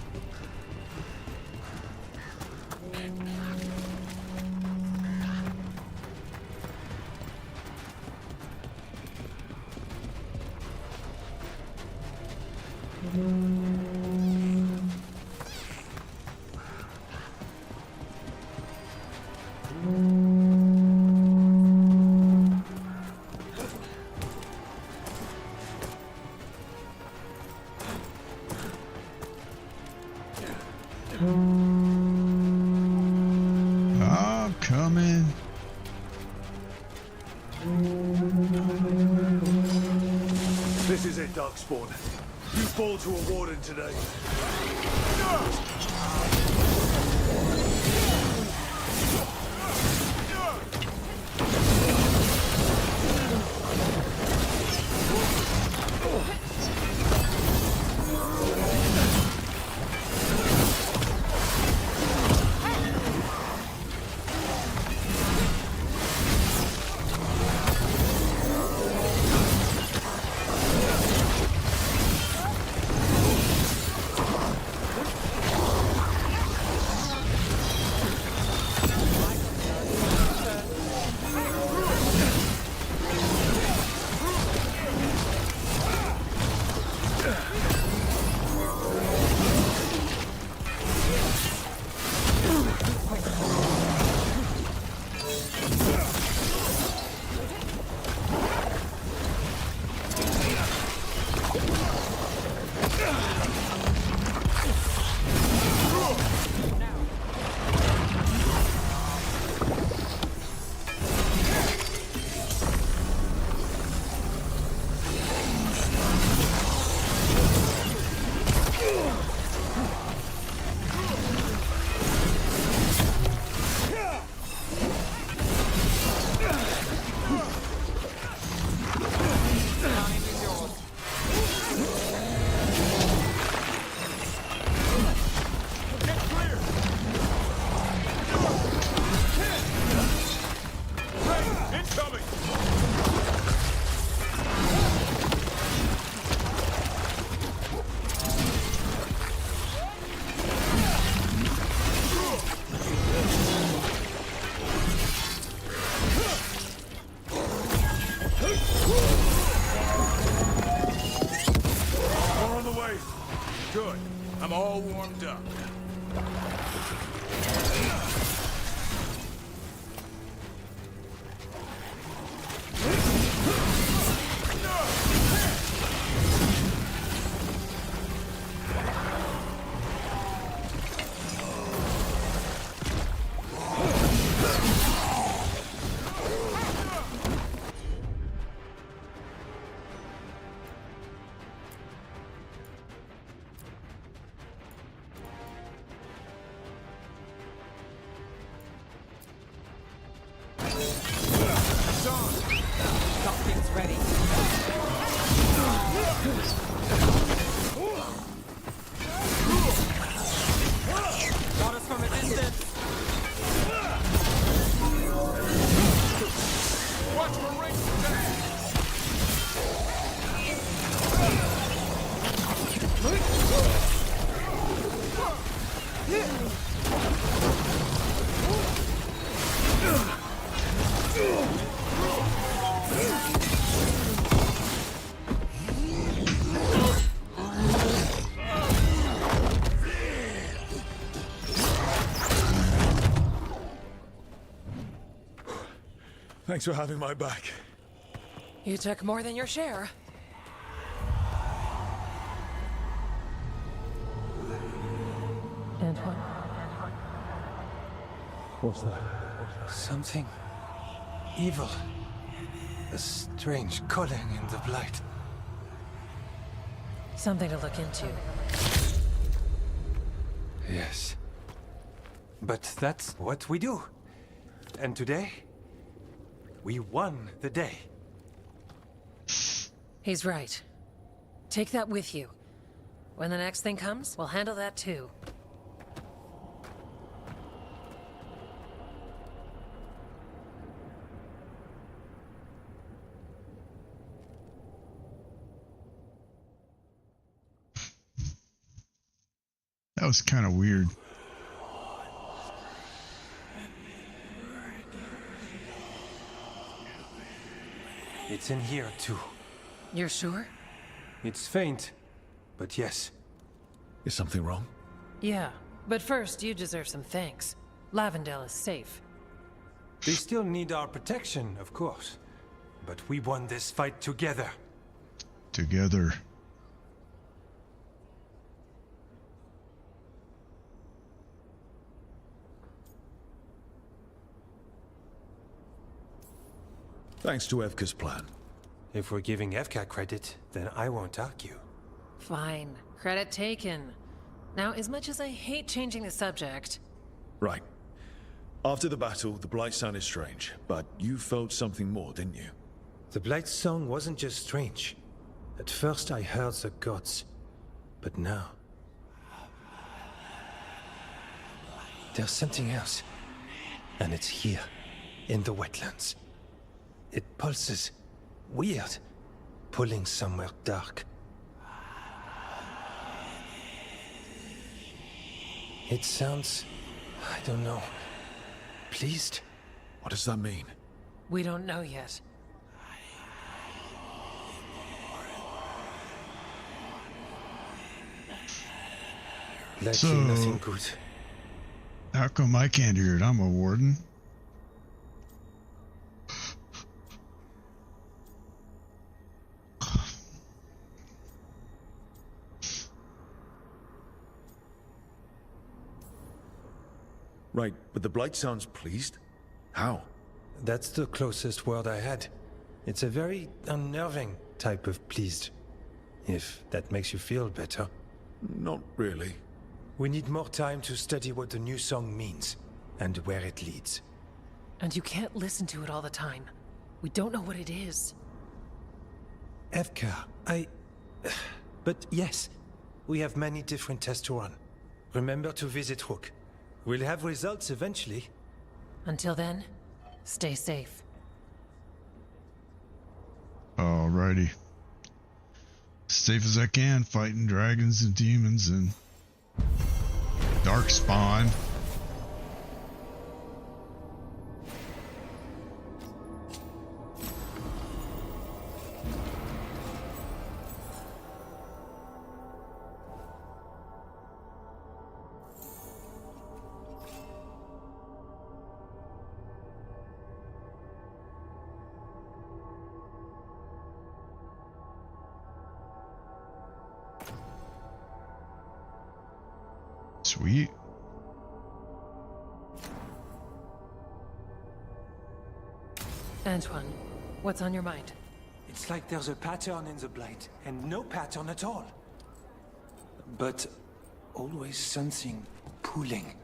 I'm coming. This is it, Darkspawn. You fall to a warden today. Something's ready. Got us from a distance. Watch for rings attack! Thanks for having my back. You took more than your share. Antoine. What's that? Something evil. A strange calling in the blight. Something to look into. Yes. But that's what we do. And today, we won the day. He's right. Take that with you. When the next thing comes, we'll handle that too. That was kind of weird. It's in here too. You're sure? It's faint, but yes. Is something wrong? Yeah, but first you deserve some thanks. Lavendale is safe. They still need our protection, of course. But we won this fight together. Together. Thanks to Evka's plan. If we're giving Evka credit, then I won't argue. Fine. Credit taken. Now, as much as I hate changing the subject... Right. After the battle, the Blight sounded strange, but you felt something more, didn't you? The Blight song wasn't just strange. At first I heard the gods, but now... there's something else. And it's here, in the wetlands. It pulses. Weird. Pulling somewhere dark. It sounds... I don't know. Pleased? What does that mean? We don't know yet. Likely nothing good. How come I can't hear it? I'm a warden. Right, but the Blight sounds pleased? How? That's the closest word I had. It's a very unnerving type of pleased. If that makes you feel better. Not really. We need more time to study what the new song means, and where it leads. And you can't listen to it all the time. We don't know what it is. Evka, But yes, we have many different tests to run. Remember to visit Rook. We'll have results eventually. Until then, stay safe. Alrighty. Safe as I can, fighting dragons and demons and darkspawn. Sweet. Antoine, what's on your mind? It's like there's a pattern in the Blight, and no pattern at all. But always something pulling.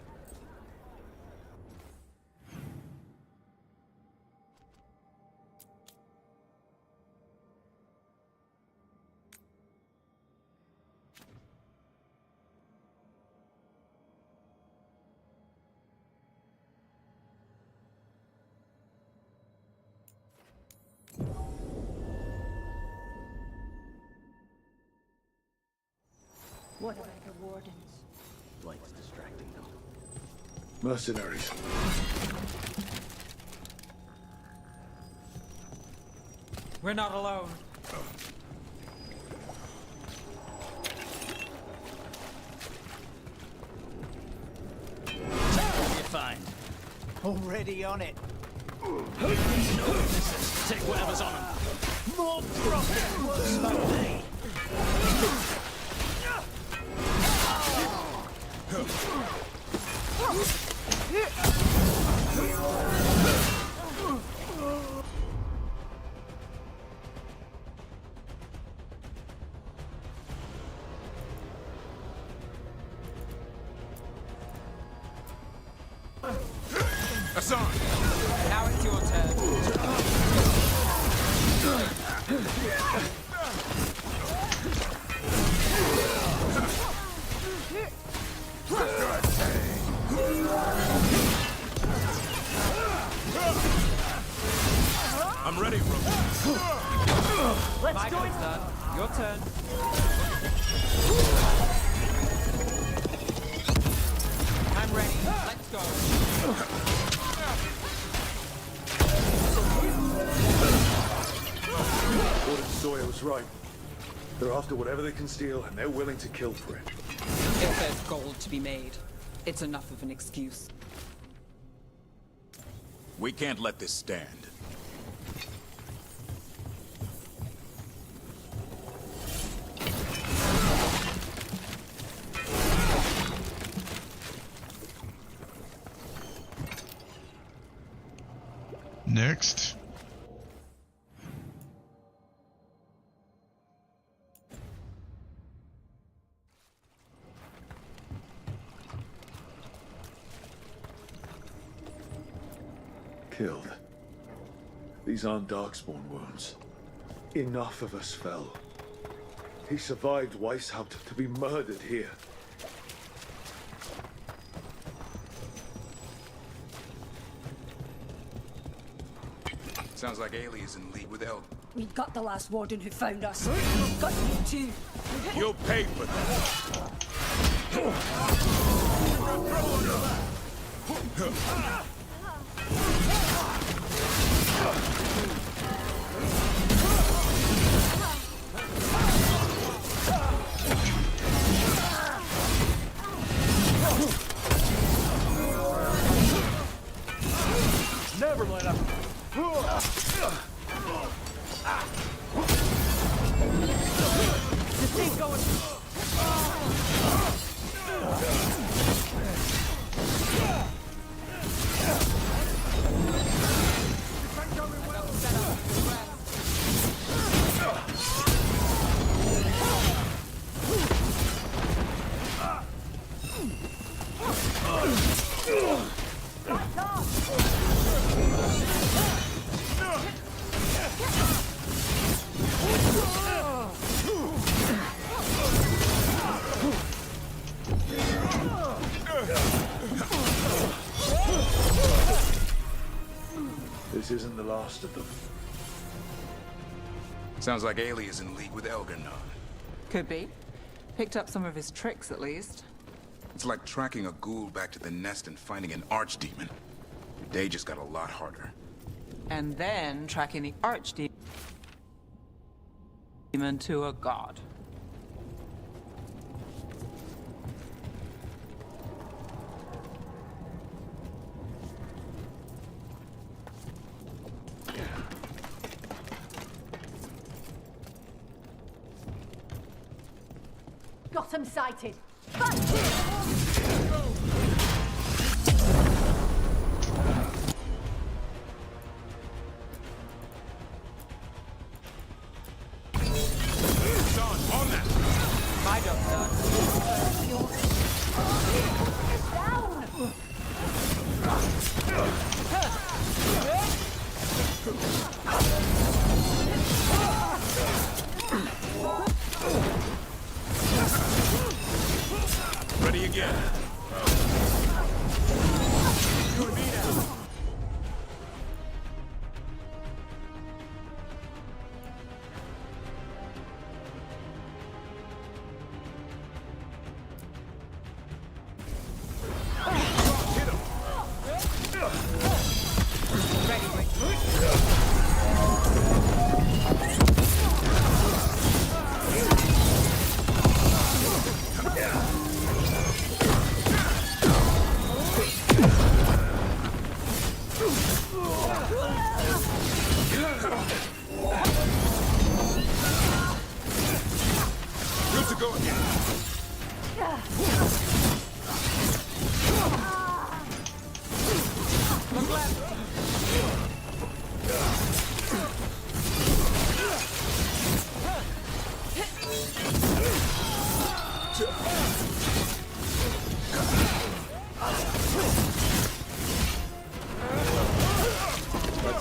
What about the wardens? Light's distracting them. Mercenaries. We're not alone. What do you find? Already on it. No witnesses. Take whatever's on them. More profit, worse money. Hassan! Now it's your turn. I'm ready, Rook. My turn's done. Your turn. I'm ready. Let's go. Gordon Sawyer was right. They're after whatever they can steal, and they're willing to kill for it. If there's gold to be made, it's enough of an excuse. We can't let this stand. Next. Killed. These aren't Darkspawn wounds. Enough of us fell. He survived Weishaupt to be murdered here. Sounds like Ailey is in league with Elg. We got the last warden who found us. We've got you too. You'll pay for that. Never let up. This thing's going. This isn't the last of them. Sounds like Ailey is in league with Elgarnon. Could be. Picked up some of his tricks, at least. It's like tracking a ghoul back to the nest and finding an archdemon. Your day just got a lot harder. And then tracking the archdemon to a god. Got him sighted. Back here!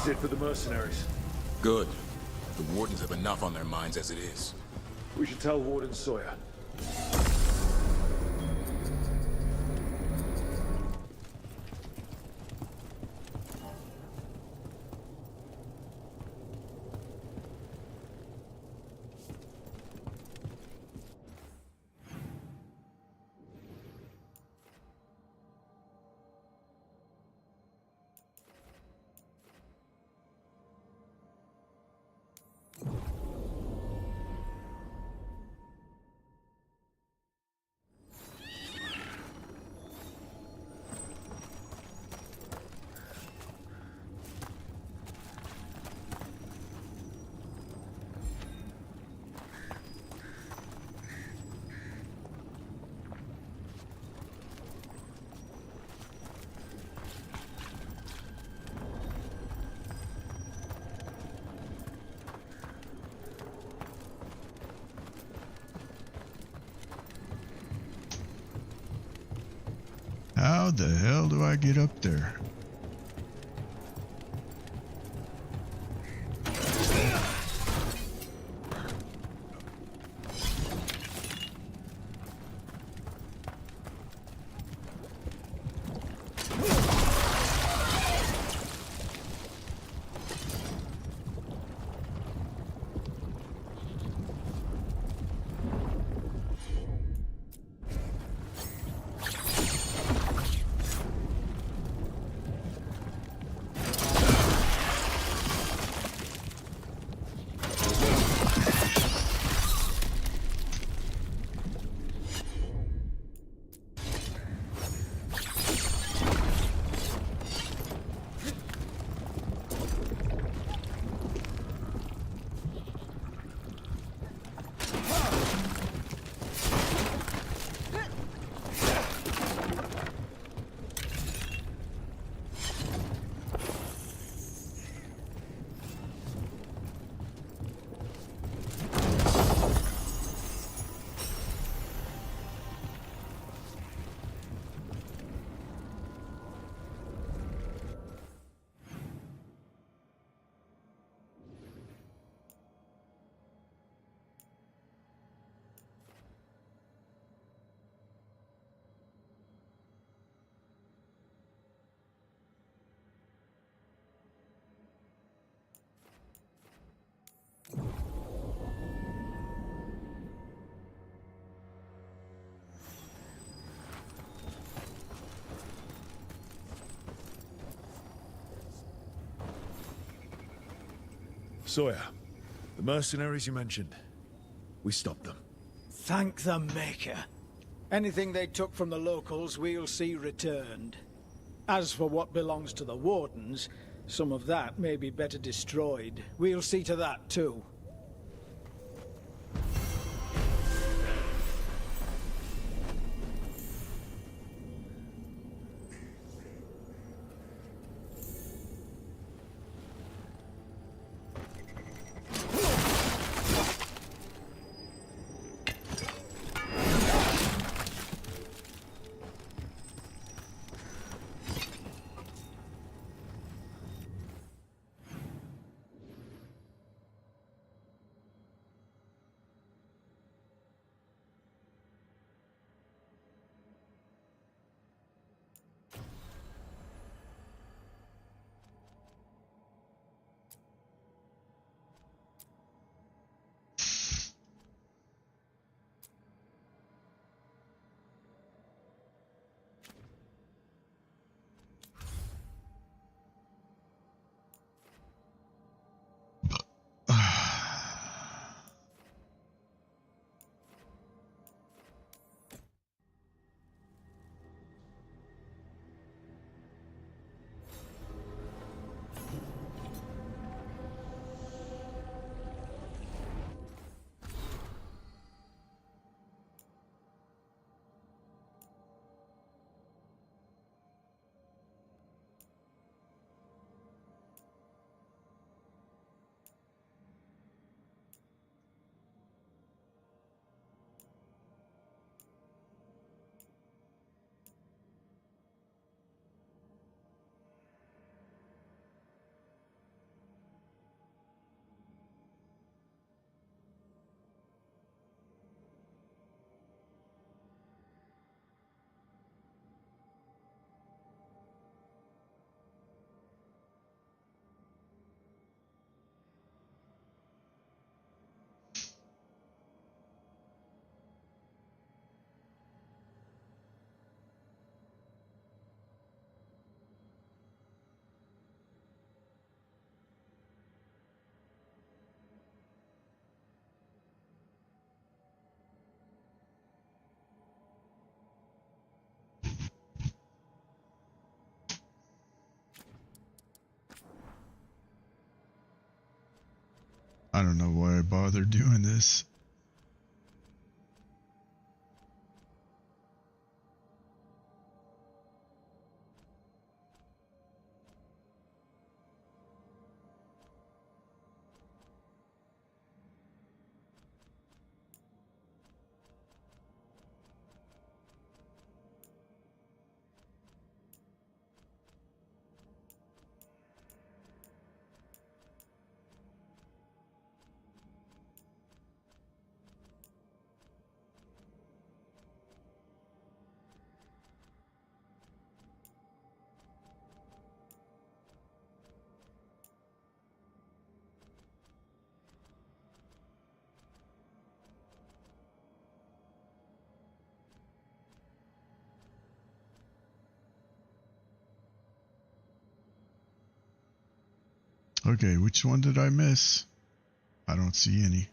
That's it for the mercenaries. Good. The Wardens have enough on their minds as it is. We should tell Warden Sawyer. How the hell do I get up there? Sawyer, the mercenaries you mentioned, we stopped them. Thank the Maker. Anything they took from the locals, we'll see returned. As for what belongs to the Wardens, some of that may be better destroyed. We'll see to that, too. I don't know why I bothered doing this. Okay, which one did I miss? I don't see any.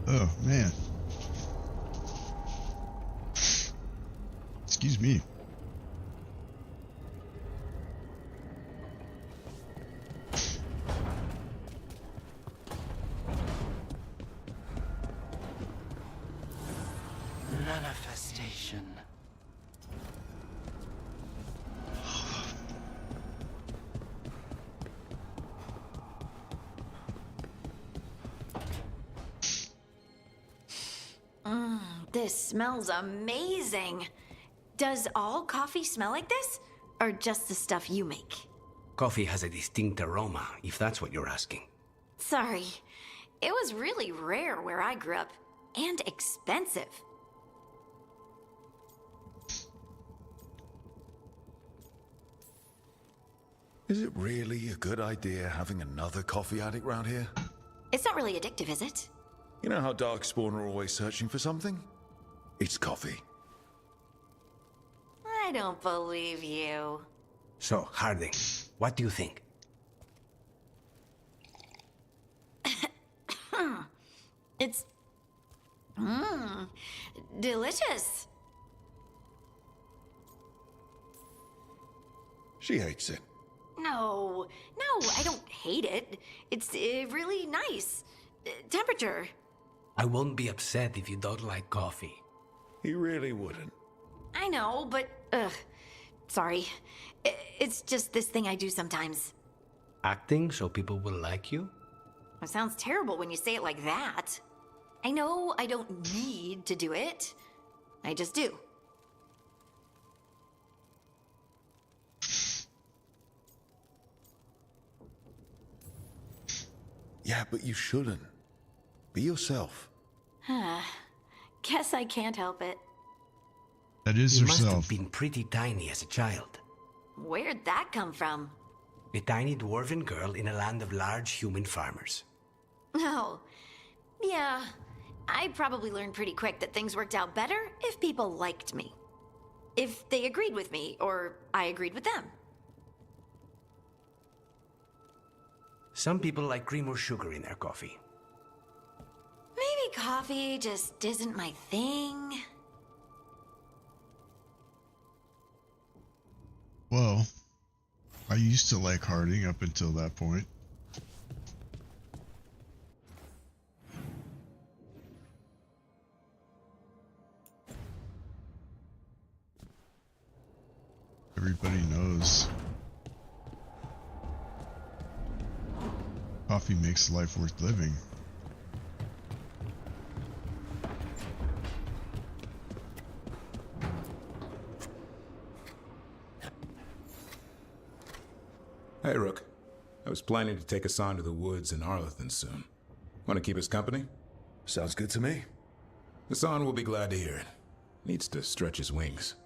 Oh, man. Excuse me. Manifestation. This smells amazing. Does all coffee smell like this? Or just the stuff you make? Coffee has a distinct aroma, if that's what you're asking. Sorry. It was really rare where I grew up. And expensive. Is it really a good idea having another coffee addict round here? It's not really addictive, is it? You know how Darkspawn are always searching for something? It's coffee. I don't believe you. So, Harding, what do you think? It's... delicious. She hates it. No, I don't hate it. It's really nice. Temperature. I won't be upset if you don't like coffee. He really wouldn't. I know, but... sorry. It's just this thing I do sometimes. Acting so people will like you? It sounds terrible when you say it like that. I know I don't need to do it. I just do. Yeah, but you shouldn't. Be yourself. Guess I can't help it. That is You herself. must have been pretty tiny as a child. Where'd that come from? A tiny dwarven girl in a land of large human farmers. Oh, yeah. I probably learned pretty quick that things worked out better if people liked me. If they agreed with me, or I agreed with them. Some people like cream or sugar in their coffee. Maybe coffee just isn't my thing. Well, I used to like Harding up until that point. Everybody knows. Coffee makes life worth living. Hey, Rook. I was planning to take us on to the woods in Arlington soon. Want to keep us company? Sounds good to me. Hassan will be glad to hear it. Needs to stretch his wings.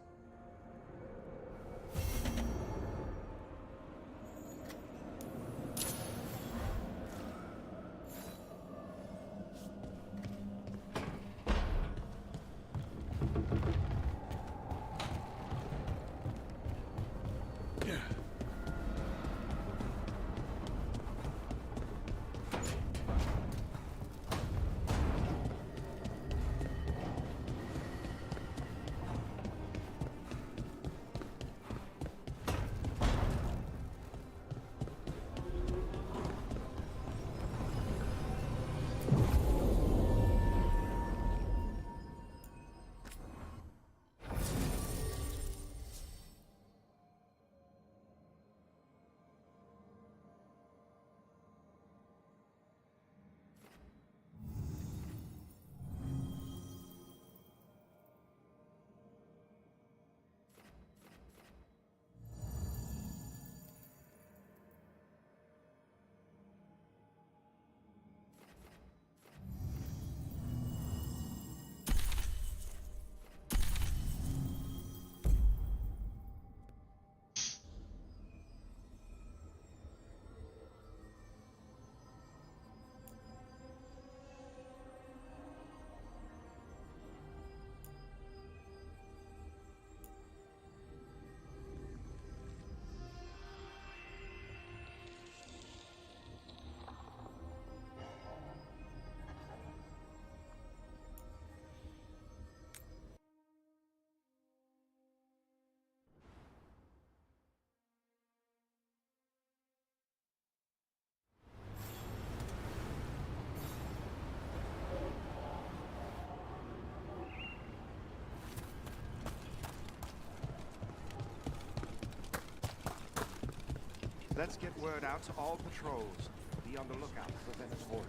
Let's get word out to all patrols. Be on the lookout for Venom's horde.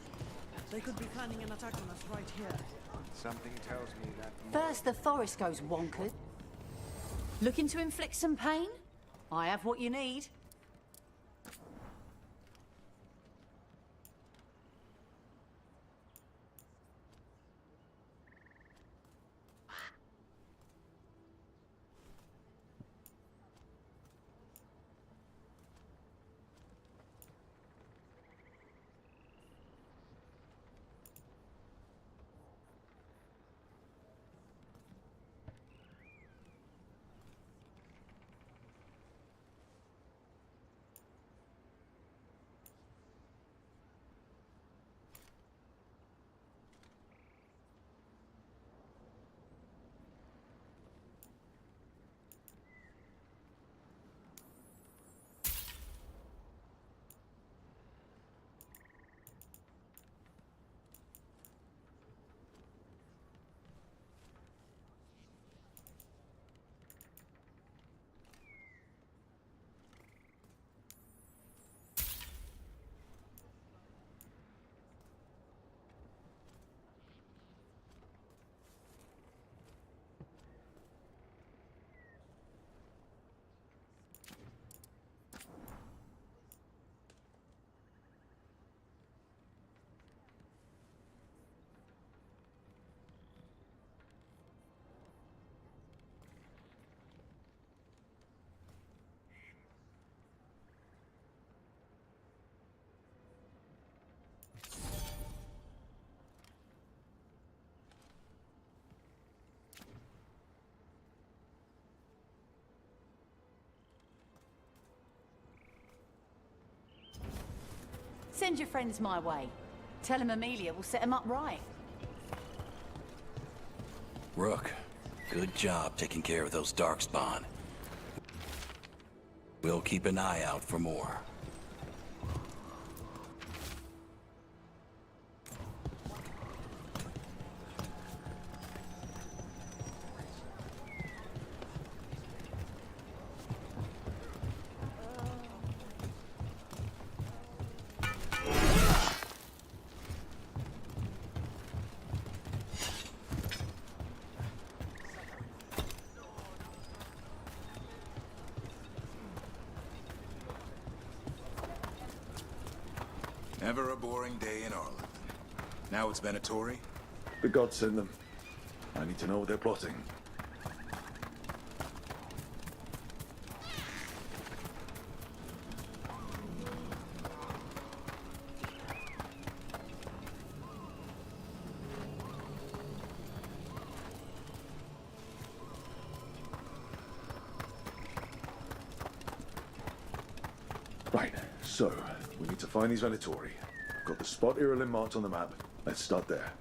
They could be planning an attack on us right here. Something tells me that... First the forest goes wonkered. Looking to inflict some pain? I have what you need. Send your friends my way. Tell them Amelia will set them up right. Rook, good job taking care of those darkspawn. We'll keep an eye out for more. Never a boring day in Arlington. Now it's Venatori? The gods send them. I need to know what they're plotting. Right, so we need to find these Venatori. Got the spot Irulan marked on the map. Let's start there.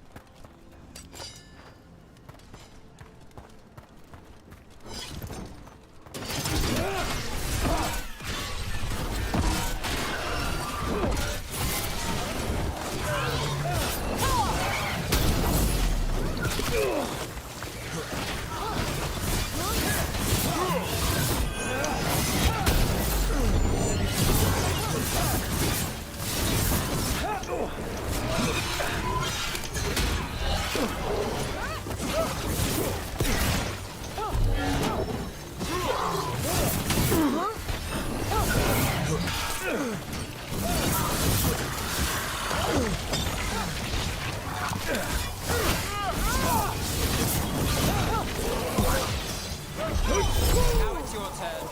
Now it's your turn.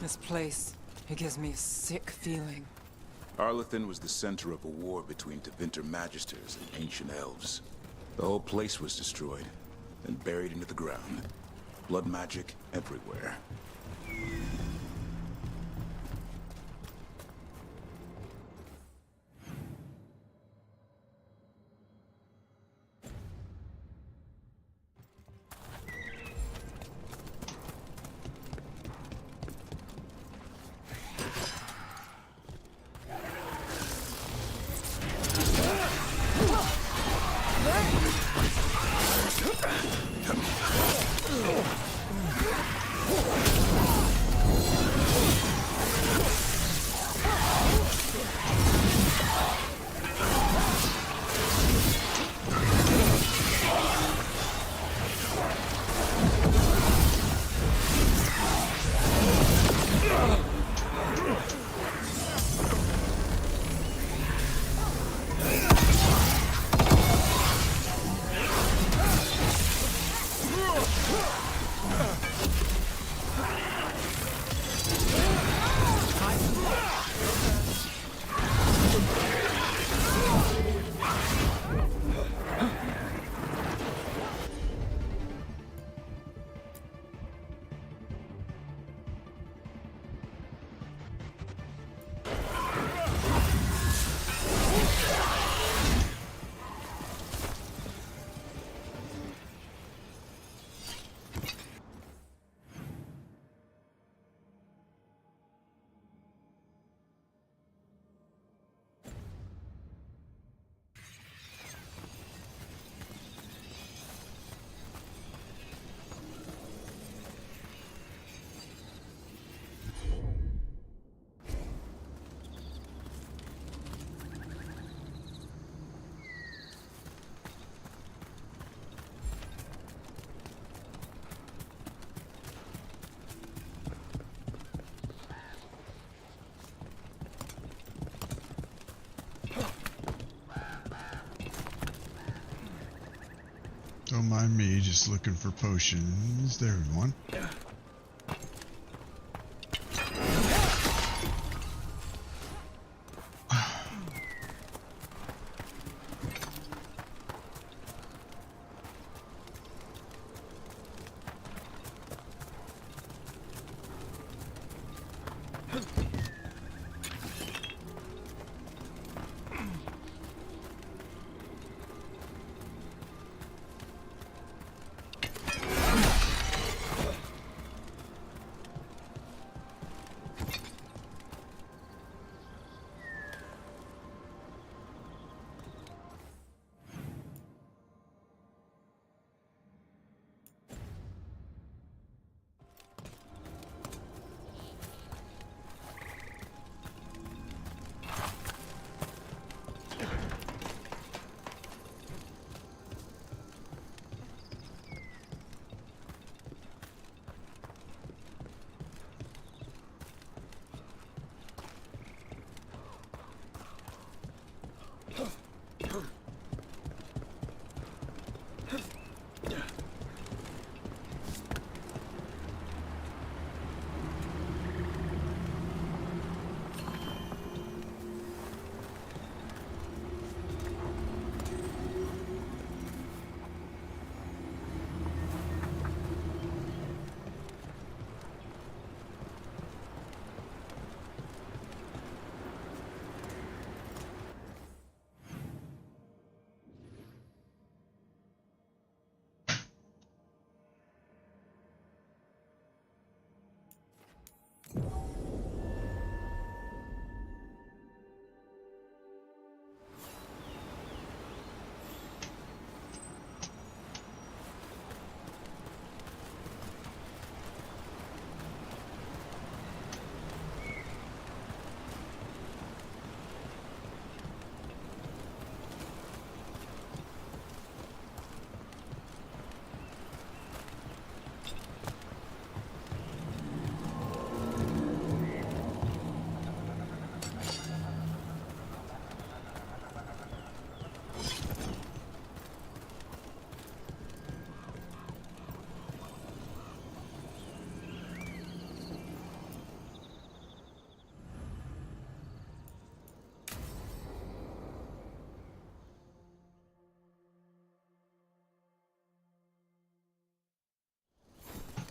This place, it gives me a sick feeling. Arlathan was the center of a war between Tevinter Magisters and ancient elves. The whole place was destroyed, and buried into the ground. Blood magic everywhere. Don't mind me, just looking for potions. There, one.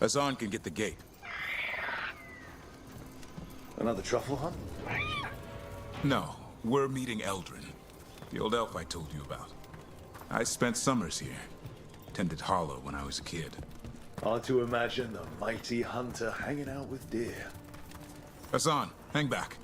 Hassan can get the gate. Another truffle hunt? No, we're meeting Eldrin, the old elf I told you about. I spent summers here. Tended Hollow when I was a kid. Hard to imagine the mighty hunter hanging out with deer. Hassan, hang back.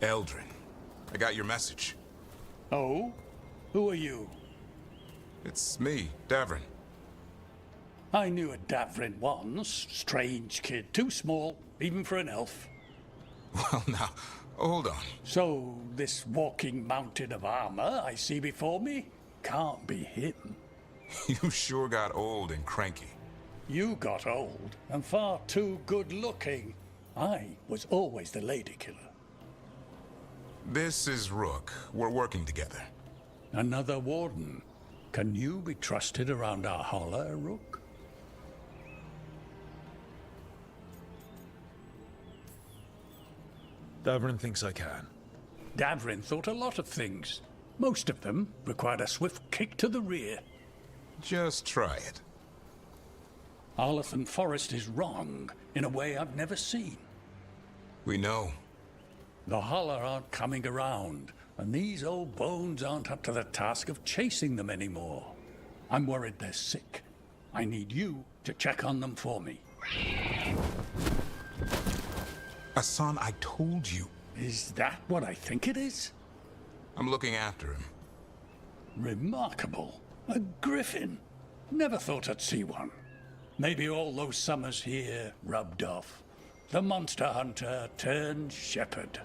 Eldrin, I got your message. Oh? Who are you? It's me, Davrin. I knew a Davrin once. Strange kid. Too small, even for an elf. Well, now, hold on. So, this walking mountain of armor I see before me can't be him. You sure got old and cranky. You got old and far too good looking. I was always the lady killer. This is Rook. We're working together. Another warden. Can you be trusted around our holler, Rook? Davrin thinks I can. Davrin thought a lot of things. Most of them required a swift kick to the rear. Just try it. Arlathan Forest is wrong in a way I've never seen. We know. The holler aren't coming around, and these old bones aren't up to the task of chasing them anymore. I'm worried they're sick. I need you to check on them for me. Hassan, I told you. Is that what I think it is? I'm looking after him. Remarkable. A griffin. Never thought I'd see one. Maybe all those summers here rubbed off. The monster hunter turned shepherd.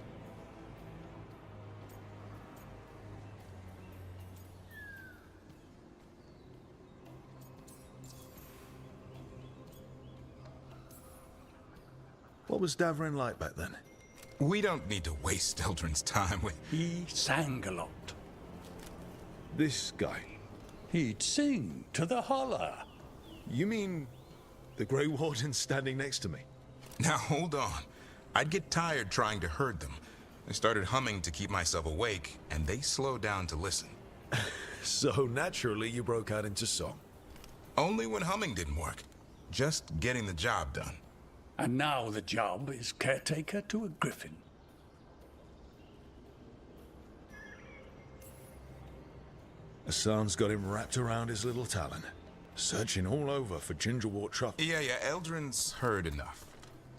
What was Davrin like back then? We don't need to waste Eldrin's time with... He sang a lot. This guy? He'd sing to the holler. You mean the Grey Warden standing next to me? Now, hold on. I'd get tired trying to herd them. I started humming to keep myself awake, and they slowed down to listen. So naturally, you broke out into song? Only when humming didn't work. Just getting the job done. And now the job is caretaker to a griffin. Hassan's got him wrapped around his little talon, searching all over for gingerwort truffle. Yeah, Eldrin's heard enough.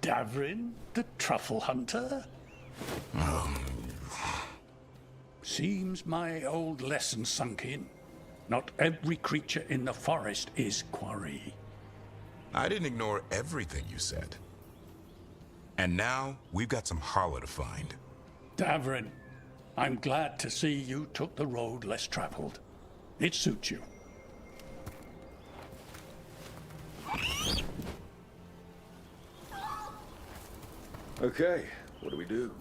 Davrin, the truffle hunter? Seems my old lesson sunk in. Not every creature in the forest is quarry. I didn't ignore everything you said. And now, we've got some holler to find. Davrin, I'm glad to see you took the road less traveled. It suits you. Okay, what do we do?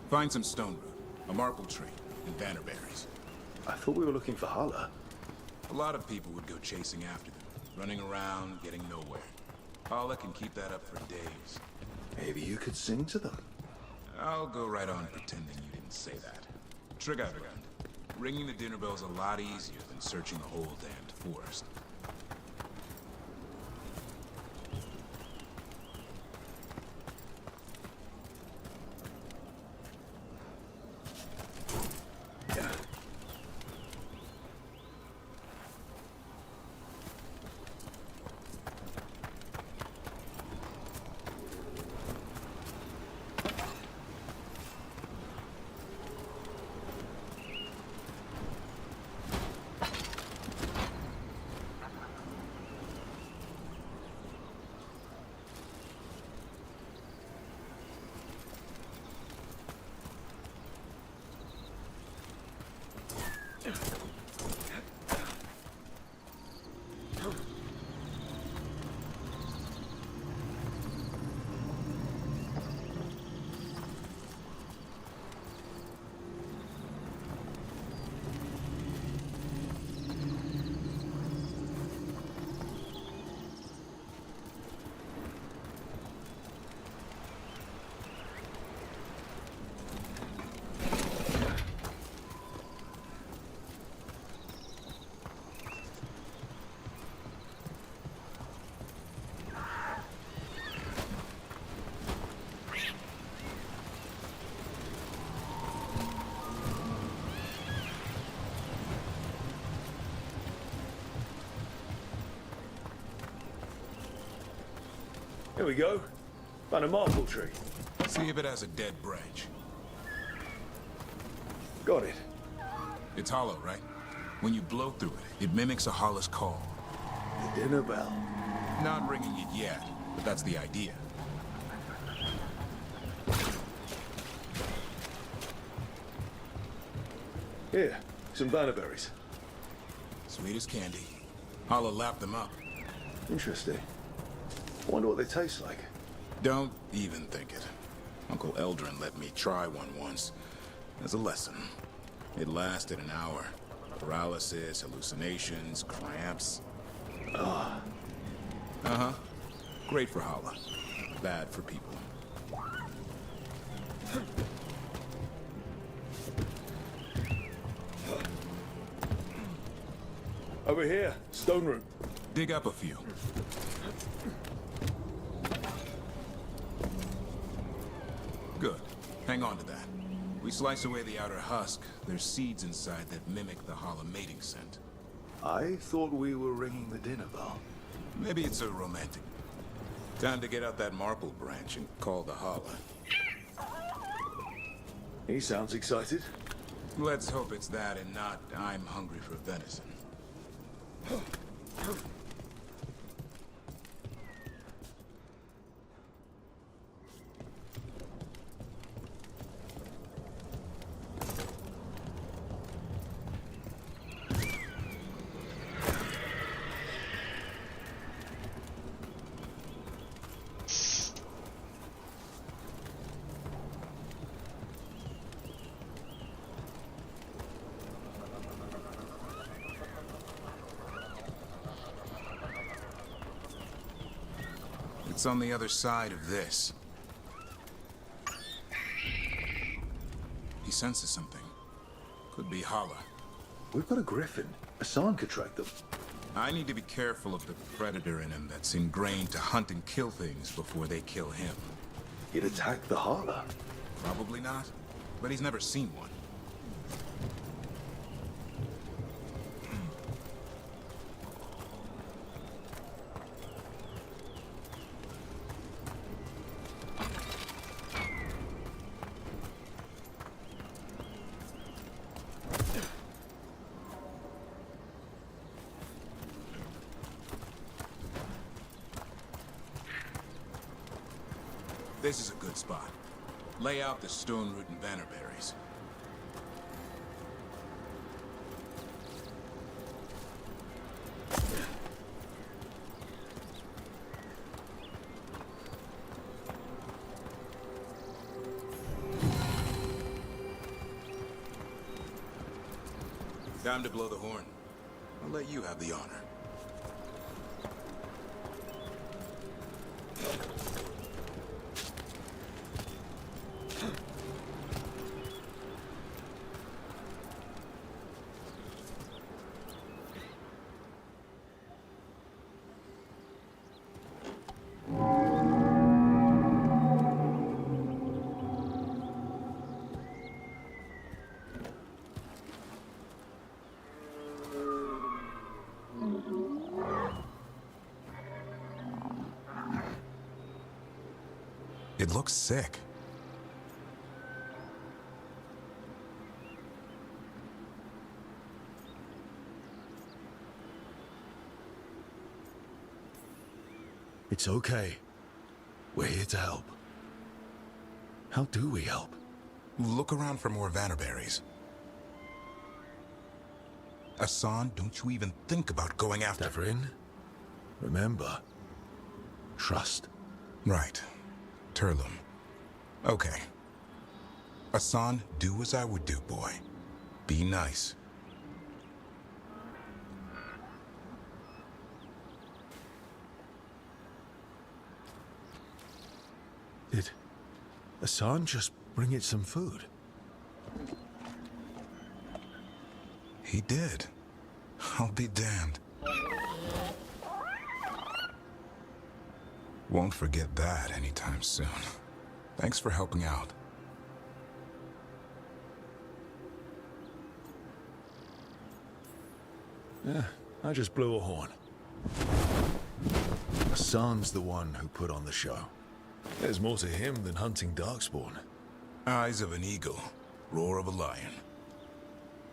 Find some stone root, a marble tree, and bannerberries. I thought we were looking for Hala. A lot of people would go chasing after them, running around, getting nowhere. Hala can keep that up for days. Maybe you could sing to them. I'll go right on pretending you didn't say that. Trigger, ringing the dinner bell's a lot easier than searching the whole damned forest. Here we go. Found a marble tree. See if it has a dead branch. Got it. It's hollow, right? When you blow through it, it mimics a hollow's call. The dinner bell. Not ringing it yet, but that's the idea. Here, some bannerberries. Sweet as candy. Holla lapped them up. Interesting. Wonder what they taste like. Don't even think it. Uncle Eldrin let me try one once. As a lesson. It lasted an hour. Paralysis, hallucinations, cramps. Ah. Uh-huh. Great for Holla. Bad for people. Over here, stone room. Dig up a few. Good. Hang on to that. We slice away the outer husk. There's seeds inside that mimic the Holla mating scent. I thought we were ringing the dinner bell. Maybe it's a romantic. Time to get out that marble branch and call the Holla. He sounds excited. Let's hope it's that and not I'm hungry for venison. It's on the other side of this. He senses something. Could be Holla. We've got a griffin. Hassan could track them. I need to be careful of the predator in him that's ingrained to hunt and kill things before they kill him. He'd attack the Holla. Probably not, but he's never seen one. This is a good spot. Lay out the stone root and bannerberries. Time to blow the horn. I'll let you have the honor. It looks sick. It's okay. We're here to help. How do we help? Look around for more Vannerberries. Hassan, don't you even think about going after... Devrin, remember, trust. Right. Turlum. Okay. Hassan, do as I would do, boy. Be nice. Did Hassan just bring it some food? He did. I'll be damned. Won't forget that anytime soon. Thanks for helping out. Yeah, I just blew a horn. Hassan's the one who put on the show. There's more to him than hunting Darkspawn. Eyes of an eagle, roar of a lion.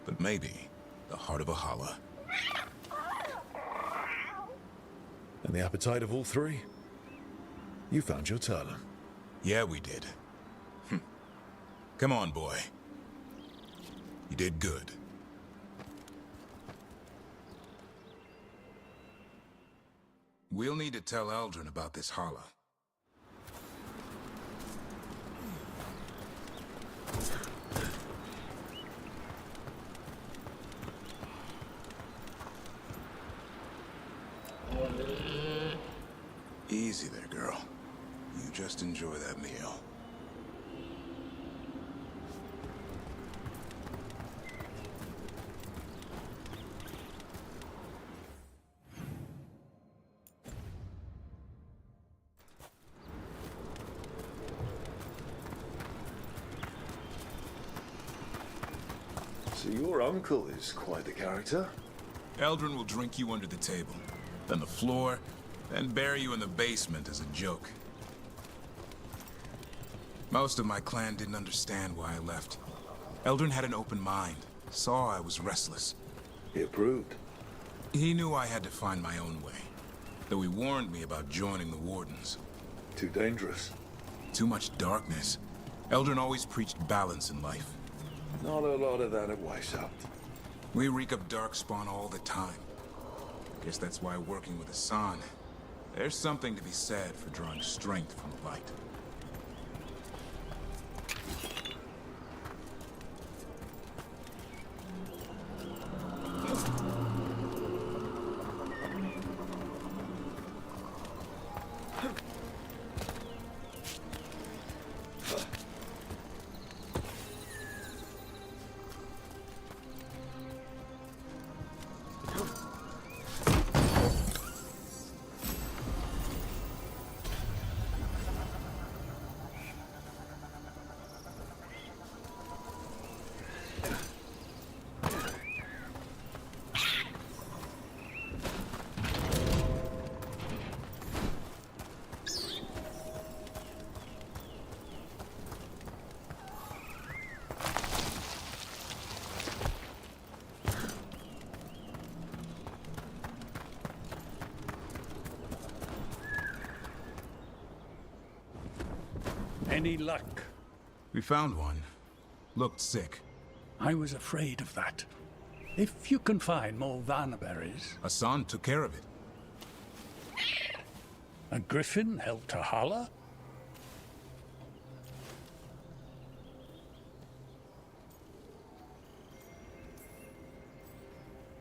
But maybe the heart of a holla. And the appetite of all three? You found your Talon. Yeah, we did. Come on, boy. You did good. We'll need to tell Eldrin about this holla. Easy there, girl. You just enjoy that meal. So your uncle is quite the character. Eldrin will drink you under the table, then the floor, then bury you in the basement as a joke. Most of my clan didn't understand why I left. Eldrin had an open mind, saw I was restless. He approved. He knew I had to find my own way, though he warned me about joining the Wardens. Too dangerous. Too much darkness. Eldrin always preached balance in life. Not a lot of that at Weishaupt. We reek of darkspawn all the time. Guess that's why working with Hassan, there's something to be said for drawing strength from the light. Any luck? We found one. Looked sick. I was afraid of that. If you can find more Vanaberries... Hassan took care of it. A griffin helped to holler?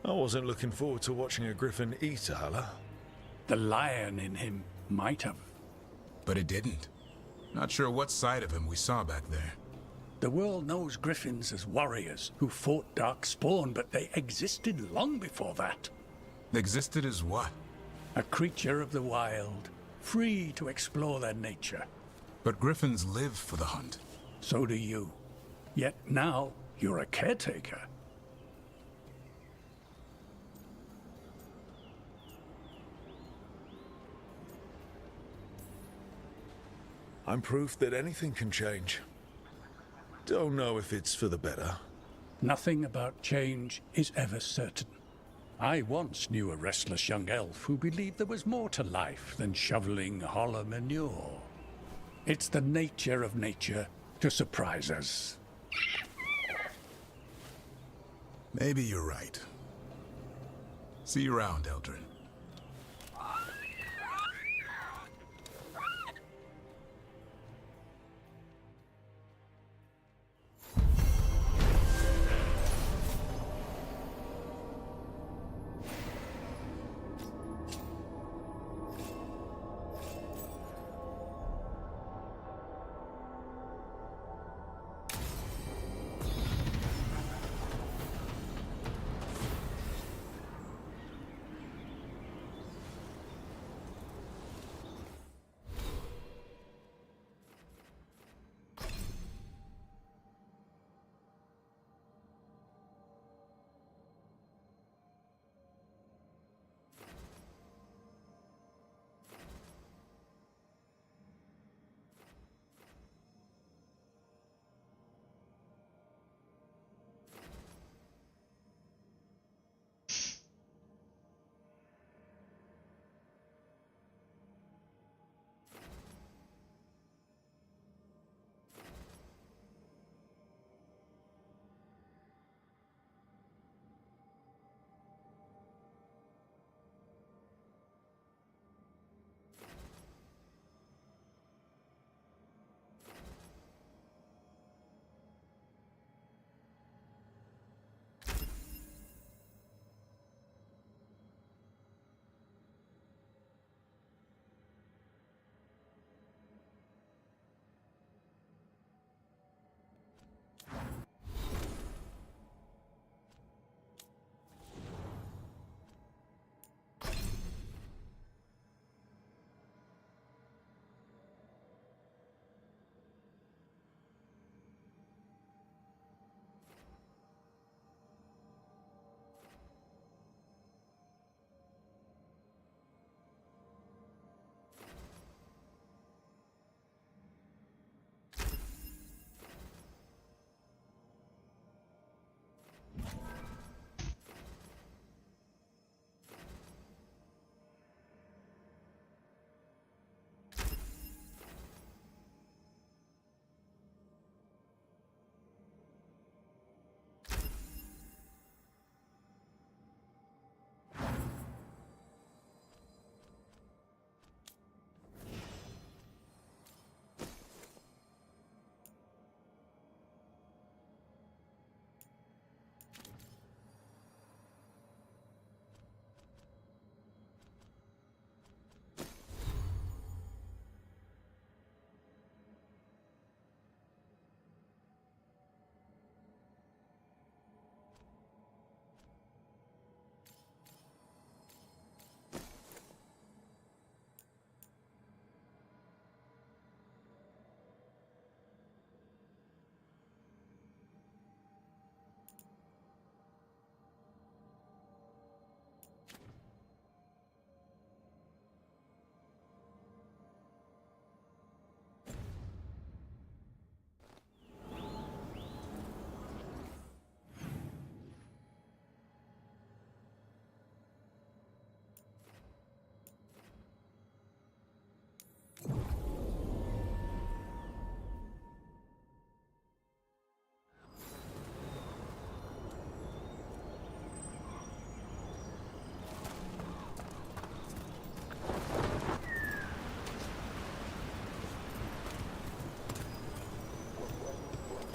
I wasn't looking forward to watching a griffin eat a Hala. The lion in him might have. But it didn't. Not sure what side of him we saw back there. The world knows griffins as warriors who fought Darkspawn, but they existed long before that. Existed as what? A creature of the wild, free to explore their nature. But griffins live for the hunt. So do you. Yet now, you're a caretaker. I'm proof that anything can change. Don't know if it's for the better. Nothing about change is ever certain. I once knew a restless young elf who believed there was more to life than shoveling hollow manure. It's the nature of nature to surprise us. Maybe you're right. See you around, Eldrin.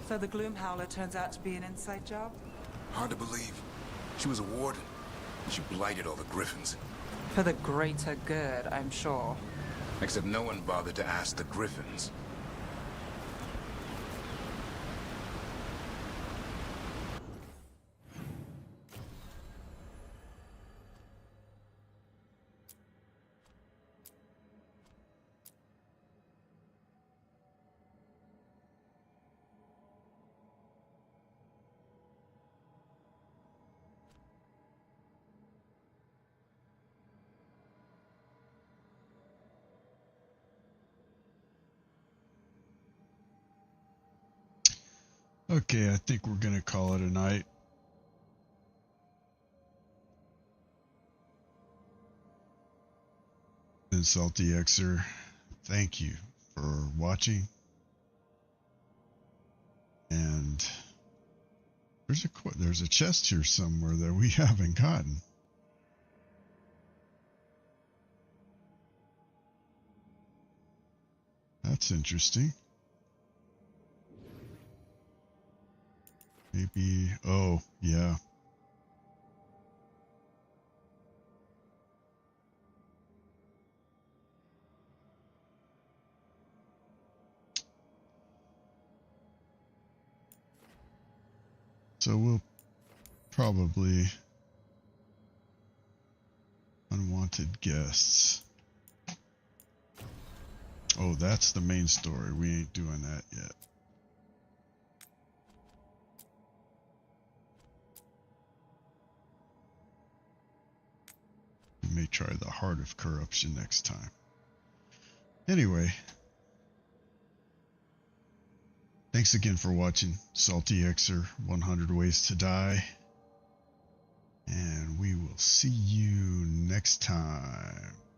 So the Gloom Howler turns out to be an inside job? Hard to believe. She was a warden, and she blighted all the Griffins. For the greater good, I'm sure. Except no one bothered to ask the Griffins. Okay, I think we're gonna call it a night. And Salty Xer, thank you for watching. And there's a chest here somewhere that we haven't gotten. That's interesting. Maybe, oh, yeah. So we'll probably unwanted guests. Oh, that's the main story. We ain't doing that yet. We may try the Heart of Corruption next time. Anyway, thanks again for watching. Salty Xer, 100 Ways to Die. And we will see you next time.